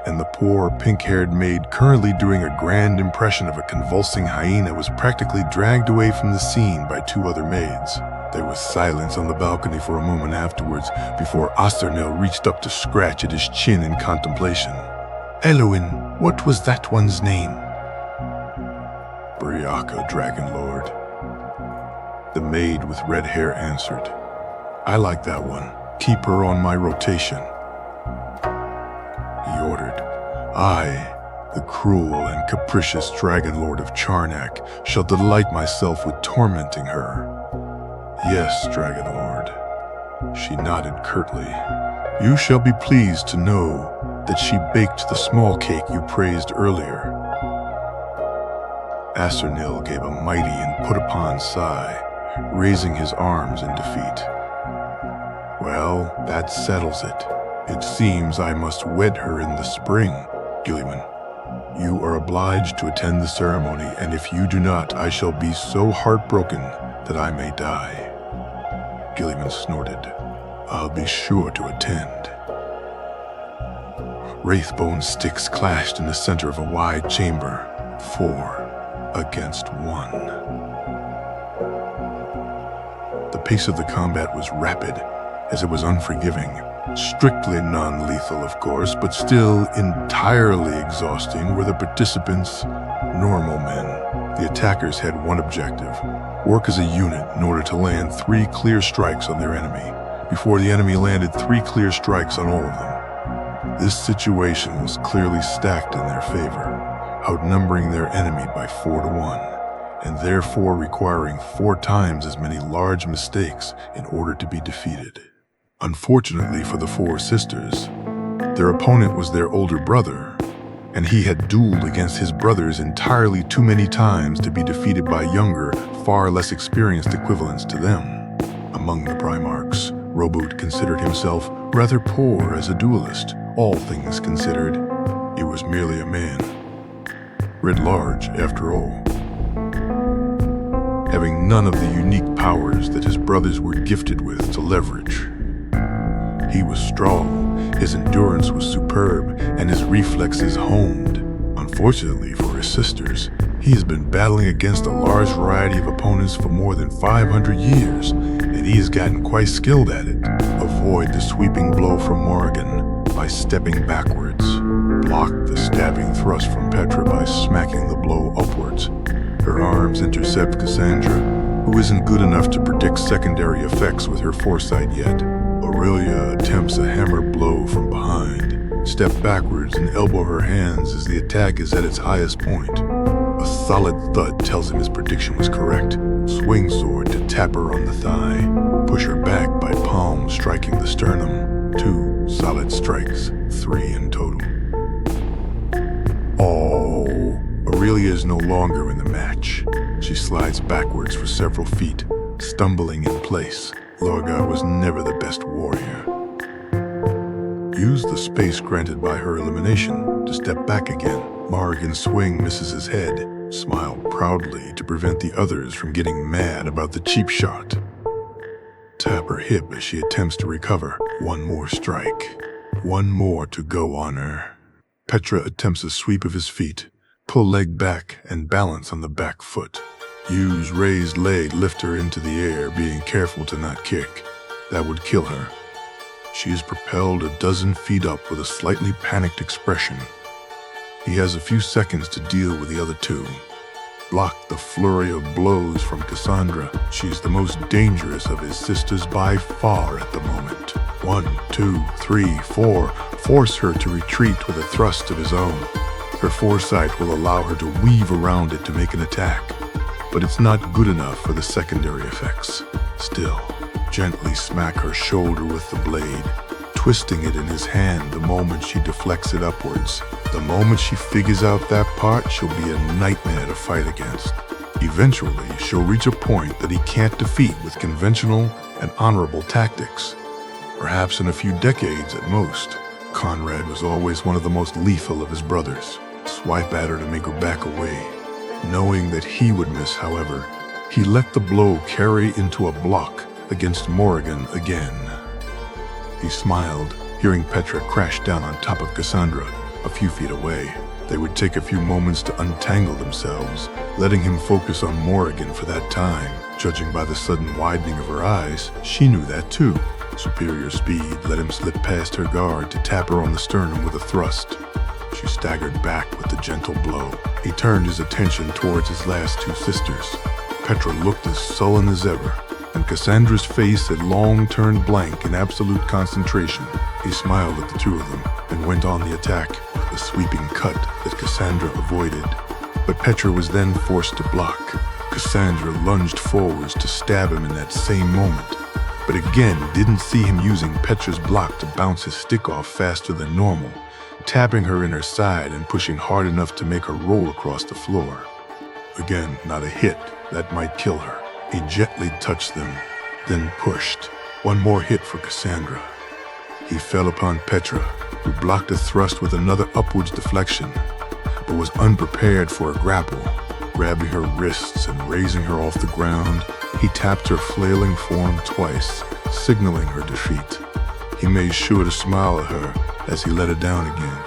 and the poor pink-haired maid, currently doing a grand impression of a convulsing hyena, was practically dragged away from the scene by two other maids. There was silence on the balcony for a moment afterwards before Asarnel reached up to scratch at his chin in contemplation. Eloin, what was that one's name? Briaka, Dragon Lord. The maid with red hair answered. I like that one. Keep her on my rotation. He ordered. I, the cruel and capricious Dragon Lord of Charnak, shall delight myself with tormenting her. Yes, Dragon Lord. She nodded curtly. You shall be pleased to know that she baked the small cake you praised earlier. Asarnel gave a mighty and put-upon sigh, raising his arms in defeat. Well, that settles it. It seems I must wed her in the spring, Guilliman. You are obliged to attend the ceremony, and if you do not, I shall be so heartbroken that I may die. Guilliman snorted. I'll be sure to attend. Wraithbone sticks clashed in the center of a wide chamber, 4 against 1. The pace of the combat was rapid, as it was unforgiving. Strictly non-lethal, of course, but still entirely exhausting were the participants, normal men. The attackers had one objective: work as a unit in order to land 3 clear strikes on their enemy, before the enemy landed 3 clear strikes on all of them. This situation was clearly stacked in their favor, outnumbering their enemy by 4 to 1, and therefore requiring 4 times as many large mistakes in order to be defeated. Unfortunately for the 4 sisters, their opponent was their older brother, and he had dueled against his brothers entirely too many times to be defeated by younger, far less experienced equivalents to them. Among the primarchs, Robot considered himself rather poor as a duelist. All things considered, he was merely a man. Writ large, after all. Having none of the unique powers that his brothers were gifted with to leverage. He was strong, his endurance was superb, and his reflexes honed. Unfortunately for his sisters, he has been battling against a large variety of opponents for more than 500 years, and he has gotten quite skilled at it. Avoid the sweeping blow from Morrigan by stepping backwards. Block the stabbing thrust from Petra by smacking the blow upwards. Her arms intercept Cassandra, who isn't good enough to predict secondary effects with her foresight yet. Aurelia attempts a hammer blow from behind. Step backwards and elbow her hands as the attack is at its highest point. A solid thud tells him his prediction was correct. Swing sword to tap her on the thigh. Push her back by palm striking the sternum. 2 solid strikes, 3 in total. Oh, Aurelia is no longer in the match. She slides backwards for several feet, stumbling in place. Lorga was never the best warrior. Use the space granted by her elimination to step back again. Morrigan's swing misses his head, smiled proudly to prevent the others from getting mad about the cheap shot. Tap her hip as she attempts to recover. 1 more strike. 1 more to go on her. Petra attempts a sweep of his feet, pull leg back and balance on the back foot. Use raised leg, lift her into the air, being careful to not kick. That would kill her. She is propelled a dozen feet up with a slightly panicked expression. He has a few seconds to deal with the other two. Block the flurry of blows from Cassandra. She's the most dangerous of his sisters by far at the moment. 1, 2, 3, 4. Force her to retreat with a thrust of his own. Her foresight will allow her to weave around it to make an attack, but it's not good enough for the secondary effects. Still, gently smack her shoulder with the blade, twisting it in his hand the moment she deflects it upwards. The moment she figures out that part, she'll be a nightmare to fight against. Eventually, she'll reach a point that he can't defeat with conventional and honorable tactics. Perhaps in a few decades at most. Conrad was always one of the most lethal of his brothers. Swipe at her to make her back away. Knowing that he would miss, however, he let the blow carry into a block against Morrigan again. He smiled, hearing Petra crash down on top of Cassandra a few feet away. They would take a few moments to untangle themselves, letting him focus on Morrigan for that time. Judging by the sudden widening of her eyes, she knew that too. Superior speed let him slip past her guard to tap her on the sternum with a thrust. She staggered back with the gentle blow. He turned his attention towards his last two sisters. Petra looked as sullen as ever, and Cassandra's face had long turned blank in absolute concentration. He smiled at the two of them and went on the attack, the sweeping cut that Cassandra avoided. But Petra was then forced to block. Cassandra lunged forwards to stab him in that same moment, but again didn't see him using Petra's block to bounce his stick off faster than normal, tapping her in her side and pushing hard enough to make her roll across the floor. Again, not a hit. That might kill her. He gently touched them, then pushed. One more hit for Cassandra. He fell upon Petra, who blocked a thrust with another upwards deflection, but was unprepared for a grapple. Grabbing her wrists and raising her off the ground, he tapped her flailing form twice, signaling her defeat. He made sure to smile at her as he let her down again.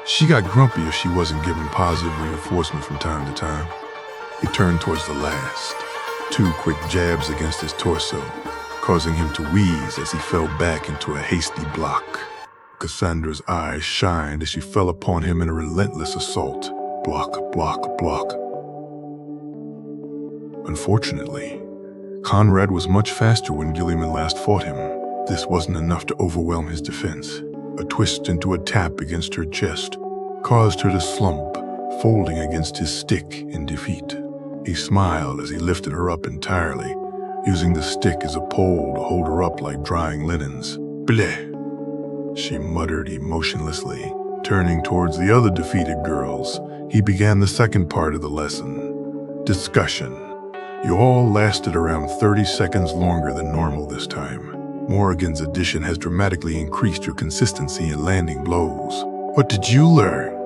She got grumpy if she wasn't given positive reinforcement from time to time. He turned towards the last. 2 quick jabs against his torso, causing him to wheeze as he fell back into a hasty block. Cassandra's eyes shined as she fell upon him in a relentless assault. Block, block, block. Unfortunately, Conrad was much faster when Guilliman last fought him. This wasn't enough to overwhelm his defense. A twist into a tap against her chest caused her to slump, folding against his stick in defeat. He smiled as he lifted her up entirely, using the stick as a pole to hold her up like drying linens. Bleh, she muttered emotionlessly. Turning towards the other defeated girls, he began the second part of the lesson. Discussion. You all lasted around 30 seconds longer than normal this time. Morrigan's addition has dramatically increased your consistency in landing blows. What did you learn?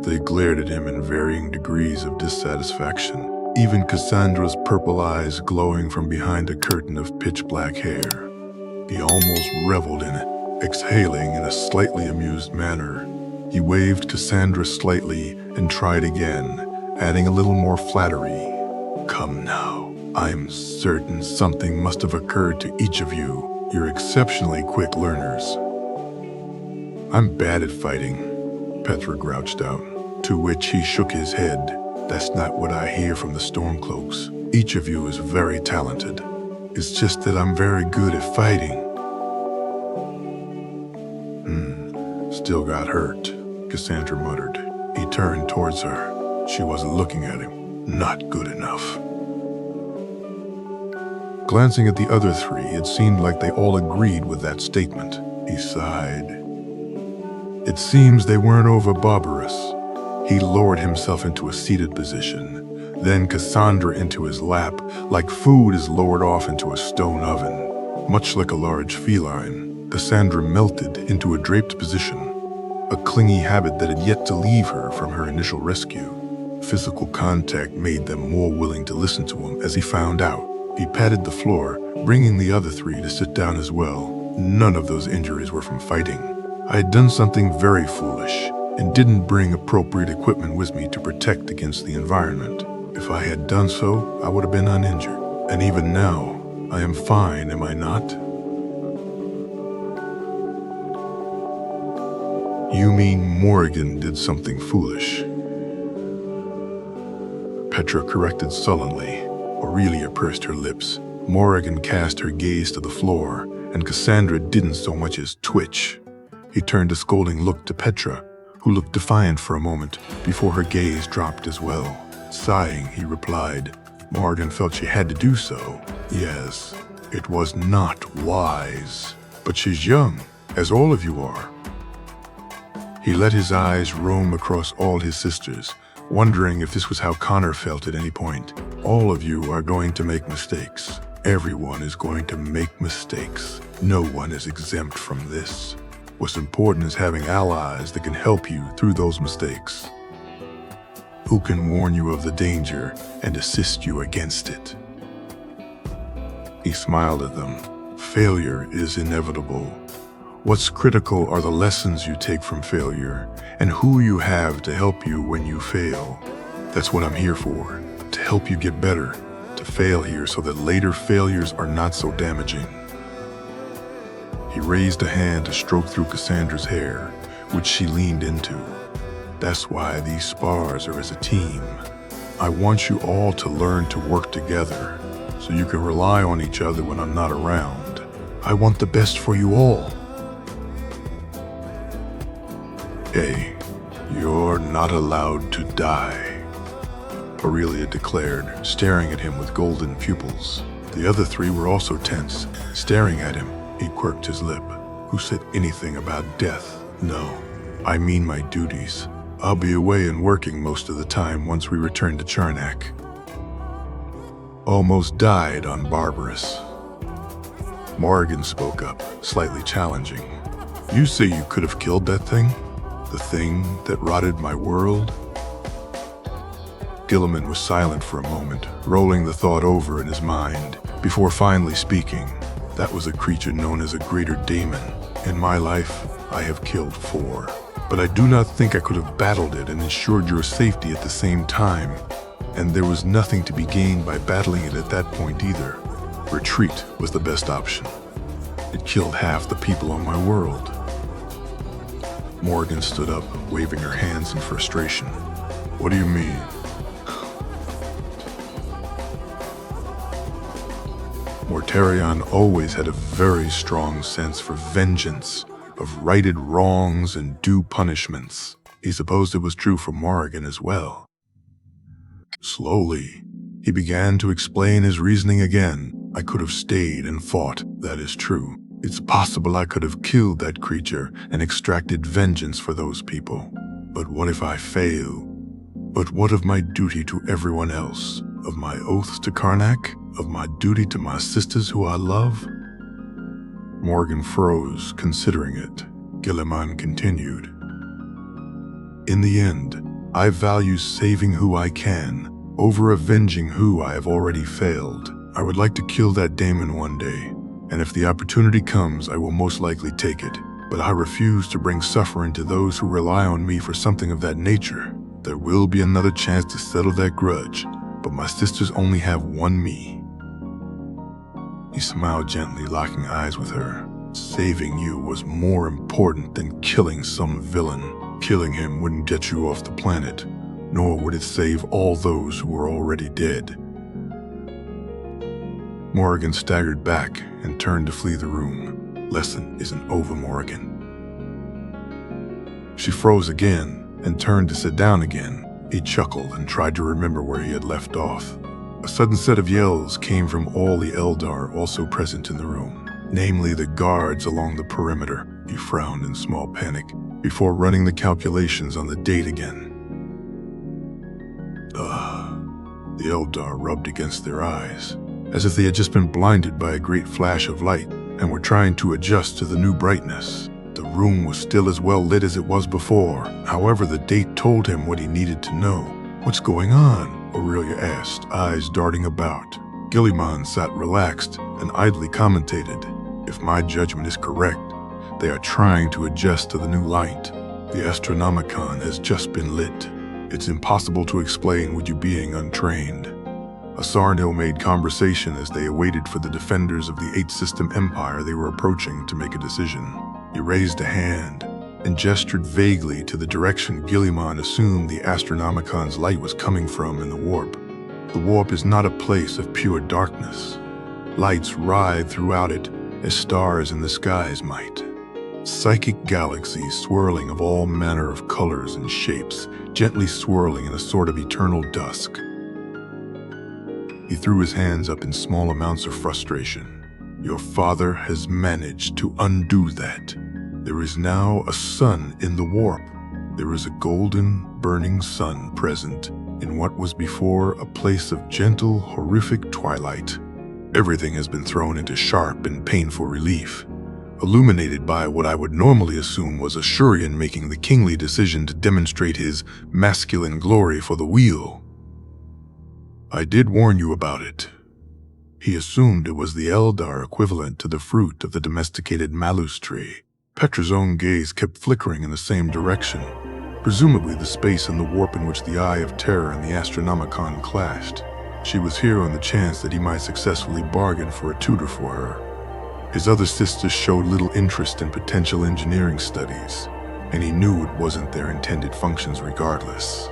They glared at him in varying degrees of dissatisfaction, even Cassandra's purple eyes glowing from behind a curtain of pitch-black hair. He almost reveled in it, exhaling in a slightly amused manner. He waved Cassandra slightly and tried again, adding a little more flattery. Come now. I'm certain something must have occurred to each of you. You're exceptionally quick learners. I'm bad at fighting, Petra grouched out, to which he shook his head. That's not what I hear from the Stormcloaks. Each of you is very talented. It's just that I'm very good at fighting. Still got hurt, Cassandra muttered. He turned towards her. She wasn't looking at him. Not good enough. Glancing at the other 3, it seemed like they all agreed with that statement. He sighed. It seems they weren't over barbarous. He lowered himself into a seated position, then Cassandra into his lap, like food is lowered off into a stone oven. Much like a large feline, Cassandra melted into a draped position, a clingy habit that had yet to leave her from her initial rescue. Physical contact made them more willing to listen to him, as he found out. He patted the floor, bringing the other 3 to sit down as well. None of those injuries were from fighting. I had done something very foolish and didn't bring appropriate equipment with me to protect against the environment. If I had done so, I would have been uninjured. And even now, I am fine, am I not? You mean Morrigan did something foolish? Petra corrected sullenly. Aurelia pursed her lips. Morrigan cast her gaze to the floor, and Cassandra didn't so much as twitch. He turned a scolding look to Petra, who looked defiant for a moment before her gaze dropped as well. Sighing, he replied, Morrigan felt she had to do so. Yes, it was not wise. But she's young, as all of you are. He let his eyes roam across all his sisters, wondering if this was how Connor felt at any point. All of you are going to make mistakes. Everyone is going to make mistakes. No one is exempt from this. What's important is having allies that can help you through those mistakes, who can warn you of the danger and assist you against it. He smiled at them. Failure is inevitable. What's critical are the lessons you take from failure and who you have to help you when you fail. That's what I'm here for, to help you get better, to fail here so that later failures are not so damaging. He raised a hand to stroke through Cassandra's hair, which she leaned into. That's why these spars are as a team. I want you all to learn to work together so you can rely on each other when I'm not around. I want the best for you all. Hey, you're not allowed to die, Aurelia declared, staring at him with golden pupils. The other three were also tense, staring at him. He quirked his lip. Who said anything about death? No, I mean my duties. I'll be away and working most of the time once we return to Charnak. Almost died on Barbarous. Morrigan spoke up, slightly challenging. You say you could have killed that thing? The thing that rotted my world? Guilliman was silent for a moment, rolling the thought over in his mind, before finally speaking. That was a creature known as a greater daemon. In my life, I have killed 4. But I do not think I could have battled it and ensured your safety at the same time. And there was nothing to be gained by battling it at that point either. Retreat was the best option. It killed half the people on my world. Morrigan stood up, waving her hands in frustration. What do you mean? Mortarion always had a very strong sense for vengeance, of righted wrongs and due punishments. He supposed it was true for Morrigan as well. Slowly, he began to explain his reasoning again. I could have stayed and fought, that is true. It's possible I could have killed that creature and extracted vengeance for those people. But what if I fail? But what of my duty to everyone else? Of my oaths to Karnak? Of my duty to my sisters who I love? Morrigan froze, considering it. Guilliman continued. In the end, I value saving who I can over avenging who I have already failed. I would like to kill that daemon one day, and if the opportunity comes, I will most likely take it. But I refuse to bring suffering to those who rely on me for something of that nature. There will be another chance to settle that grudge, but my sisters only have one me. He smiled gently, locking eyes with her. Saving you was more important than killing some villain. Killing him wouldn't get you off the planet, nor would it save all those who were already dead. Morrigan staggered back and turned to flee the room. Lesson isn't over, Morrigan. She froze again and turned to sit down again. He chuckled and tried to remember where he had left off. A sudden set of yells came from all the eldar also present in the room, namely the guards along the perimeter. He frowned in small panic before running the calculations on the date again. The eldar rubbed against their eyes, as if they had just been blinded by a great flash of light and were trying to adjust to the new brightness. The room was still as well lit as it was before. However, the date told him what he needed to know. What's going on? Aurelia asked, eyes darting about. Guilliman sat relaxed and idly commentated. If my judgment is correct, they are trying to adjust to the new light. The Astronomicon has just been lit. It's impossible to explain with you being untrained. A Sarnil made conversation as they awaited for the defenders of the 8-system empire they were approaching to make a decision. He raised a hand and gestured vaguely to the direction Guilliman assumed the Astronomicon's light was coming from in the warp. The warp is not a place of pure darkness. Lights ride throughout it as stars in the skies might. Psychic galaxies swirling of all manner of colors and shapes, gently swirling in a sort of eternal dusk. He threw his hands up in small amounts of frustration. Your father has managed to undo that. There is now a sun in the warp. There is a golden, burning sun present in what was before a place of gentle, horrific twilight. Everything has been thrown into sharp and painful relief, illuminated by what I would normally assume was a Shurian making the kingly decision to demonstrate his masculine glory for the wheel. I did warn you about it. He assumed it was the eldar equivalent to the fruit of the domesticated malus tree. Petra's own gaze kept flickering in the same direction, presumably the space in the warp in which the Eye of Terra and the Astronomicon clashed. She was here on the chance that he might successfully bargain for a tutor for her. His other sisters showed little interest in potential engineering studies, and he knew it wasn't their intended functions regardless.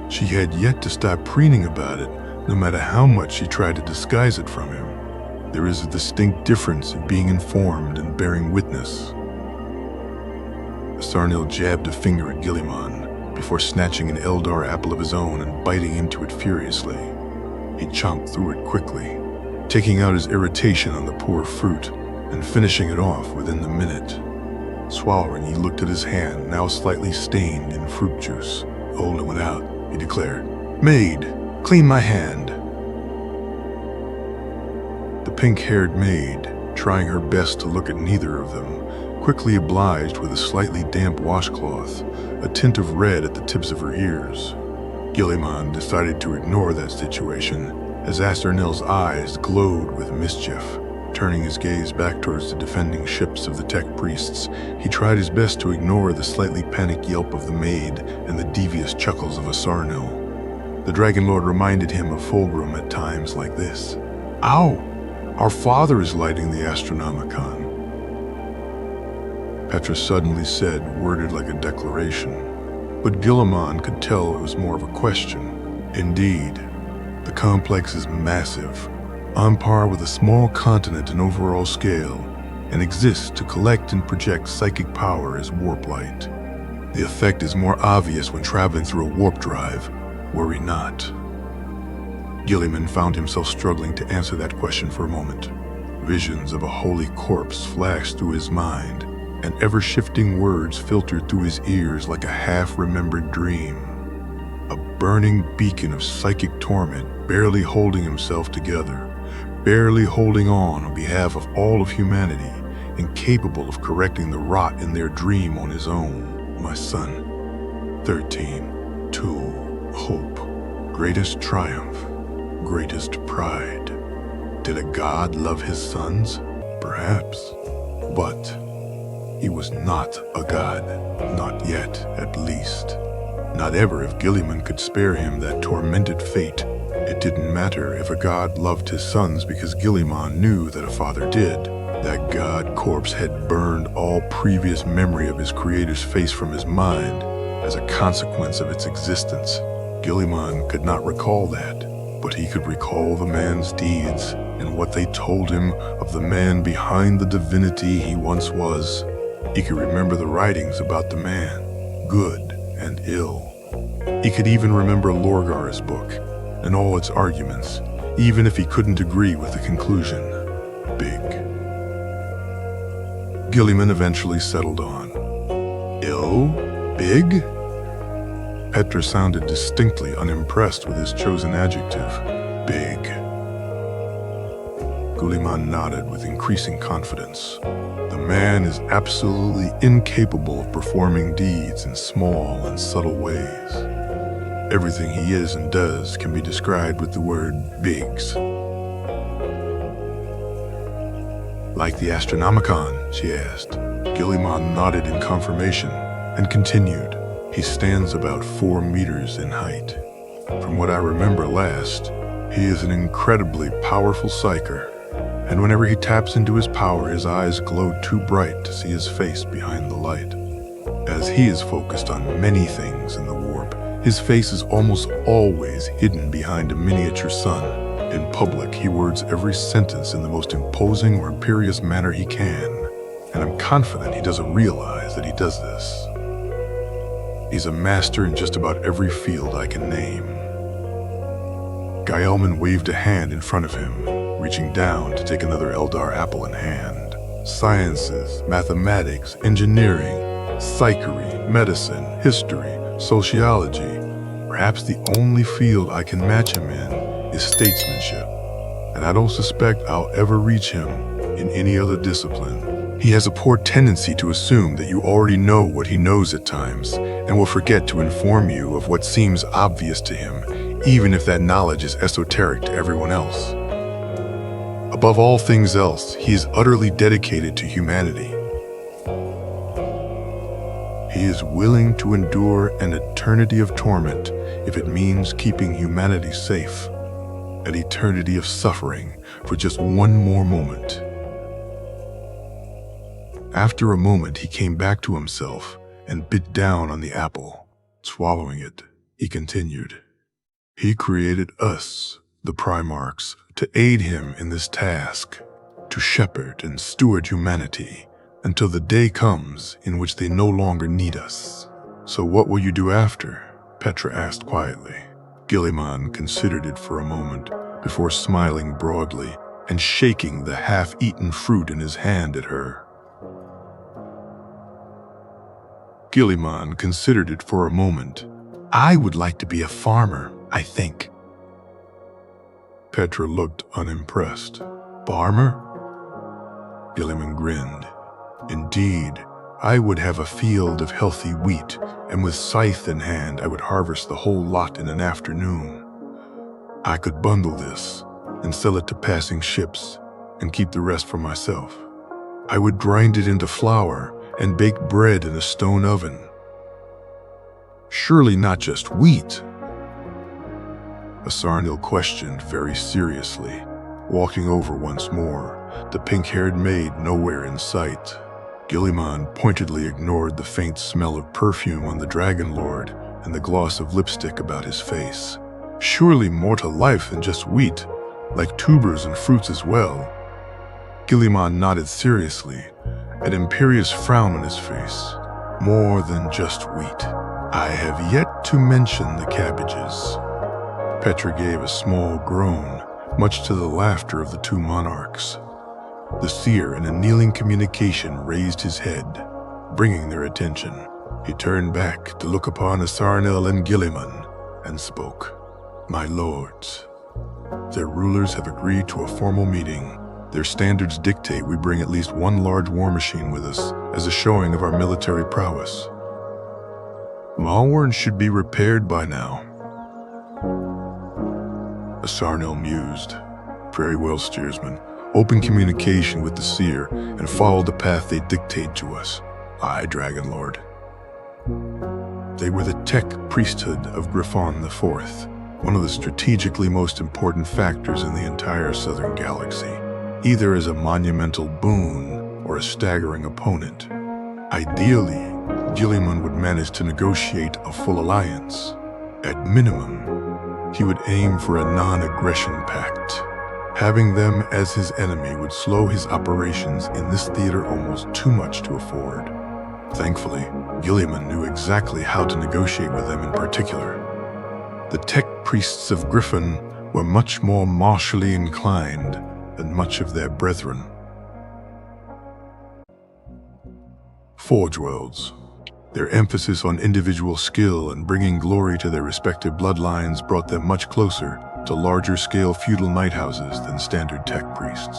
She had yet to stop preening about it, no matter how much she tried to disguise it from him. There is a distinct difference in being informed and bearing witness. Sarnil jabbed a finger at Guilliman before snatching an eldar apple of his own and biting into it furiously. He chomped through it quickly, taking out his irritation on the poor fruit and finishing it off within the minute. Swallowing, he looked at his hand, now slightly stained in fruit juice. "Hold it out," he declared. "Maid, clean my hand." The pink-haired maid, trying her best to look at neither of them, quickly obliged with a slightly damp washcloth, a tint of red at the tips of her ears. Guilliman decided to ignore that situation as Asternel's eyes glowed with mischief. Turning his gaze back towards the defending ships of the tech priests, he tried his best to ignore the slightly panicked yelp of the maid and the devious chuckles of Asarnil. The Dragon Lord reminded him of Fulgrim at times like this. "Ow! Our father is lighting the Astronomicon." Petra suddenly said, worded like a declaration. But Guilliman could tell it was more of a question. Indeed, the complex is massive, on par with a small continent in overall scale, and exists to collect and project psychic power as warp light. The effect is more obvious when traveling through a warp drive. Worry not. Guilliman found himself struggling to answer that question for a moment. Visions of a holy corpse flashed through his mind, and ever-shifting words filtered through his ears like a half-remembered dream. A burning beacon of psychic torment, barely holding himself together, barely holding on behalf of all of humanity, incapable of correcting the rot in their dream on his own. My son. 13. 2. Hope. Greatest triumph. Greatest pride. Did a god love his sons? Perhaps. But he was not a god. Not yet, at least. Not ever if Guilliman could spare him that tormented fate. It didn't matter if a god loved his sons because Guilliman knew that a father did. That god corpse had burned all previous memory of his creator's face from his mind as a consequence of its existence. Guilliman could not recall that, but he could recall the man's deeds and what they told him of the man behind the divinity he once was. He could remember the writings about the man, good and ill. He could even remember Lorgar's book and all its arguments, even if he couldn't agree with the conclusion. Big. Guilliman eventually settled on. Ill? Big? Petra sounded distinctly unimpressed with his chosen adjective. Big. Guilliman nodded with increasing confidence. The man is absolutely incapable of performing deeds in small and subtle ways. Everything he is and does can be described with the word bigs. Like the Astronomicon, she asked. Guilliman nodded in confirmation and continued. He stands about 4 meters in height. From what I remember last, he is an incredibly powerful psyker, and whenever he taps into his power, his eyes glow too bright to see his face behind the light. As he is focused on many things in the warp, his face is almost always hidden behind a miniature sun. In public, he words every sentence in the most imposing or imperious manner he can, and I'm confident he doesn't realize that he does this. He's a master in just about every field I can name. Guilliman waved a hand in front of him, reaching down to take another eldar apple in hand. Sciences, mathematics, engineering, psychery, medicine, history, sociology. Perhaps the only field I can match him in is statesmanship, and I don't suspect I'll ever reach him in any other discipline. He has a poor tendency to assume that you already know what he knows at times, and will forget to inform you of what seems obvious to him, even if that knowledge is esoteric to everyone else. Above all things else, he is utterly dedicated to humanity. He is willing to endure an eternity of torment if it means keeping humanity safe, an eternity of suffering for just one more moment. After a moment, he came back to himself and bit down on the apple. Swallowing it, he continued. He created us, the primarchs, to aid him in this task, to shepherd and steward humanity until the day comes in which they no longer need us. So what will you do after? Petra asked quietly. Guilliman considered it for a moment before smiling broadly and shaking the half-eaten fruit in his hand at her. Guilliman considered it for a moment. I would like to be a farmer, I think. Petra looked unimpressed. Farmer? Guilliman grinned. Indeed, I would have a field of healthy wheat, and with scythe in hand I would harvest the whole lot in an afternoon. I could bundle this and sell it to passing ships and keep the rest for myself. I would grind it into flour and bake bread in a stone oven. Surely not just wheat? Asarnil questioned very seriously, walking over once more, the pink-haired maid nowhere in sight. Guilliman pointedly ignored the faint smell of perfume on the Dragon Lord and the gloss of lipstick about his face. Surely more to life than just wheat, like tubers and fruits as well. Guilliman nodded seriously, an imperious frown on his face. More than just wheat. I have yet to mention the cabbages. Petra gave a small groan, much to the laughter of the two monarchs. The seer in a kneeling communication raised his head, bringing their attention. He turned back to look upon Asarnil and Guilliman, and spoke. My lords, their rulers have agreed to a formal meeting. Their standards dictate we bring at least one large war machine with us as a showing of our military prowess. Malwarn should be repaired by now. Asarnil mused. Very well, steersman. Open communication with the seer and follow the path they dictate to us. Aye, Dragon Lord. They were the tech priesthood of Griffon IV, one of the strategically most important factors in the entire southern galaxy, either as a monumental boon or a staggering opponent. Ideally, Guilliman would manage to negotiate a full alliance. At minimum, he would aim for a non-aggression pact. Having them as his enemy would slow his operations in this theater almost too much to afford. Thankfully, Guilliman knew exactly how to negotiate with them in particular. The tech priests of Griffon were much more martially inclined than much of their brethren. Forge worlds. Their emphasis on individual skill and bringing glory to their respective bloodlines brought them much closer to larger-scale feudal knight houses than standard tech priests,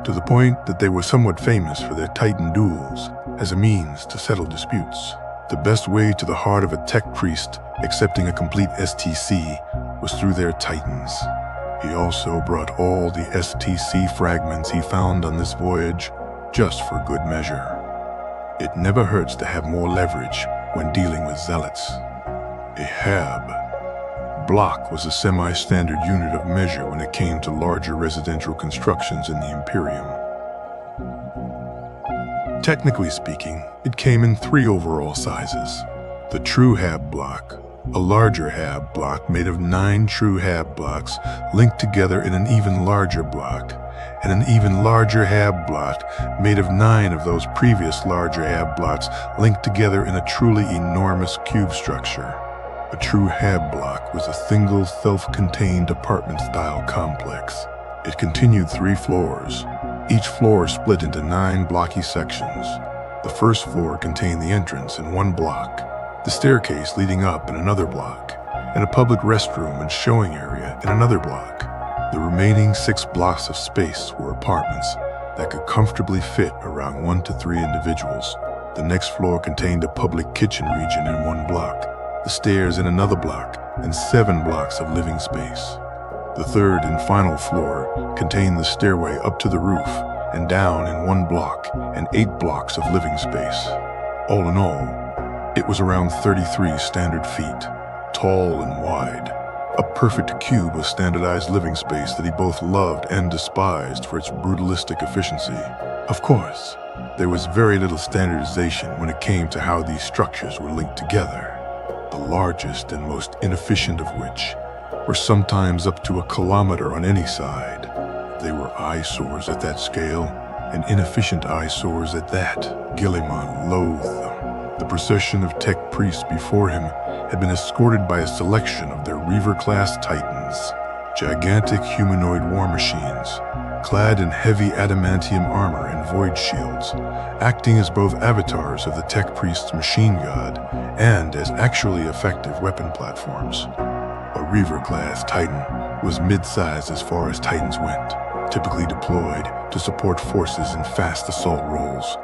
to the point that they were somewhat famous for their titan duels as a means to settle disputes. The best way to the heart of a tech priest accepting a complete STC was through their titans. He also brought all the STC fragments he found on this voyage, just for good measure. It never hurts to have more leverage when dealing with zealots. A Hab block was a semi-standard unit of measure when it came to larger residential constructions in the Imperium. Technically speaking, it came in 3 overall sizes. The True Hab block, a larger Hab block made of 9 True Hab blocks linked together in an even larger block, and an even larger Hab block made of 9 of those previous larger Hab blocks linked together in a truly enormous cube structure. A True Hab block was a single self-contained apartment-style complex. It continued 3 floors, each floor split into 9 blocky sections. The first floor contained the entrance in 1 block, the staircase leading up in another block, and a public restroom and showing area in another block. The remaining 6 blocks of space were apartments that could comfortably fit around 1 to 3 individuals. The next floor contained a public kitchen region in 1 block, the stairs in another block, and 7 blocks of living space. The third and final floor contained the stairway up to the roof and down in 1 block and 8 blocks of living space. All in all, it was around 33 standard feet, tall and wide, a perfect cube of standardized living space that he both loved and despised for its brutalistic efficiency. Of course, there was very little standardization when it came to how these structures were linked together, the largest and most inefficient of which were sometimes up to 1 kilometer on any side. They were eyesores at that scale, and inefficient eyesores at that. Guilliman loathed them. The procession of tech priests before him had been escorted by a selection of their Reaver-class titans, gigantic humanoid war machines, clad in heavy adamantium armor and void shields, acting as both avatars of the tech priest's machine god and as actually effective weapon platforms. A Reaver-class Titan was mid-sized as far as Titans went, typically deployed to support forces in fast assault roles.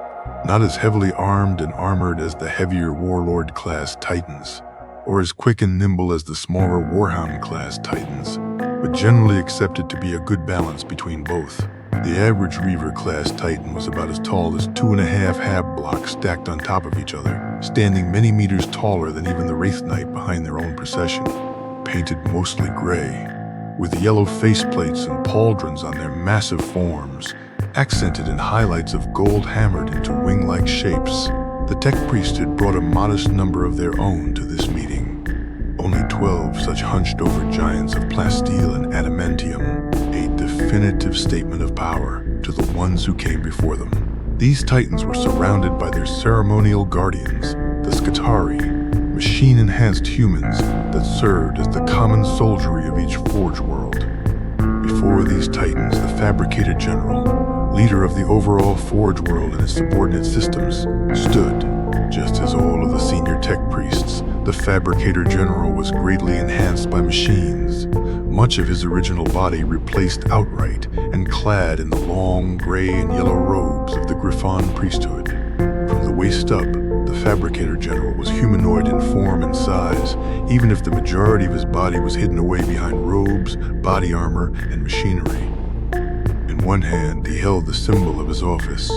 Not as heavily armed and armored as the heavier Warlord-class Titans, or as quick and nimble as the smaller Warhammer-class Titans, but generally accepted to be a good balance between both. The average Reaver-class Titan was about as tall as 2.5 Hab blocks stacked on top of each other, standing many meters taller than even the Wraith Knight behind their own procession. Painted mostly gray, with yellow faceplates and pauldrons on their massive forms, accented in highlights of gold hammered into wing-like shapes. The tech priest had brought a modest number of their own to this meeting. Only 12 such hunched-over giants of plasteel and adamantium, a definitive statement of power to the ones who came before them. These titans were surrounded by their ceremonial guardians, the Scutari, machine-enhanced humans that served as the common soldiery of each Forge world. Before these titans, the Fabricator General, leader of the overall Forge world and its subordinate systems, stood. Just as all of the senior tech priests, the Fabricator General was greatly enhanced by machines, much of his original body replaced outright and clad in the long gray and yellow robes of the Griffon priesthood. From the waist up, the Fabricator General was humanoid in form and size, even if the majority of his body was hidden away behind robes, body armor, and machinery. In one hand, he held the symbol of his office,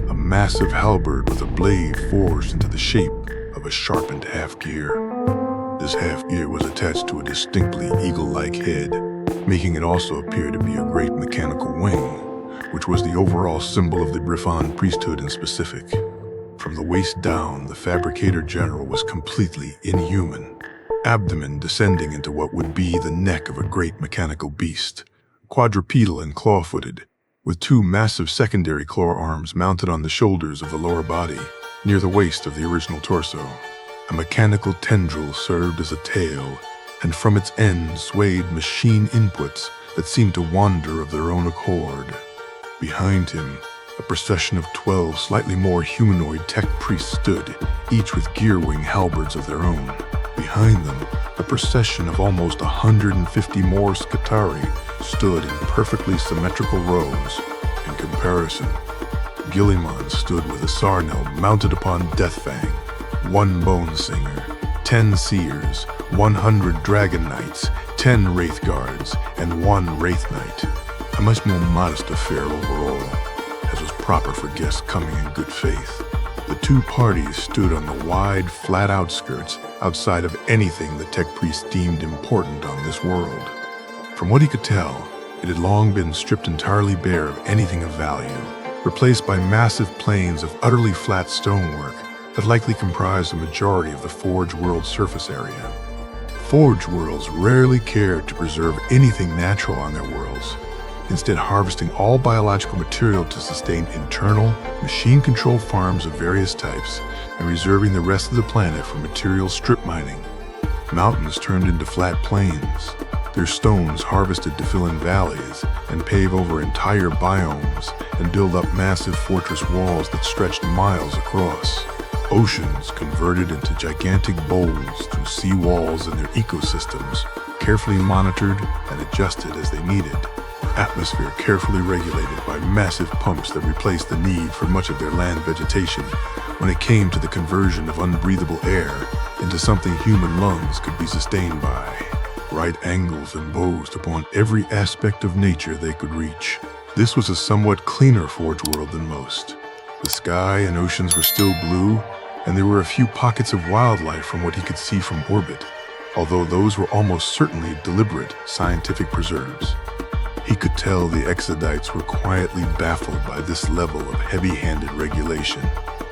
a massive halberd with a blade forged into the shape of a sharpened half-gear. This half-gear was attached to a distinctly eagle-like head, making it also appear to be a great mechanical wing, which was the overall symbol of the Griffon priesthood in specific. From the waist down, the Fabricator General was completely inhuman, abdomen descending into what would be the neck of a great mechanical beast, quadrupedal and claw-footed, with 2 massive secondary claw arms mounted on the shoulders of the lower body, near the waist of the original torso. A mechanical tendril served as a tail, and from its end swayed machine inputs that seemed to wander of their own accord. Behind him, a procession of 12 slightly more humanoid tech priests stood, each with gear-wing halberds of their own. Behind them, a procession of almost 150 more Scutari stood in perfectly symmetrical rows. In comparison, Guilliman stood with a Sarnel mounted upon Deathfang, 1 Bone Singer, 10 Seers, 100 Dragon Knights, 10 Wraith Guards, and 1 Wraith Knight. A much more modest affair overall, as was proper for guests coming in good faith. The two parties stood on the wide, flat outskirts outside of anything the tech priest deemed important on this world. From what he could tell, it had long been stripped entirely bare of anything of value, replaced by massive plains of utterly flat stonework that likely comprised the majority of the Forge World's surface area. Forge Worlds rarely cared to preserve anything natural on their worlds, instead harvesting all biological material to sustain internal, machine-controlled farms of various types and reserving the rest of the planet for material strip mining. Mountains turned into flat plains, their stones harvested to fill in valleys and pave over entire biomes and build up massive fortress walls that stretched miles across. Oceans converted into gigantic bowls through sea walls and their ecosystems, carefully monitored and adjusted as they needed. Atmosphere carefully regulated by massive pumps that replaced the need for much of their land vegetation when it came to the conversion of unbreathable air into something human lungs could be sustained by. Right angles imposed upon every aspect of nature they could reach. This was a somewhat cleaner Forge world than most. The sky and oceans were still blue, and there were a few pockets of wildlife from what he could see from orbit, although those were almost certainly deliberate scientific preserves. He could tell the Exodites were quietly baffled by this level of heavy-handed regulation.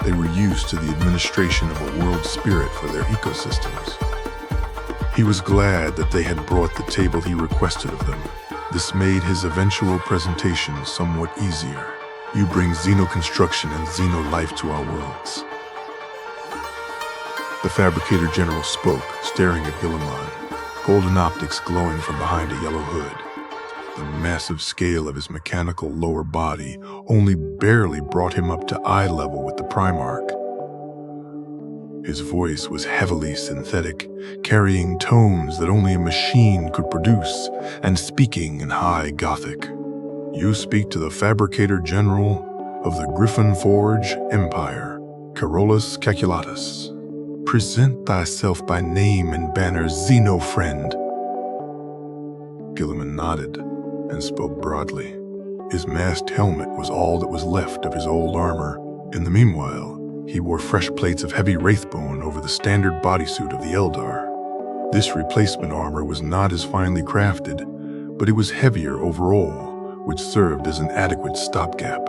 They were used to the administration of a world spirit for their ecosystems. He was glad that they had brought the table he requested of them. This made his eventual presentation somewhat easier. You bring xenoconstruction and xenolife to our worlds. The Fabricator General spoke, staring at Guilliman, golden optics glowing from behind a yellow hood. The massive scale of his mechanical lower body only barely brought him up to eye level with the Primarch. His voice was heavily synthetic, carrying tones that only a machine could produce, and speaking in high Gothic. You speak to the Fabricator General of the Griffin Forge Empire, Carolus Caculatus. Present thyself by name and banner, Xeno-friend. Guilliman nodded and spoke broadly. His masked helmet was all that was left of his old armor. In the meanwhile, he wore fresh plates of heavy wraithbone over the standard bodysuit of the Eldar. This replacement armor was not as finely crafted, but it was heavier overall, which served as an adequate stopgap.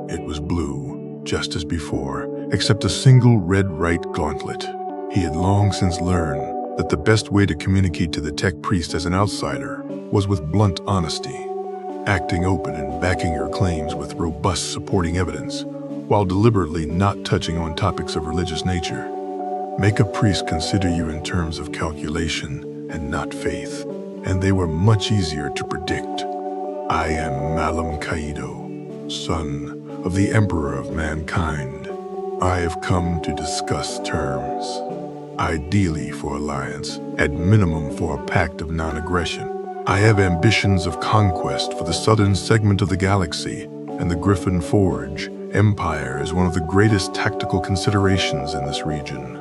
It was blue, just as before, except a single red right gauntlet. He had long since learned that the best way to communicate to the tech priest as an outsider was with blunt honesty, acting open and backing your claims with robust supporting evidence, while deliberately not touching on topics of religious nature. Make a priest consider you in terms of calculation and not faith, and they were much easier to predict. I am Malam Kaido, son of the Emperor of Mankind. I have come to discuss terms, ideally for alliance, at minimum for a pact of non-aggression. I have ambitions of conquest for the southern segment of the galaxy, and the Griffin Forge Empire is one of the greatest tactical considerations in this region.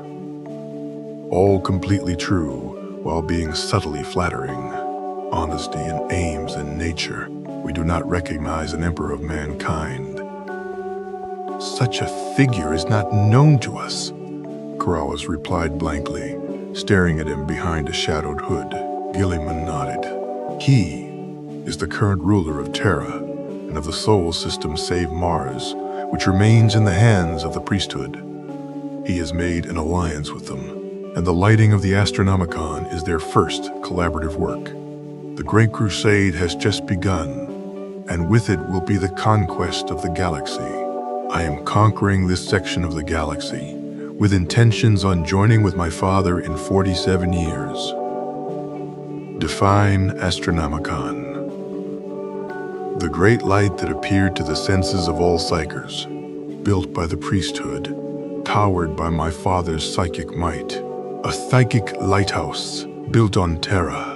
All completely true, while being subtly flattering. Honesty in aims and nature. We do not recognize an emperor of mankind. Such a figure is not known to us, Corrales replied blankly, staring at him behind a shadowed hood. Guilliman nodded. He is the current ruler of Terra and of the Sol system save Mars, which remains in the hands of the priesthood. He has made an alliance with them, and the lighting of the Astronomicon is their first collaborative work. The Great Crusade has just begun, and with it will be the conquest of the galaxy. I am conquering this section of the galaxy, with intentions on joining with my father in 47 years. Define Astronomicon. The great light that appeared to the senses of all psychers, built by the priesthood, powered by my father's psychic might. A psychic lighthouse built on Terra.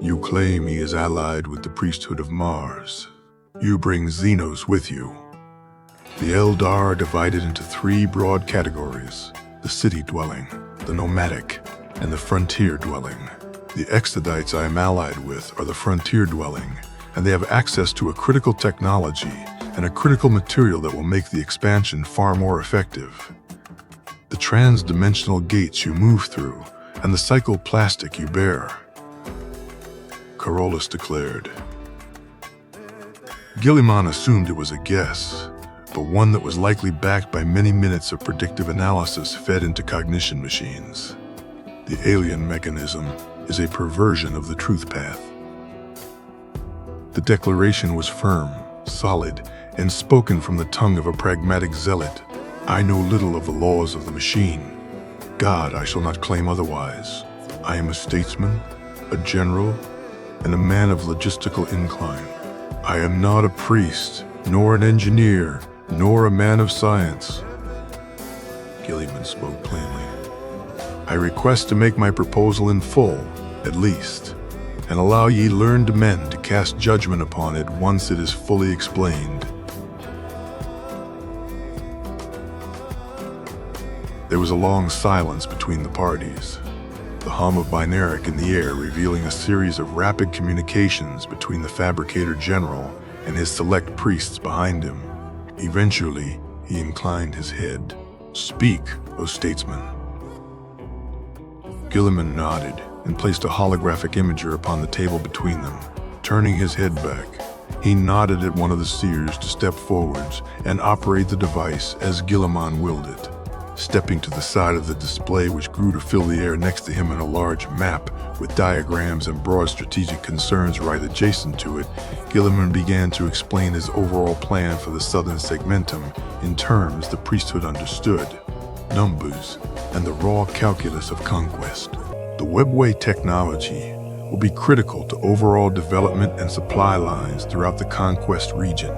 You claim he is allied with the priesthood of Mars. You bring Xenos with you. The Eldar are divided into 3 broad categories: the city-dwelling, the nomadic, and the frontier dwelling. The Exodites I am allied with are the frontier dwelling, and they have access to a critical technology and a critical material that will make the expansion far more effective. The trans-dimensional gates you move through, and the psychoplastic you bear, Carolus declared. Guilliman assumed it was a guess, but one that was likely backed by many minutes of predictive analysis fed into cognition machines. The alien mechanism is a perversion of the truth path. The declaration was firm, solid, and spoken from the tongue of a pragmatic zealot. I know little of the laws of the machine. God, I shall not claim otherwise. I am a statesman, a general, and a man of logistical incline. I am not a priest, nor an engineer, nor a man of science. Guilliman spoke plainly. I request to make my proposal in full, at least, and allow ye learned men to cast judgment upon it once it is fully explained. There was a long silence between the parties, the hum of binaric in the air revealing a series of rapid communications between the fabricator general and his select priests behind him. Eventually, he inclined his head. Speak, O statesman. Guilliman nodded and placed a holographic imager upon the table between them. Turning his head back, he nodded at one of the seers to step forwards and operate the device as Guilliman willed it. Stepping to the side of the display which grew to fill the air next to him in a large map with diagrams and broad strategic concerns right adjacent to it, Guilliman began to explain his overall plan for the southern segmentum in terms the priesthood understood, numbers, and the raw calculus of conquest. The webway technology will be critical to overall development and supply lines throughout the conquest region.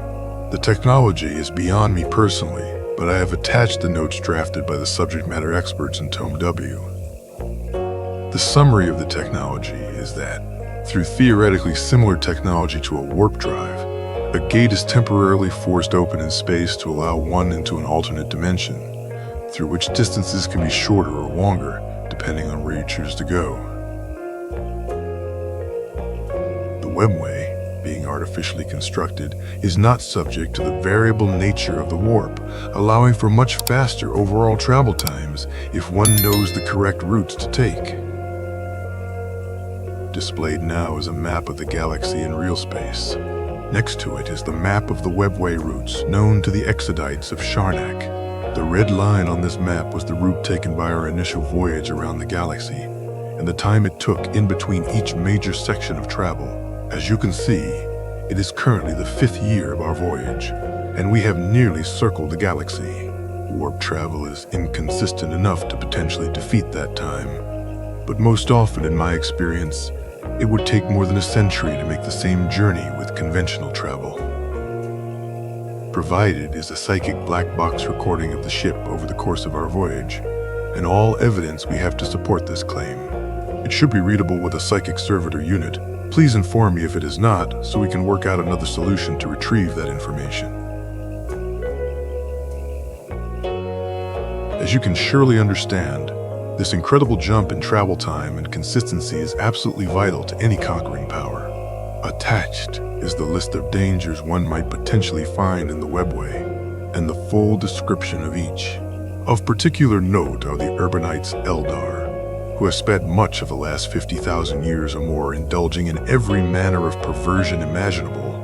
The technology is beyond me personally, but I have attached the notes drafted by the subject matter experts in Tome W. The summary of the technology is that, through theoretically similar technology to a warp drive, a gate is temporarily forced open in space to allow one into an alternate dimension, through which distances can be shorter or longer, depending on where you choose to go. The webway, being artificially constructed, is not subject to the variable nature of the warp, allowing for much faster overall travel times if one knows the correct routes to take. Displayed now is a map of the galaxy in real space. Next to it is the map of the webway routes known to the Exodites of Sharnak. The red line on this map was the route taken by our initial voyage around the galaxy, and the time it took in between each major section of travel. As you can see, it is currently the 5th year of our voyage, and we have nearly circled the galaxy. Warp travel is inconsistent enough to potentially defeat that time, but most often in my experience, it would take more than a century to make the same journey with conventional travel. Provided is a psychic black box recording of the ship over the course of our voyage, and all evidence we have to support this claim. It should be readable with a psychic servitor unit. Please inform me if it is not, so we can work out another solution to retrieve that information. As you can surely understand, this incredible jump in travel time and consistency is absolutely vital to any conquering power. Attached is the list of dangers one might potentially find in the webway, and the full description of each. Of particular note are the urbanites Eldar, who have spent much of the last 50,000 years or more indulging in every manner of perversion imaginable.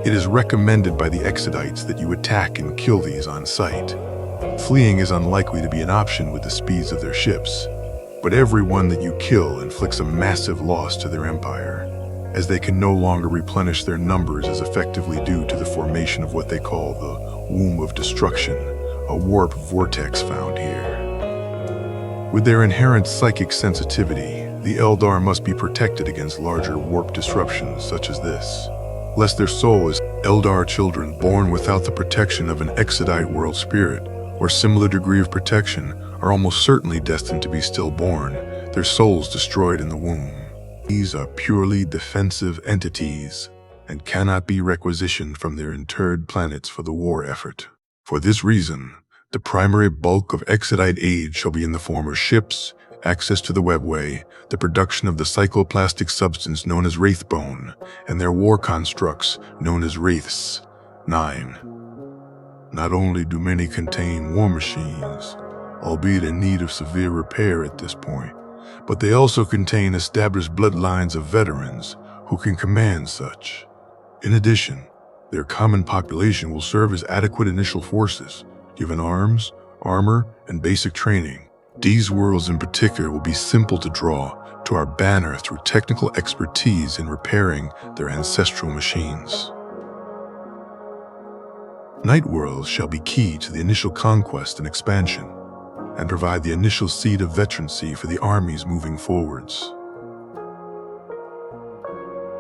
It is recommended by the Exodites that you attack and kill these on sight. Fleeing is unlikely to be an option with the speeds of their ships, but everyone that you kill inflicts a massive loss to their empire, as they can no longer replenish their numbers as effectively due to the formation of what they call the Womb of Destruction, a warp vortex found here. With their inherent psychic sensitivity, the Eldar must be protected against larger warp disruptions such as this, lest their soul is Eldar children born without the protection of an Exodite world spirit, or similar degree of protection, are almost certainly destined to be stillborn, their souls destroyed in the womb. These are purely defensive entities, and cannot be requisitioned from their interred planets for the war effort. For this reason, the primary bulk of Exodite aid shall be in the form of ships, access to the webway, the production of the psychoplastic substance known as wraithbone, and their war constructs known as wraiths. 9. Not only do many contain war machines, albeit in need of severe repair at this point, but they also contain established bloodlines of veterans who can command such. In addition, their common population will serve as adequate initial forces, given arms, armor, and basic training. These worlds in particular will be simple to draw to our banner through technical expertise in repairing their ancestral machines. Night worlds shall be key to the initial conquest and expansion, and provide the initial seed of veterancy for the armies moving forwards.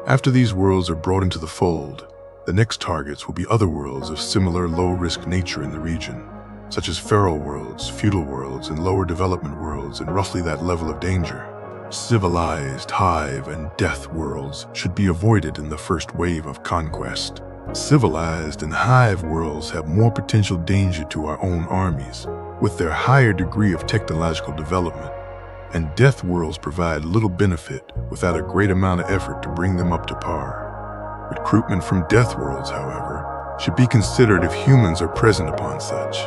After these worlds are brought into the fold, the next targets will be other worlds of similar low-risk nature in the region, such as feral worlds, feudal worlds, and lower development worlds in roughly that level of danger. Civilized, hive, and death worlds should be avoided in the first wave of conquest. Civilized and hive worlds have more potential danger to our own armies, with their higher degree of technological development, and death worlds provide little benefit without a great amount of effort to bring them up to par. Recruitment from death worlds, however, should be considered if humans are present upon such.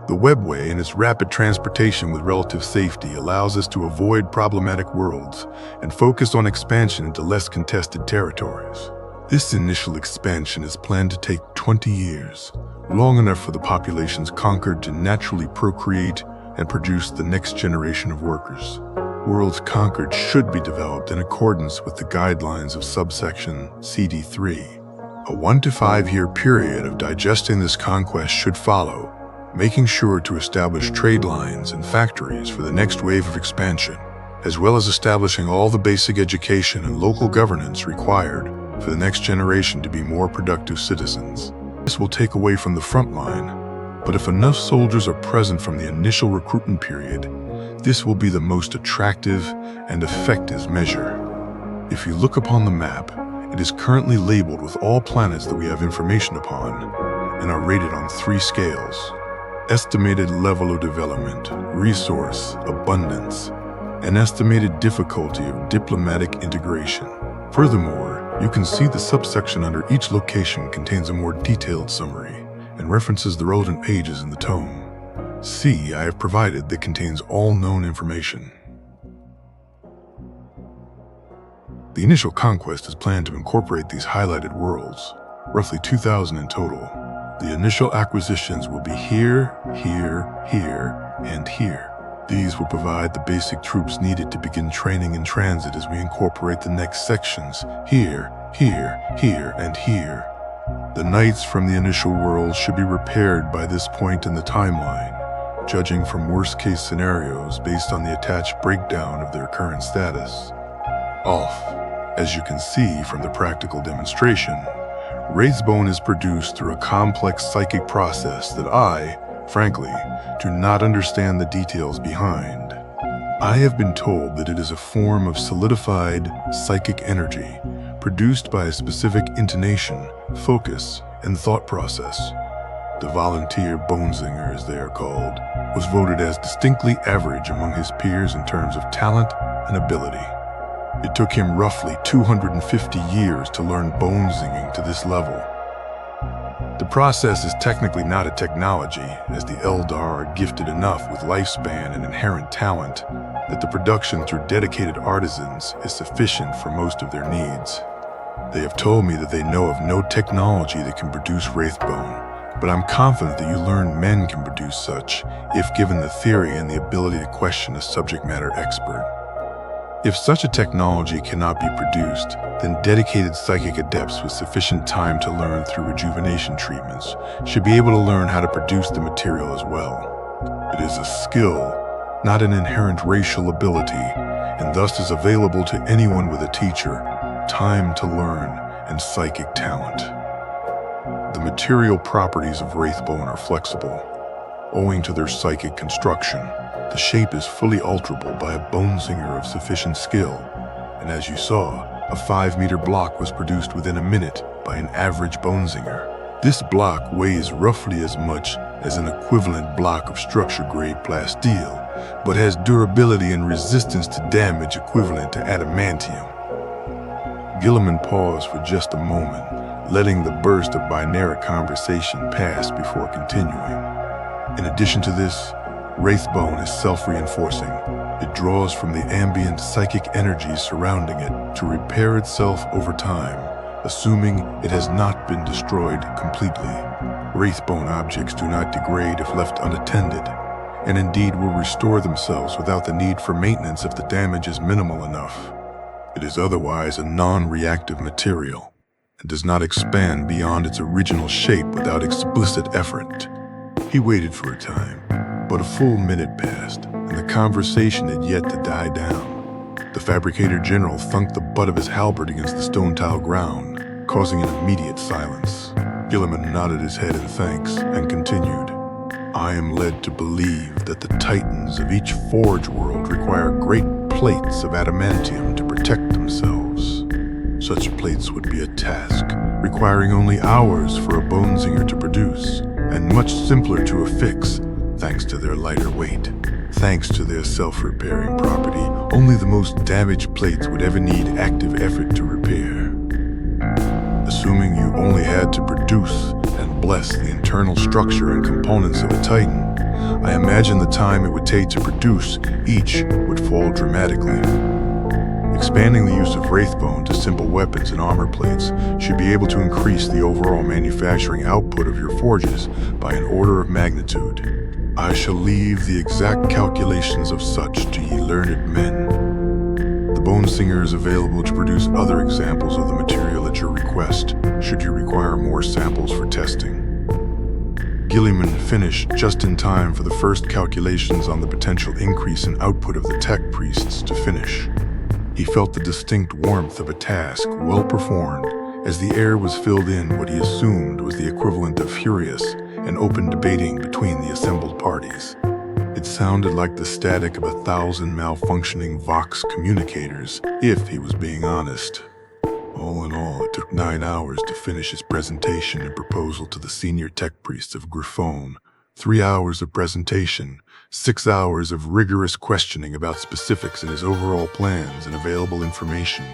The webway and its rapid transportation with relative safety allows us to avoid problematic worlds and focus on expansion into less contested territories. This initial expansion is planned to take 20 years, long enough for the populations conquered to naturally procreate and produce the next generation of workers. Worlds conquered should be developed in accordance with the guidelines of subsection CD3. A 1 to 5 year period of digesting this conquest should follow, making sure to establish trade lines and factories for the next wave of expansion, as well as establishing all the basic education and local governance required for the next generation to be more productive citizens. This will take away from the front line, but if enough soldiers are present from the initial recruitment period, this will be the most attractive and effective measure. If you look upon the map, it is currently labeled with all planets that we have information upon and are rated on 3 scales: estimated level of development, resource, abundance, and estimated difficulty of diplomatic integration. Furthermore, you can see the subsection under each location contains a more detailed summary and references the relevant pages in the tome. C I have provided that contains all known information. The initial conquest is planned to incorporate these highlighted worlds, roughly 2,000 in total. The initial acquisitions will be here, here, here, and here. These will provide the basic troops needed to begin training in transit as we incorporate the next sections here, here, here, and here. The knights from the initial worlds should be repaired by this point in the timeline, judging from worst-case scenarios based on the attached breakdown of their current status. Off. As you can see from the practical demonstration, Wraithbone is produced through a complex psychic process that I, frankly, do not understand the details behind. I have been told that it is a form of solidified psychic energy produced by a specific intonation, focus, and thought process. The volunteer Bonesinger, as they are called, was voted as distinctly average among his peers in terms of talent and ability. It took him roughly 250 years to learn bone singing to this level. The process is technically not a technology, as the Eldar are gifted enough with lifespan and inherent talent that the production through dedicated artisans is sufficient for most of their needs. They have told me that they know of no technology that can produce Wraithbone, but I'm confident that you learned men can produce such if given the theory and the ability to question a subject matter expert. If such a technology cannot be produced, then dedicated psychic adepts with sufficient time to learn through rejuvenation treatments should be able to learn how to produce the material as well. It is a skill, not an inherent racial ability, and thus is available to anyone with a teacher, time to learn, and psychic talent. The material properties of Wraithbone are flexible, owing to their psychic construction. The shape is fully alterable by a bonesinger of sufficient skill, and as you saw, a 5-meter block was produced within a minute by an average bonesinger. This block weighs roughly as much as an equivalent block of structure-grade plasteel, but has durability and resistance to damage equivalent to adamantium. Guilliman paused for just a moment, letting the burst of binary conversation pass before continuing. In addition to this, Wraithbone is self-reinforcing. It draws from the ambient psychic energy surrounding it to repair itself over time, assuming it has not been destroyed completely. Wraithbone objects do not degrade if left unattended, and indeed will restore themselves without the need for maintenance if the damage is minimal enough. It is otherwise a non-reactive material, and does not expand beyond its original shape without explicit effort. He waited for a time, but a full minute passed, and the conversation had yet to die down. The Fabricator General thunked the butt of his halberd against the stone tile ground, causing an immediate silence. Guilliman nodded his head in thanks and continued. I am led to believe that the titans of each forge world require great plates of adamantium to protect themselves. Such plates would be a task, requiring only hours for a bonesinger to produce, and much simpler to affix, thanks to their lighter weight. Thanks to their self-repairing property, only the most damaged plates would ever need active effort to repair. Assuming you only had to produce and bless the internal structure and components of a titan, I imagine the time it would take to produce each would fall dramatically. Expanding the use of Wraithbone to simple weapons and armor plates should be able to increase the overall manufacturing output of your forges by an order of magnitude. I shall leave the exact calculations of such to ye learned men. The Bonesinger is available to produce other examples of the material at your request, should you require more samples for testing. Guilliman finished just in time for the first calculations on the potential increase in output of the tech priests to finish. He felt the distinct warmth of a task well performed as the air was filled in what he assumed was the equivalent of furious and open debating between the assembled parties. It sounded like the static of 1,000 malfunctioning Vox communicators, if he was being honest. All in all, it took 9 hours to finish his presentation and proposal to the senior tech priests of Griffon. 3 hours of presentation, 6 hours of rigorous questioning about specifics in his overall plans and available information.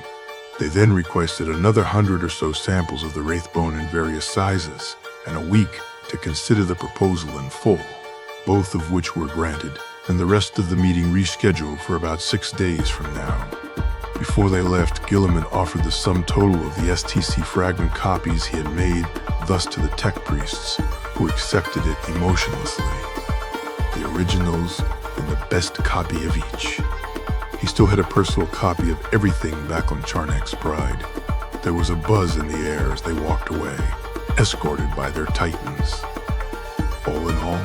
They then requested another 100 or so samples of the Wraithbone in various sizes, and a week to consider the proposal in full, both of which were granted, and the rest of the meeting rescheduled for about 6 days from now. Before they left, Guilliman offered the sum total of the STC fragment copies he had made, thus to the tech priests, who accepted it emotionlessly. The originals and the best copy of each. He still had a personal copy of everything back on Charnak's Pride. There was a buzz in the air as they walked away, escorted by their titans. All in all,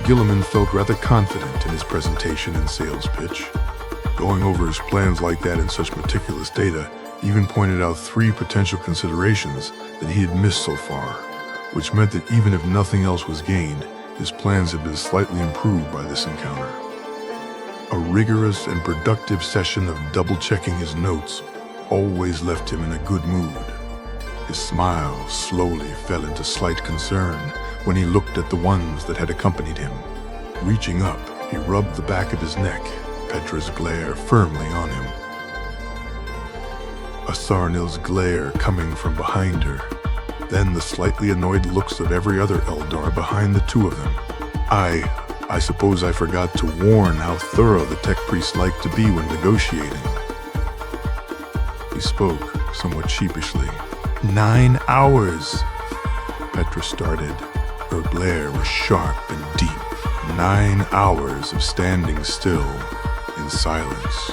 Guilliman felt rather confident in his presentation and sales pitch. Going over his plans like that in such meticulous data even pointed out 3 potential considerations that he had missed so far, which meant that even if nothing else was gained, his plans had been slightly improved by this encounter. A rigorous and productive session of double-checking his notes always left him in a good mood. His smile slowly fell into slight concern when he looked at the ones that had accompanied him. Reaching up, he rubbed the back of his neck, Petra's glare firmly on him. Asarnil's glare coming from behind her, then the slightly annoyed looks of every other Eldar behind the two of them. I suppose I forgot to warn how thorough the tech priests like to be when negotiating. He spoke, somewhat sheepishly. 9 hours! Petra started. Her glare was sharp and deep. 9 hours of standing still in silence.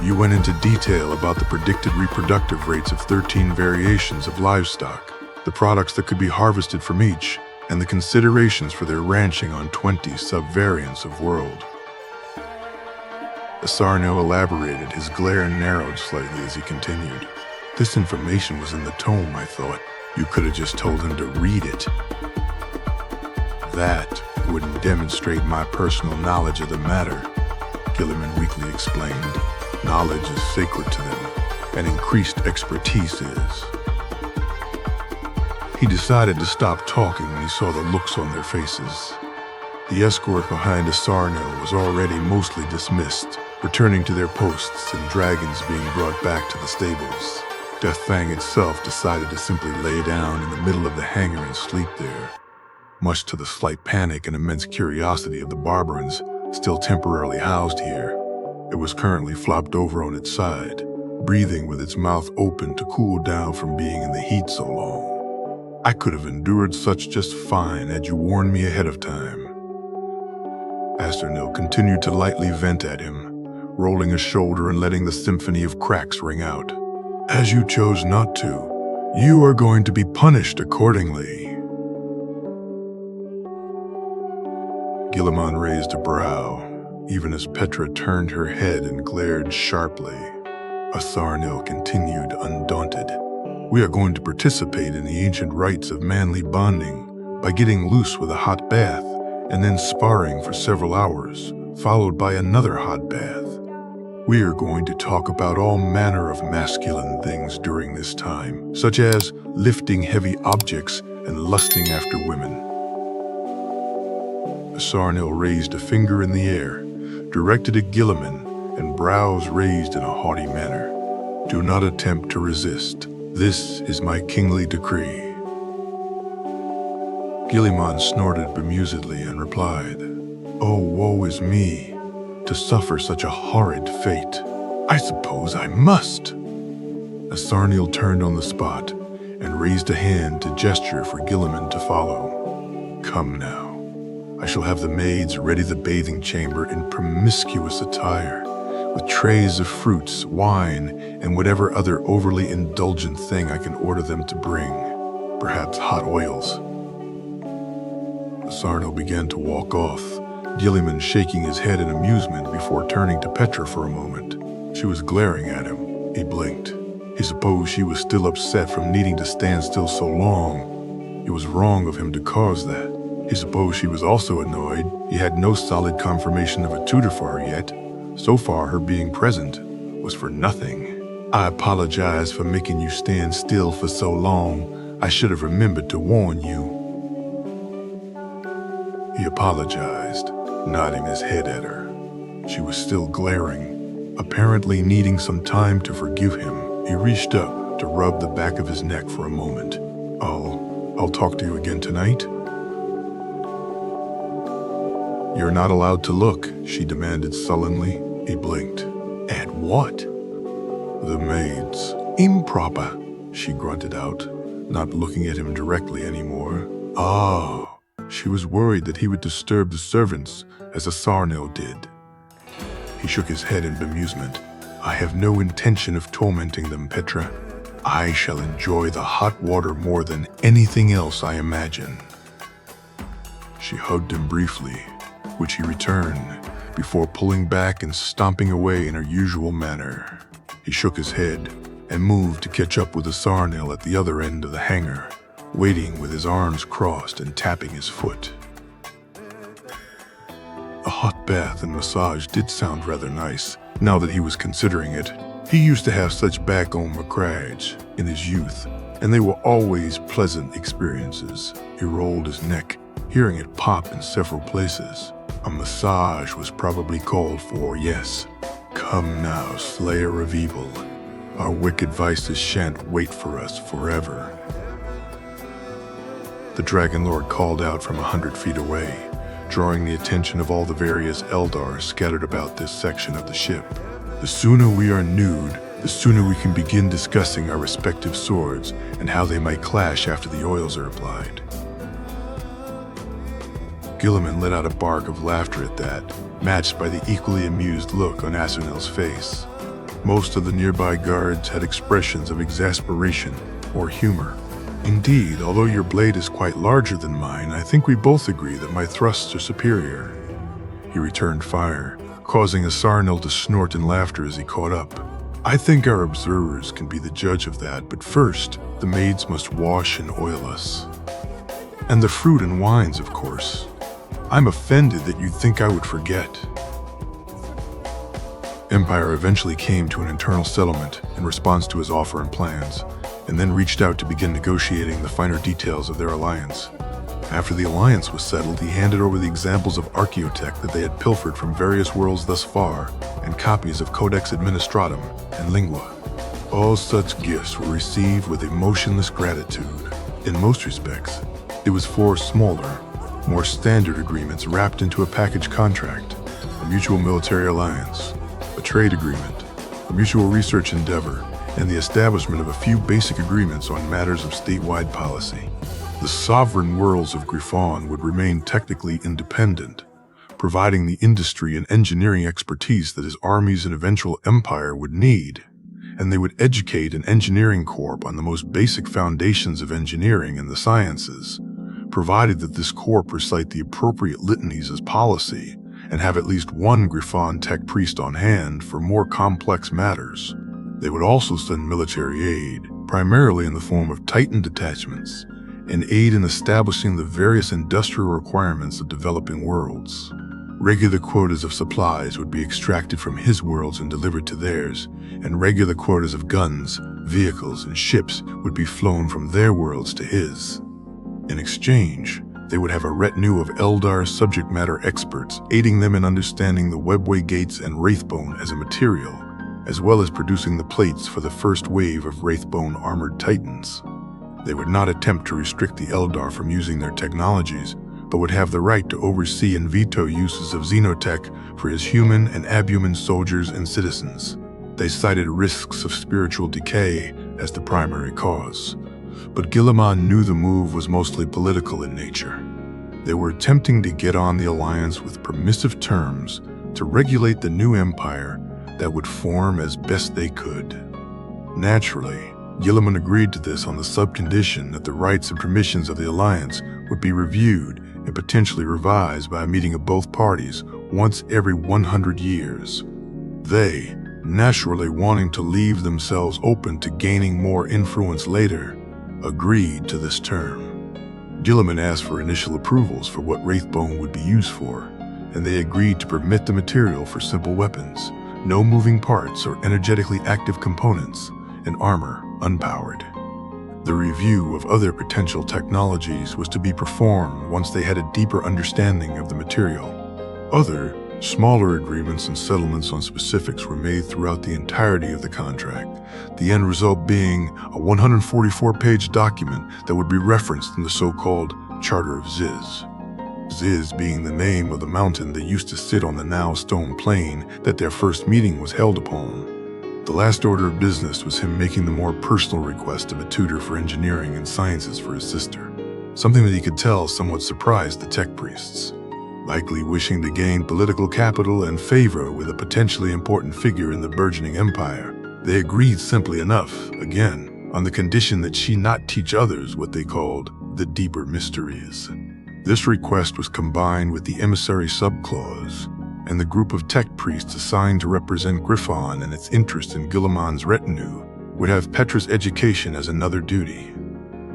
You went into detail about the predicted reproductive rates of 13 variations of livestock, the products that could be harvested from each, and the considerations for their ranching on 20 subvariants of world. Asarno elaborated, his glare narrowed slightly as he continued. This information was in the tome, I thought. You could have just told him to read it. That wouldn't demonstrate my personal knowledge of the matter, Guilliman weakly explained. Knowledge is sacred to them, and increased expertise is. He decided to stop talking when he saw the looks on their faces. The escort behind Asarnil was already mostly dismissed, returning to their posts and dragons being brought back to the stables. Deathfang itself decided to simply lay down in the middle of the hangar and sleep there, much to the slight panic and immense curiosity of the Barbarans still temporarily housed here. It was currently flopped over on its side, breathing with its mouth open to cool down from being in the heat so long. I could have endured such just fine had you warned me ahead of time. Asternil continued to lightly vent at him, rolling a shoulder and letting the symphony of cracks ring out. As you chose not to, you are going to be punished accordingly. Guilliman raised a brow, even as Petra turned her head and glared sharply. Asarnil continued undaunted. We are going to participate in the ancient rites of manly bonding by getting loose with a hot bath and then sparring for several hours, followed by another hot bath. We are going to talk about all manner of masculine things during this time, such as lifting heavy objects and lusting after women. Asarnil raised a finger in the air, directed at Guilliman, and brows raised in a haughty manner. Do not attempt to resist. This is my kingly decree. Guilliman snorted bemusedly and replied, Oh, woe is me, to suffer such a horrid fate. I suppose I must. Asarnil turned on the spot and raised a hand to gesture for Guilliman to follow. Come now. I shall have the maids ready the bathing chamber in promiscuous attire, with trays of fruits, wine, and whatever other overly indulgent thing I can order them to bring. Perhaps hot oils. Asarnil began to walk off, Guilliman shaking his head in amusement before turning to Petra for a moment. She was glaring at him. He blinked. He supposed she was still upset from needing to stand still so long. It was wrong of him to cause that. He supposed she was also annoyed. He had no solid confirmation of a tutor for her yet. So far, her being present was for nothing. I apologize for making you stand still for so long. I should have remembered to warn you. He apologized, nodding his head at her. She was still glaring, apparently needing some time to forgive him. He reached up to rub the back of his neck for a moment. I'll talk to you again tonight. You're not allowed to look, she demanded sullenly. He blinked. At what? The maids. Improper, she grunted out, not looking at him directly anymore. Oh. She was worried that he would disturb the servants, as Asarnil did. He shook his head in bemusement. I have no intention of tormenting them, Petra. I shall enjoy the hot water more than anything else I imagine. She hugged him briefly, which he returned, before pulling back and stomping away in her usual manner. He shook his head and moved to catch up with Asarnil at the other end of the hangar, waiting with his arms crossed and tapping his foot. A hot bath and massage did sound rather nice, now that he was considering it. He used to have such back on McCrags in his youth, and they were always pleasant experiences. He rolled his neck, hearing it pop in several places. A massage was probably called for, yes. Come now, slayer of evil. Our wicked vices shan't wait for us forever. The Dragon Lord called out from 100 feet away, drawing the attention of all the various eldar scattered about this section of the ship. The sooner we are nude, the sooner we can begin discussing our respective swords and how they might clash after the oils are applied. Guilliman let out a bark of laughter at that, matched by the equally amused look on Asarnil's face. Most of the nearby guards had expressions of exasperation or humor. Indeed, although your blade is quite larger than mine, I think we both agree that my thrusts are superior. He returned fire, causing Asarnil to snort in laughter as he caught up. I think our observers can be the judge of that, but first, the maids must wash and oil us. And the fruit and wines, of course. I'm offended that you'd think I would forget. Empire eventually came to an internal settlement in response to his offer and plans, and then reached out to begin negotiating the finer details of their alliance. After the alliance was settled, he handed over the examples of archaeotech that they had pilfered from various worlds thus far, and copies of Codex Administratum and Lingua. All such gifts were received with emotionless gratitude. In most respects, it was 4 smaller, more standard agreements wrapped into a package contract: a mutual military alliance, a trade agreement, a mutual research endeavor, and the establishment of a few basic agreements on matters of statewide policy. The sovereign worlds of Griffon would remain technically independent, providing the industry and engineering expertise that his armies and eventual empire would need, and they would educate an engineering corps on the most basic foundations of engineering and the sciences, provided that this corps recite the appropriate litanies as policy and have at least one Griffon tech priest on hand for more complex matters. They would also send military aid, primarily in the form of Titan detachments, and aid in establishing the various industrial requirements of developing worlds. Regular quotas of supplies would be extracted from his worlds and delivered to theirs, and regular quotas of guns, vehicles, and ships would be flown from their worlds to his. In exchange, they would have a retinue of eldar subject matter experts aiding them in understanding the webway gates and wraithbone as a material, as well as producing the plates for the first wave of wraithbone armored titans. They would not attempt to restrict the eldar from using their technologies, but would have the right to oversee and veto uses of xenotech for his human and abhuman soldiers and citizens. They cited risks of spiritual decay as the primary cause, but Guilliman knew the move was mostly political in nature. They were attempting to get on the alliance with permissive terms to regulate the new empire that would form as best they could. Naturally, Guilliman agreed to this on the subcondition that the rights and permissions of the alliance would be reviewed and potentially revised by a meeting of both parties once every 100 years. They, naturally wanting to leave themselves open to gaining more influence later, agreed to this term. Guilliman asked for initial approvals for what wraithbone would be used for, and they agreed to permit the material for simple weapons, no moving parts or energetically active components, and armor unpowered. The review of other potential technologies was to be performed once they had a deeper understanding of the material. Other, smaller agreements and settlements on specifics were made throughout the entirety of the contract, the end result being a 144-page document that would be referenced in the so-called Charter of Ziz. Ziz being the name of the mountain that used to sit on the now stone plain that their first meeting was held upon. The last order of business was him making the more personal request of a tutor for engineering and sciences for his sister, something that he could tell somewhat surprised the tech priests. Likely wishing to gain political capital and favor with a potentially important figure in the burgeoning empire, they agreed simply enough, again, on the condition that she not teach others what they called the deeper mysteries. This request was combined with the emissary subclause, and the group of tech priests assigned to represent Griffon and its interest in Guilliman's retinue would have Petra's education as another duty.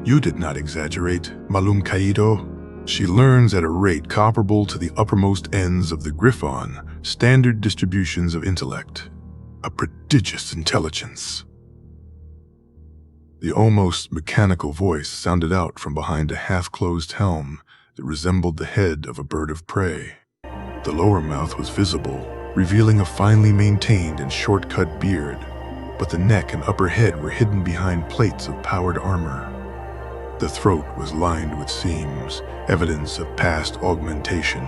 You did not exaggerate, Malum Kaido. She learns at a rate comparable to the uppermost ends of the Griffon standard distributions of intellect. A prodigious intelligence. The almost mechanical voice sounded out from behind a half-closed helm that resembled the head of a bird of prey. The lower mouth was visible, revealing a finely maintained and short-cut beard, but the neck and upper head were hidden behind plates of powered armor. The throat was lined with seams, evidence of past augmentation,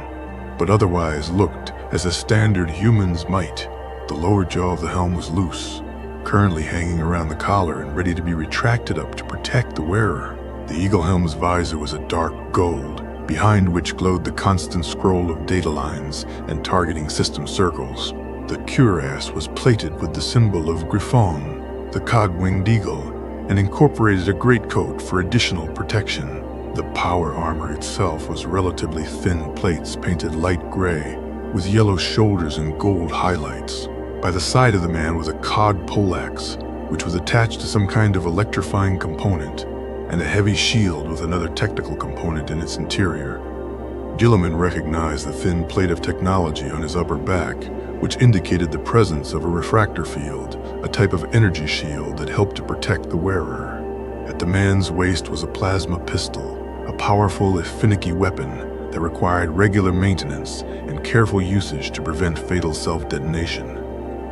but otherwise looked as a standard human's might. The lower jaw of the helm was loose, currently hanging around the collar and ready to be retracted up to protect the wearer. The eagle helm's visor was a dark gold, behind which glowed the constant scroll of data lines and targeting system circles. The cuirass was plated with the symbol of Griffon, the cog-winged eagle, and incorporated a greatcoat for additional protection. The power armor itself was relatively thin plates painted light gray, with yellow shoulders and gold highlights. By the side of the man was a cog poleaxe, which was attached to some kind of electrifying component, and a heavy shield with another technical component in its interior. Guilliman recognized the thin plate of technology on his upper back, which indicated the presence of a refractor field, a type of energy shield that helped to protect the wearer. At the man's waist was a plasma pistol, a powerful if finicky weapon that required regular maintenance and careful usage to prevent fatal self-detonation.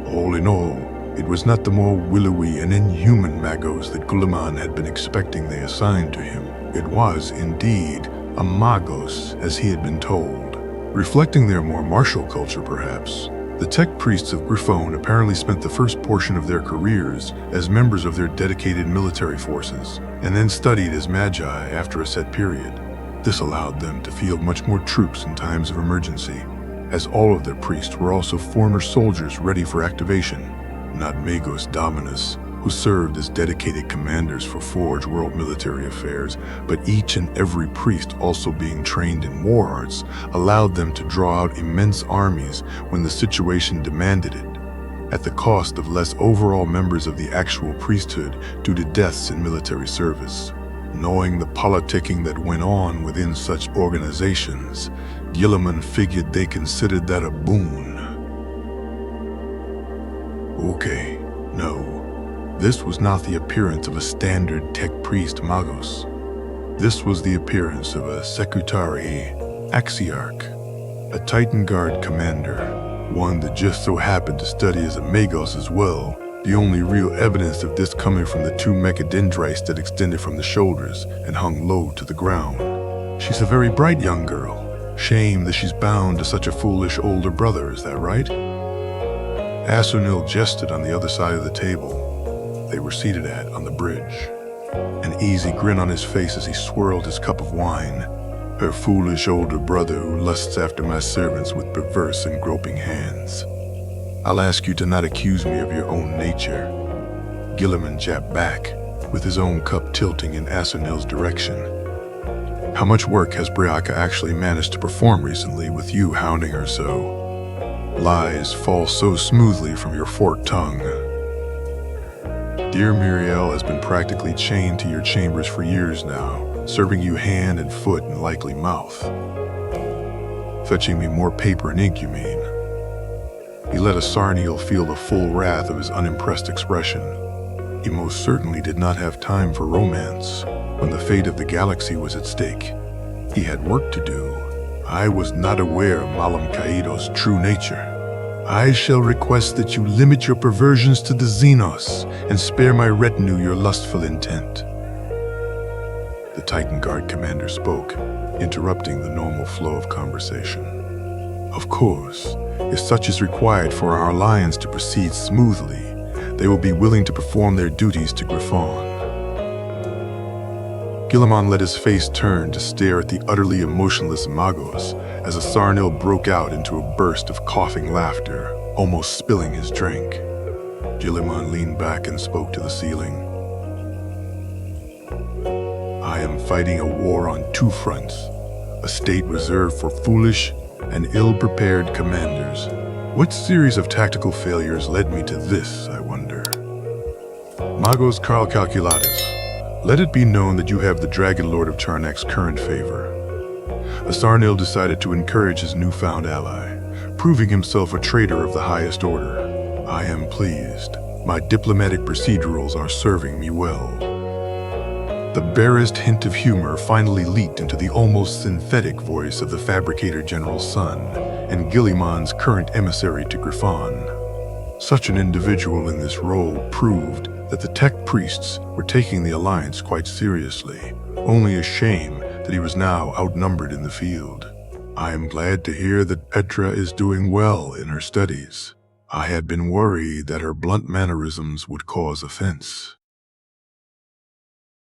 All in all, it was not the more willowy and inhuman magos that Guilliman had been expecting they assigned to him. It was, indeed, a magos, as he had been told. Reflecting their more martial culture, perhaps, the tech priests of Griffon apparently spent the first portion of their careers as members of their dedicated military forces, and then studied as magi after a set period. This allowed them to field much more troops in times of emergency, as all of their priests were also former soldiers ready for activation, not magos dominus, who served as dedicated commanders for Forge World military affairs, but each and every priest also being trained in war arts allowed them to draw out immense armies when the situation demanded it, at the cost of less overall members of the actual priesthood due to deaths in military service. Knowing the politicking that went on within such organizations, Guilliman figured they considered that a boon. Okay, no, this was not the appearance of a standard tech priest magos. This was the appearance of a secretary axiarch, a Titan Guard commander, one that just so happened to study as a magos as well. The only real evidence of this coming from the two mechadendrites that extended from the shoulders and hung low to the ground. She's a very bright young girl. Shame that she's bound to such a foolish older brother, is that right? Assunil jested on the other side of the table they were seated at on the bridge, an easy grin on his face as he swirled his cup of wine. Her foolish older brother who lusts after my servants with perverse and groping hands. I'll ask you to not accuse me of your own nature. Guilliman jabbed back, with his own cup tilting in Assunil's direction. How much work has Briaka actually managed to perform recently with you hounding her so? Lies fall so smoothly from your forked tongue. Dear Muriel has been practically chained to your chambers for years now, serving you hand and foot and likely mouth. Fetching me more paper and ink, you mean? He let Asarniel feel the full wrath of his unimpressed expression. He most certainly did not have time for romance when the fate of the galaxy was at stake. He had work to do. I was not aware of Malam Kaido's true nature. I shall request that you limit your perversions to the Xenos and spare my retinue your lustful intent. The Titan Guard commander spoke, interrupting the normal flow of conversation. Of course, if such is required for our alliance to proceed smoothly, they will be willing to perform their duties to Griffon. Guilliman let his face turn to stare at the utterly emotionless Magos as Asarnil broke out into a burst of coughing laughter, almost spilling his drink. Guilliman leaned back and spoke to the ceiling. I am fighting a war on two fronts, a state reserved for foolish and ill-prepared commanders. What series of tactical failures led me to this, I wonder? Magos Carl Calculatus, let it be known that you have the Dragon Lord of Charnak's current favor. Asarnil decided to encourage his newfound ally, proving himself a traitor of the highest order. I am pleased. My diplomatic procedurals are serving me well. The barest hint of humor finally leaked into the almost synthetic voice of the Fabricator General's son and Guilliman's current emissary to Griffon. Such an individual in this role proved that the tech priests were taking the alliance quite seriously. Only a shame that he was now outnumbered in the field. I am glad to hear that Petra is doing well in her studies. I had been worried that her blunt mannerisms would cause offense.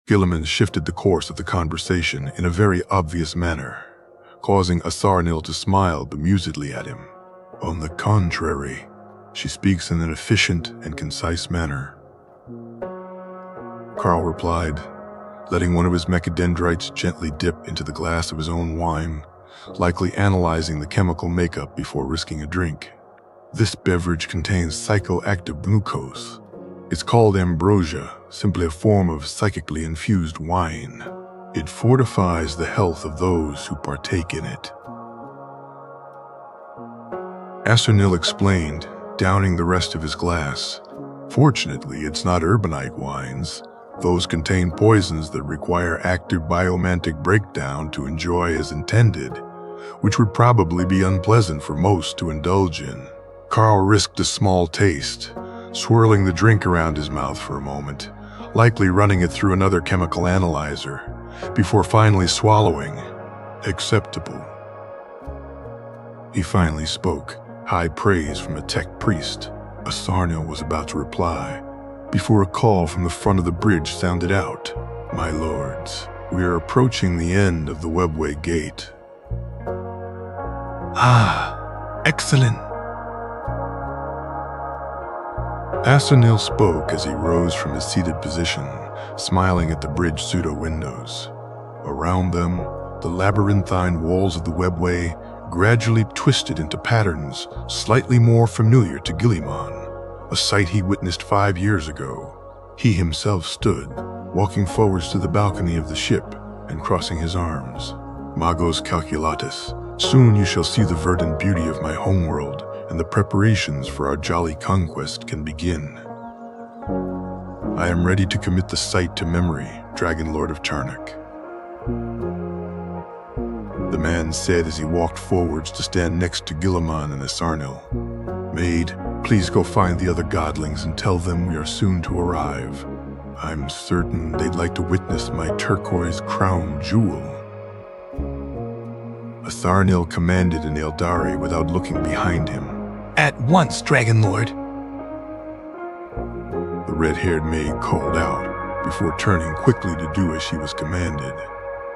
Guilliman shifted the course of the conversation in a very obvious manner, causing Asarnil to smile bemusedly at him. On the contrary, she speaks in an efficient and concise manner. Carl replied, letting one of his mechadendrites gently dip into the glass of his own wine, likely analyzing the chemical makeup before risking a drink. This beverage contains psychoactive glucose. It's called ambrosia, simply a form of psychically infused wine. It fortifies the health of those who partake in it. Asarnil explained, downing the rest of his glass. Fortunately, it's not urbanite wines, Those contain poisons that require active biomantic breakdown to enjoy as intended, which would probably be unpleasant for most to indulge in. Carl risked a small taste, swirling the drink around his mouth for a moment, likely running it through another chemical analyzer, before finally swallowing. Acceptable. He finally spoke, high praise from a tech priest. Asarnil was about to reply, before a call from the front of the bridge sounded out. My lords, we are approaching the end of the webway gate. Ah, excellent. Asarnil spoke as he rose from his seated position, smiling at the bridge pseudo-windows. Around them, the labyrinthine walls of the webway gradually twisted into patterns slightly more familiar to Guilliman, a sight he witnessed 5 years ago. He himself stood, walking forwards to the balcony of the ship and crossing his arms. Magos calculatus, soon you shall see the verdant beauty of my homeworld, and the preparations for our jolly conquest can begin. I am ready to commit the site to memory, Dragon Lord of Charnock. The man said as he walked forwards to stand next to Guilliman and Asarnil. Maid, please go find the other godlings and tell them we are soon to arrive. I'm certain they'd like to witness my turquoise crown jewel. Asarnil commanded in Eldari without looking behind him. At once, Dragon Lord. The red-haired maid called out, before turning quickly to do as she was commanded.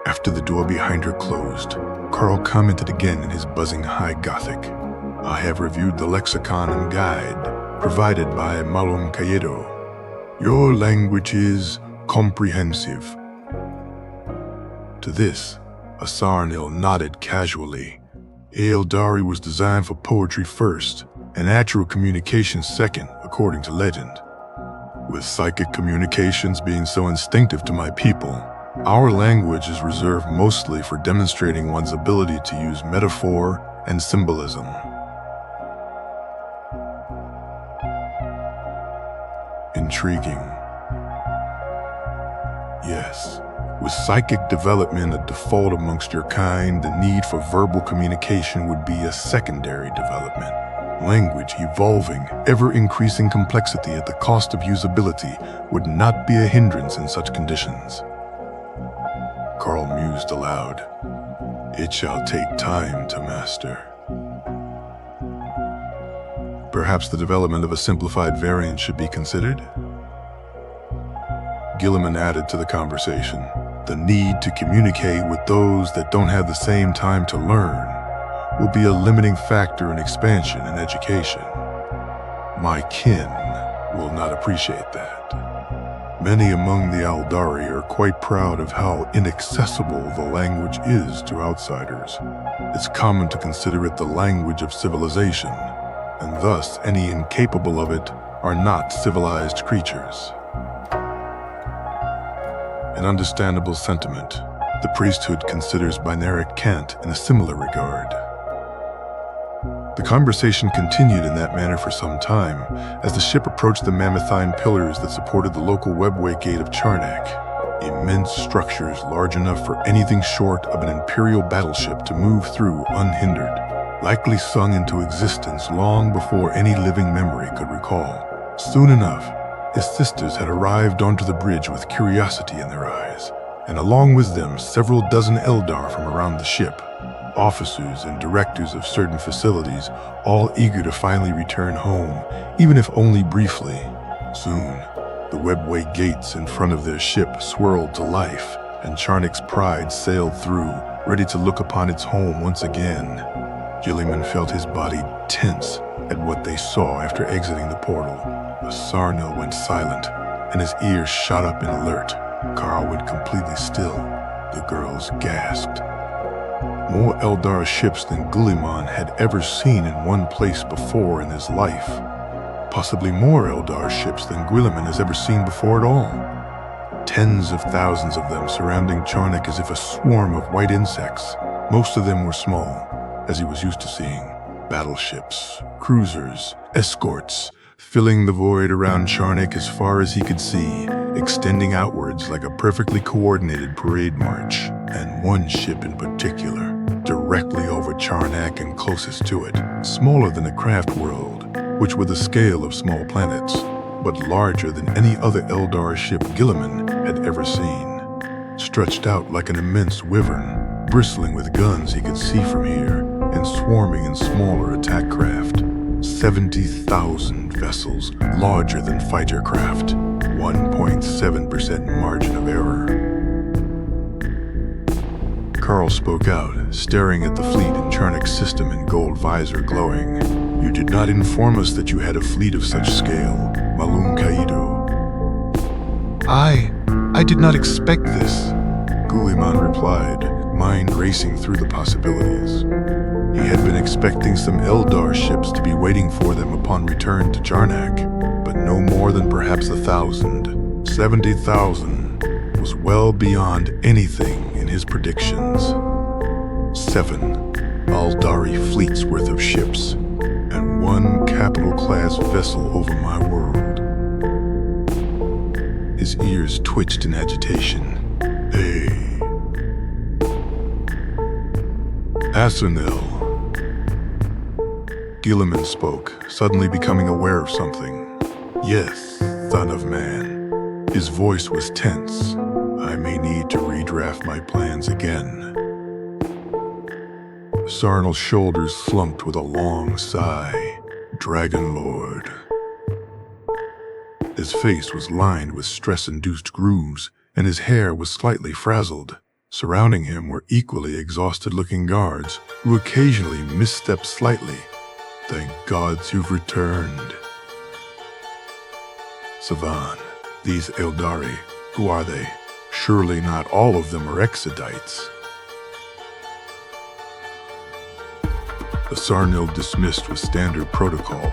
After the door behind her closed, Carl commented again in his buzzing high Gothic. I have reviewed the lexicon and guide provided by Malum Cayedo. Your language is comprehensive. To this, Asarnil nodded casually. Eldari was designed for poetry first, and natural communication second, according to legend. With psychic communications being so instinctive to my people, our language is reserved mostly for demonstrating one's ability to use metaphor and symbolism. Intriguing. Yes. With psychic development a default amongst your kind, the need for verbal communication would be a secondary development. Language evolving, ever-increasing complexity at the cost of usability would not be a hindrance in such conditions. Carl mused aloud. It shall take time to master. Perhaps the development of a simplified variant should be considered? Guilliman added to the conversation. The need to communicate with those that don't have the same time to learn will be a limiting factor in expansion and education. My kin will not appreciate that. Many among the Eldari are quite proud of how inaccessible the language is to outsiders. It's common to consider it the language of civilization, and thus any incapable of it are not civilized creatures. An understandable sentiment. The priesthood considers binaric cant in a similar regard. The conversation continued in that manner for some time, as the ship approached the mammothine pillars that supported the local webway gate of Charnock. Immense structures large enough for anything short of an imperial battleship to move through unhindered, likely sung into existence long before any living memory could recall. Soon enough, his sisters had arrived onto the bridge with curiosity in their eyes, and along with them several dozen Eldar from around the ship, officers and directors of certain facilities, all eager to finally return home, even if only briefly. Soon, the webway gates in front of their ship swirled to life, and Charnock's pride sailed through, ready to look upon its home once again. Guilliman felt his body tense at what they saw after exiting the portal. Asarnil went silent, and his ears shot up in alert. Carl went completely still. The girls gasped. More Eldar ships than Guilliman had ever seen in one place before in his life. Possibly more Eldar ships than Guilliman has ever seen before at all. Tens of thousands of them surrounding Charnock as if a swarm of white insects. Most of them were small, as he was used to seeing. Battleships, cruisers, escorts, filling the void around Charnak as far as he could see, extending outwards like a perfectly coordinated parade march. And one ship in particular, directly over Charnak and closest to it, smaller than a craft world, which were the scale of small planets, but larger than any other Eldar ship Guilliman had ever seen, stretched out like an immense wyvern, bristling with guns he could see from here, and swarming in smaller attack craft. 70,000 vessels larger than fighter craft, 1.7% margin of error. Carl spoke out, staring at the fleet in Charnak's system in gold visor glowing. "You did not inform us that you had a fleet of such scale, Malum Kaido." I did not expect this. Guilliman replied, mind racing through the possibilities. He had been expecting some Eldar ships to be waiting for them upon return to Charnak, but no more than perhaps 1,000. 70,000 was well beyond anything in his predictions. 7 Aldari fleets worth of ships, and 1 capital-class vessel over my world. His ears twitched in agitation. "Hey. Asunil." Guilliman spoke, suddenly becoming aware of something. "Yes, son of man." His voice was tense. "I may need to redraft my plans again." Sarnal's shoulders slumped with a long sigh. "Dragon Lord." His face was lined with stress-induced grooves, and his hair was slightly frazzled. Surrounding him were equally exhausted-looking guards, who occasionally misstepped slightly. "Thank gods you've returned." "Savan, these Eldari, who are they? Surely not all of them are Exodites." The Sarnil dismissed with standard protocol,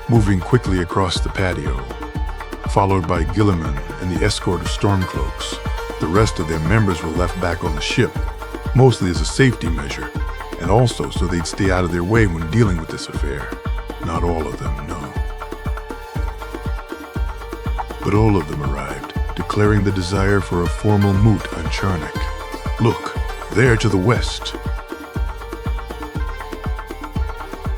moving quickly across the patio, followed by Guilliman and the escort of Stormcloaks. The rest of their members were left back on the ship, mostly as a safety measure, and also so they'd stay out of their way when dealing with this affair. Not all of them, no. But all of them arrived, declaring the desire for a formal moot on Charnak. "Look, there to the west."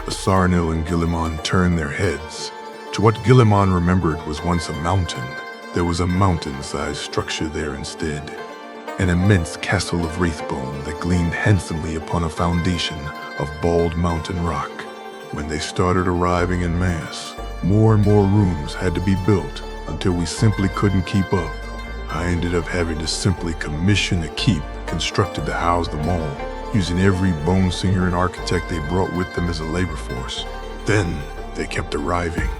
Sarnil and Guilliman turned their heads. To what Guilliman remembered was once a mountain, there was a mountain-sized structure there instead. An immense castle of wraithbone that gleamed handsomely upon a foundation of bald mountain rock. When they started arriving en masse, more and more rooms had to be built until we simply couldn't keep up. I ended up having to simply commission a keep constructed to house them all, using every bone singer and architect they brought with them as a labor force. Then they kept arriving.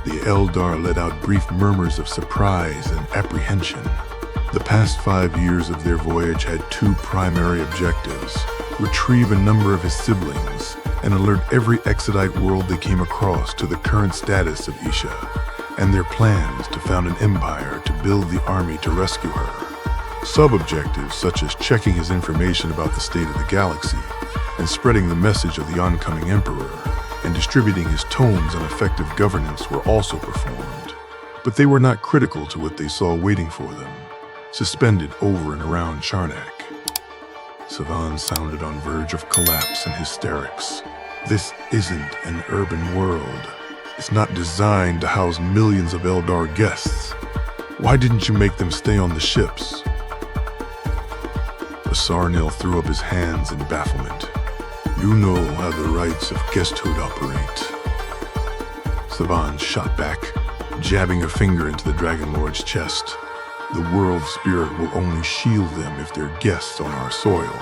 The Eldar let out brief murmurs of surprise and apprehension. The past 5 years of their voyage had 2 primary objectives: retrieve a number of his siblings and alert every Exodite world they came across to the current status of Isha, and their plans to found an empire to build the army to rescue her. Sub-objectives such as checking his information about the state of the galaxy and spreading the message of the oncoming emperor and distributing his tomes on effective governance were also performed. But they were not critical to what they saw waiting for them, suspended over and around Charnak. Savan sounded on verge of collapse and hysterics. This isn't an urban world. It's not designed to house millions of Eldar guests. Why didn't you make them stay on the ships? The Sarnil threw up his hands in bafflement. You know how the rights of guesthood operate. Savan shot back, jabbing a finger into the Dragon Lord's chest. The world spirit will only shield them if they're guests on our soil.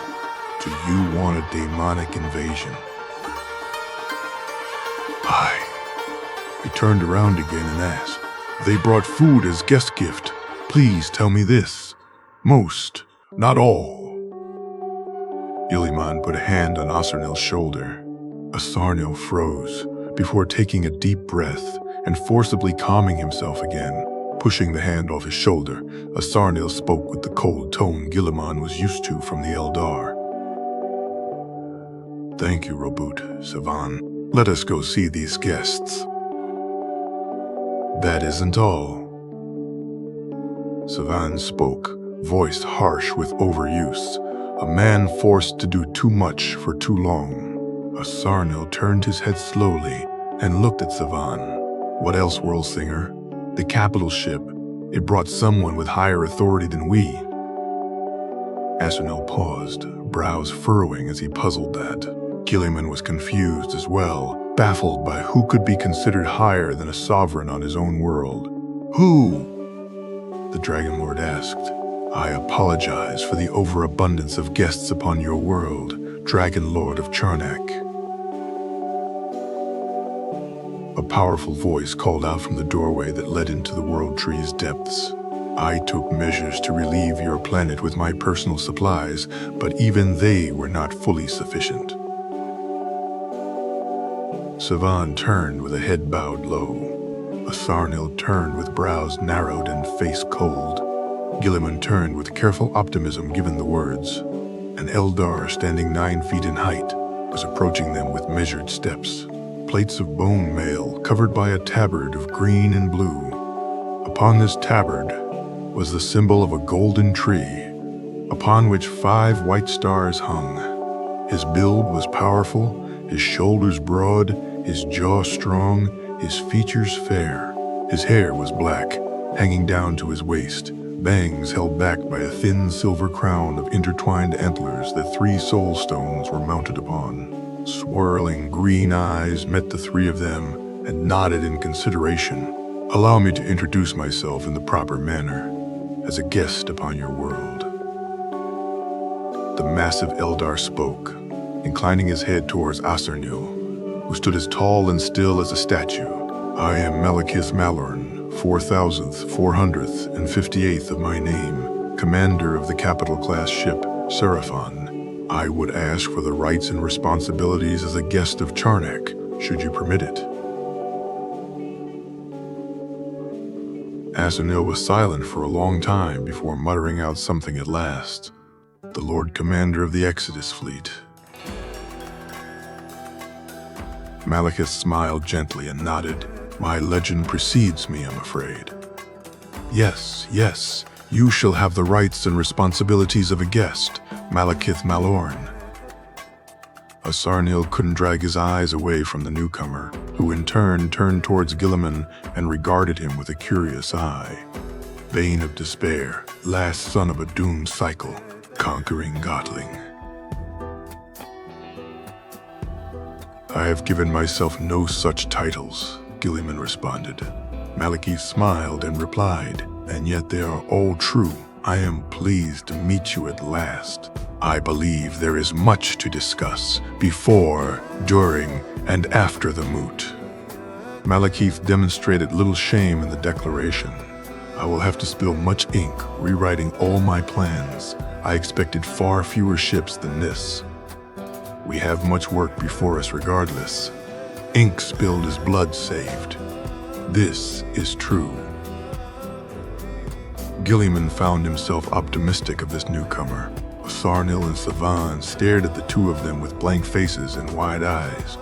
Do you want a demonic invasion? Aye. He turned around again and asked, "They brought food as guest gift. Please tell me this. Most, not all." Guilliman put a hand on Asarnil's shoulder. Asarnil froze before taking a deep breath and forcibly calming himself again. Pushing the hand off his shoulder, Asarnil spoke with the cold tone Guilliman was used to from the Eldar. "Thank you, Robut, Savan. Let us go see these guests." That isn't all. Savan spoke, voice harsh with overuse, a man forced to do too much for too long. Asarnil turned his head slowly and looked at Savan. What else, World Singer? The capital ship. It brought someone with higher authority than we. Asarnil paused, brows furrowing as he puzzled that. Guilliman was confused as well, baffled by who could be considered higher than a sovereign on his own world. Who? The Dragon Lord asked. I apologize for the overabundance of guests upon your world, Dragon Lord of Charnak. A powerful voice called out from the doorway that led into the world tree's depths. I took measures to relieve your planet with my personal supplies, but even they were not fully sufficient. Savan turned with a head bowed low. Asarnil turned with brows narrowed and face cold. Guilliman turned with careful optimism given the words. An eldar standing 9 feet in height was approaching them with measured steps. Plates of bone mail covered by a tabard of green and blue. Upon this tabard was the symbol of a golden tree, upon which 5 white stars hung. His build was powerful, his shoulders broad, his jaw strong, his features fair. His hair was black, hanging down to his waist, bangs held back by a thin silver crown of intertwined antlers that 3 soul stones were mounted upon. Swirling green eyes met the 3 of them and nodded in consideration. Allow me to introduce myself in the proper manner, as a guest upon your world. The massive eldar spoke, inclining his head towards Asarnil, who stood as tall and still as a statue. I am Malekith Malorn, 4,458th of my name, commander of the capital-class ship, Seraphon. I would ask for the rights and responsibilities as a guest of Charnak, should you permit it. Asarnil was silent for a long time before muttering out something at last. The Lord Commander of the Exodus Fleet. Malekith smiled gently and nodded. My legend precedes me, I'm afraid. Yes, you shall have the rights and responsibilities of a guest, Malekith Malorn. Asarnil couldn't drag his eyes away from the newcomer, who in turn turned towards Guilliman and regarded him with a curious eye. Bane of despair, last son of a doomed cycle, conquering godling. I have given myself no such titles, Guilliman responded. Malekith smiled and replied, and yet they are all true. I am pleased to meet you at last. I believe there is much to discuss before, during, and after the moot. Malekith demonstrated little shame in the declaration. I will have to spill much ink rewriting all my plans. I expected far fewer ships than this. We have much work before us regardless. Ink spilled is blood saved. This is true. Guilliman found himself optimistic of this newcomer. Asarnil and Savan stared at the 2 of them with blank faces and wide eyes.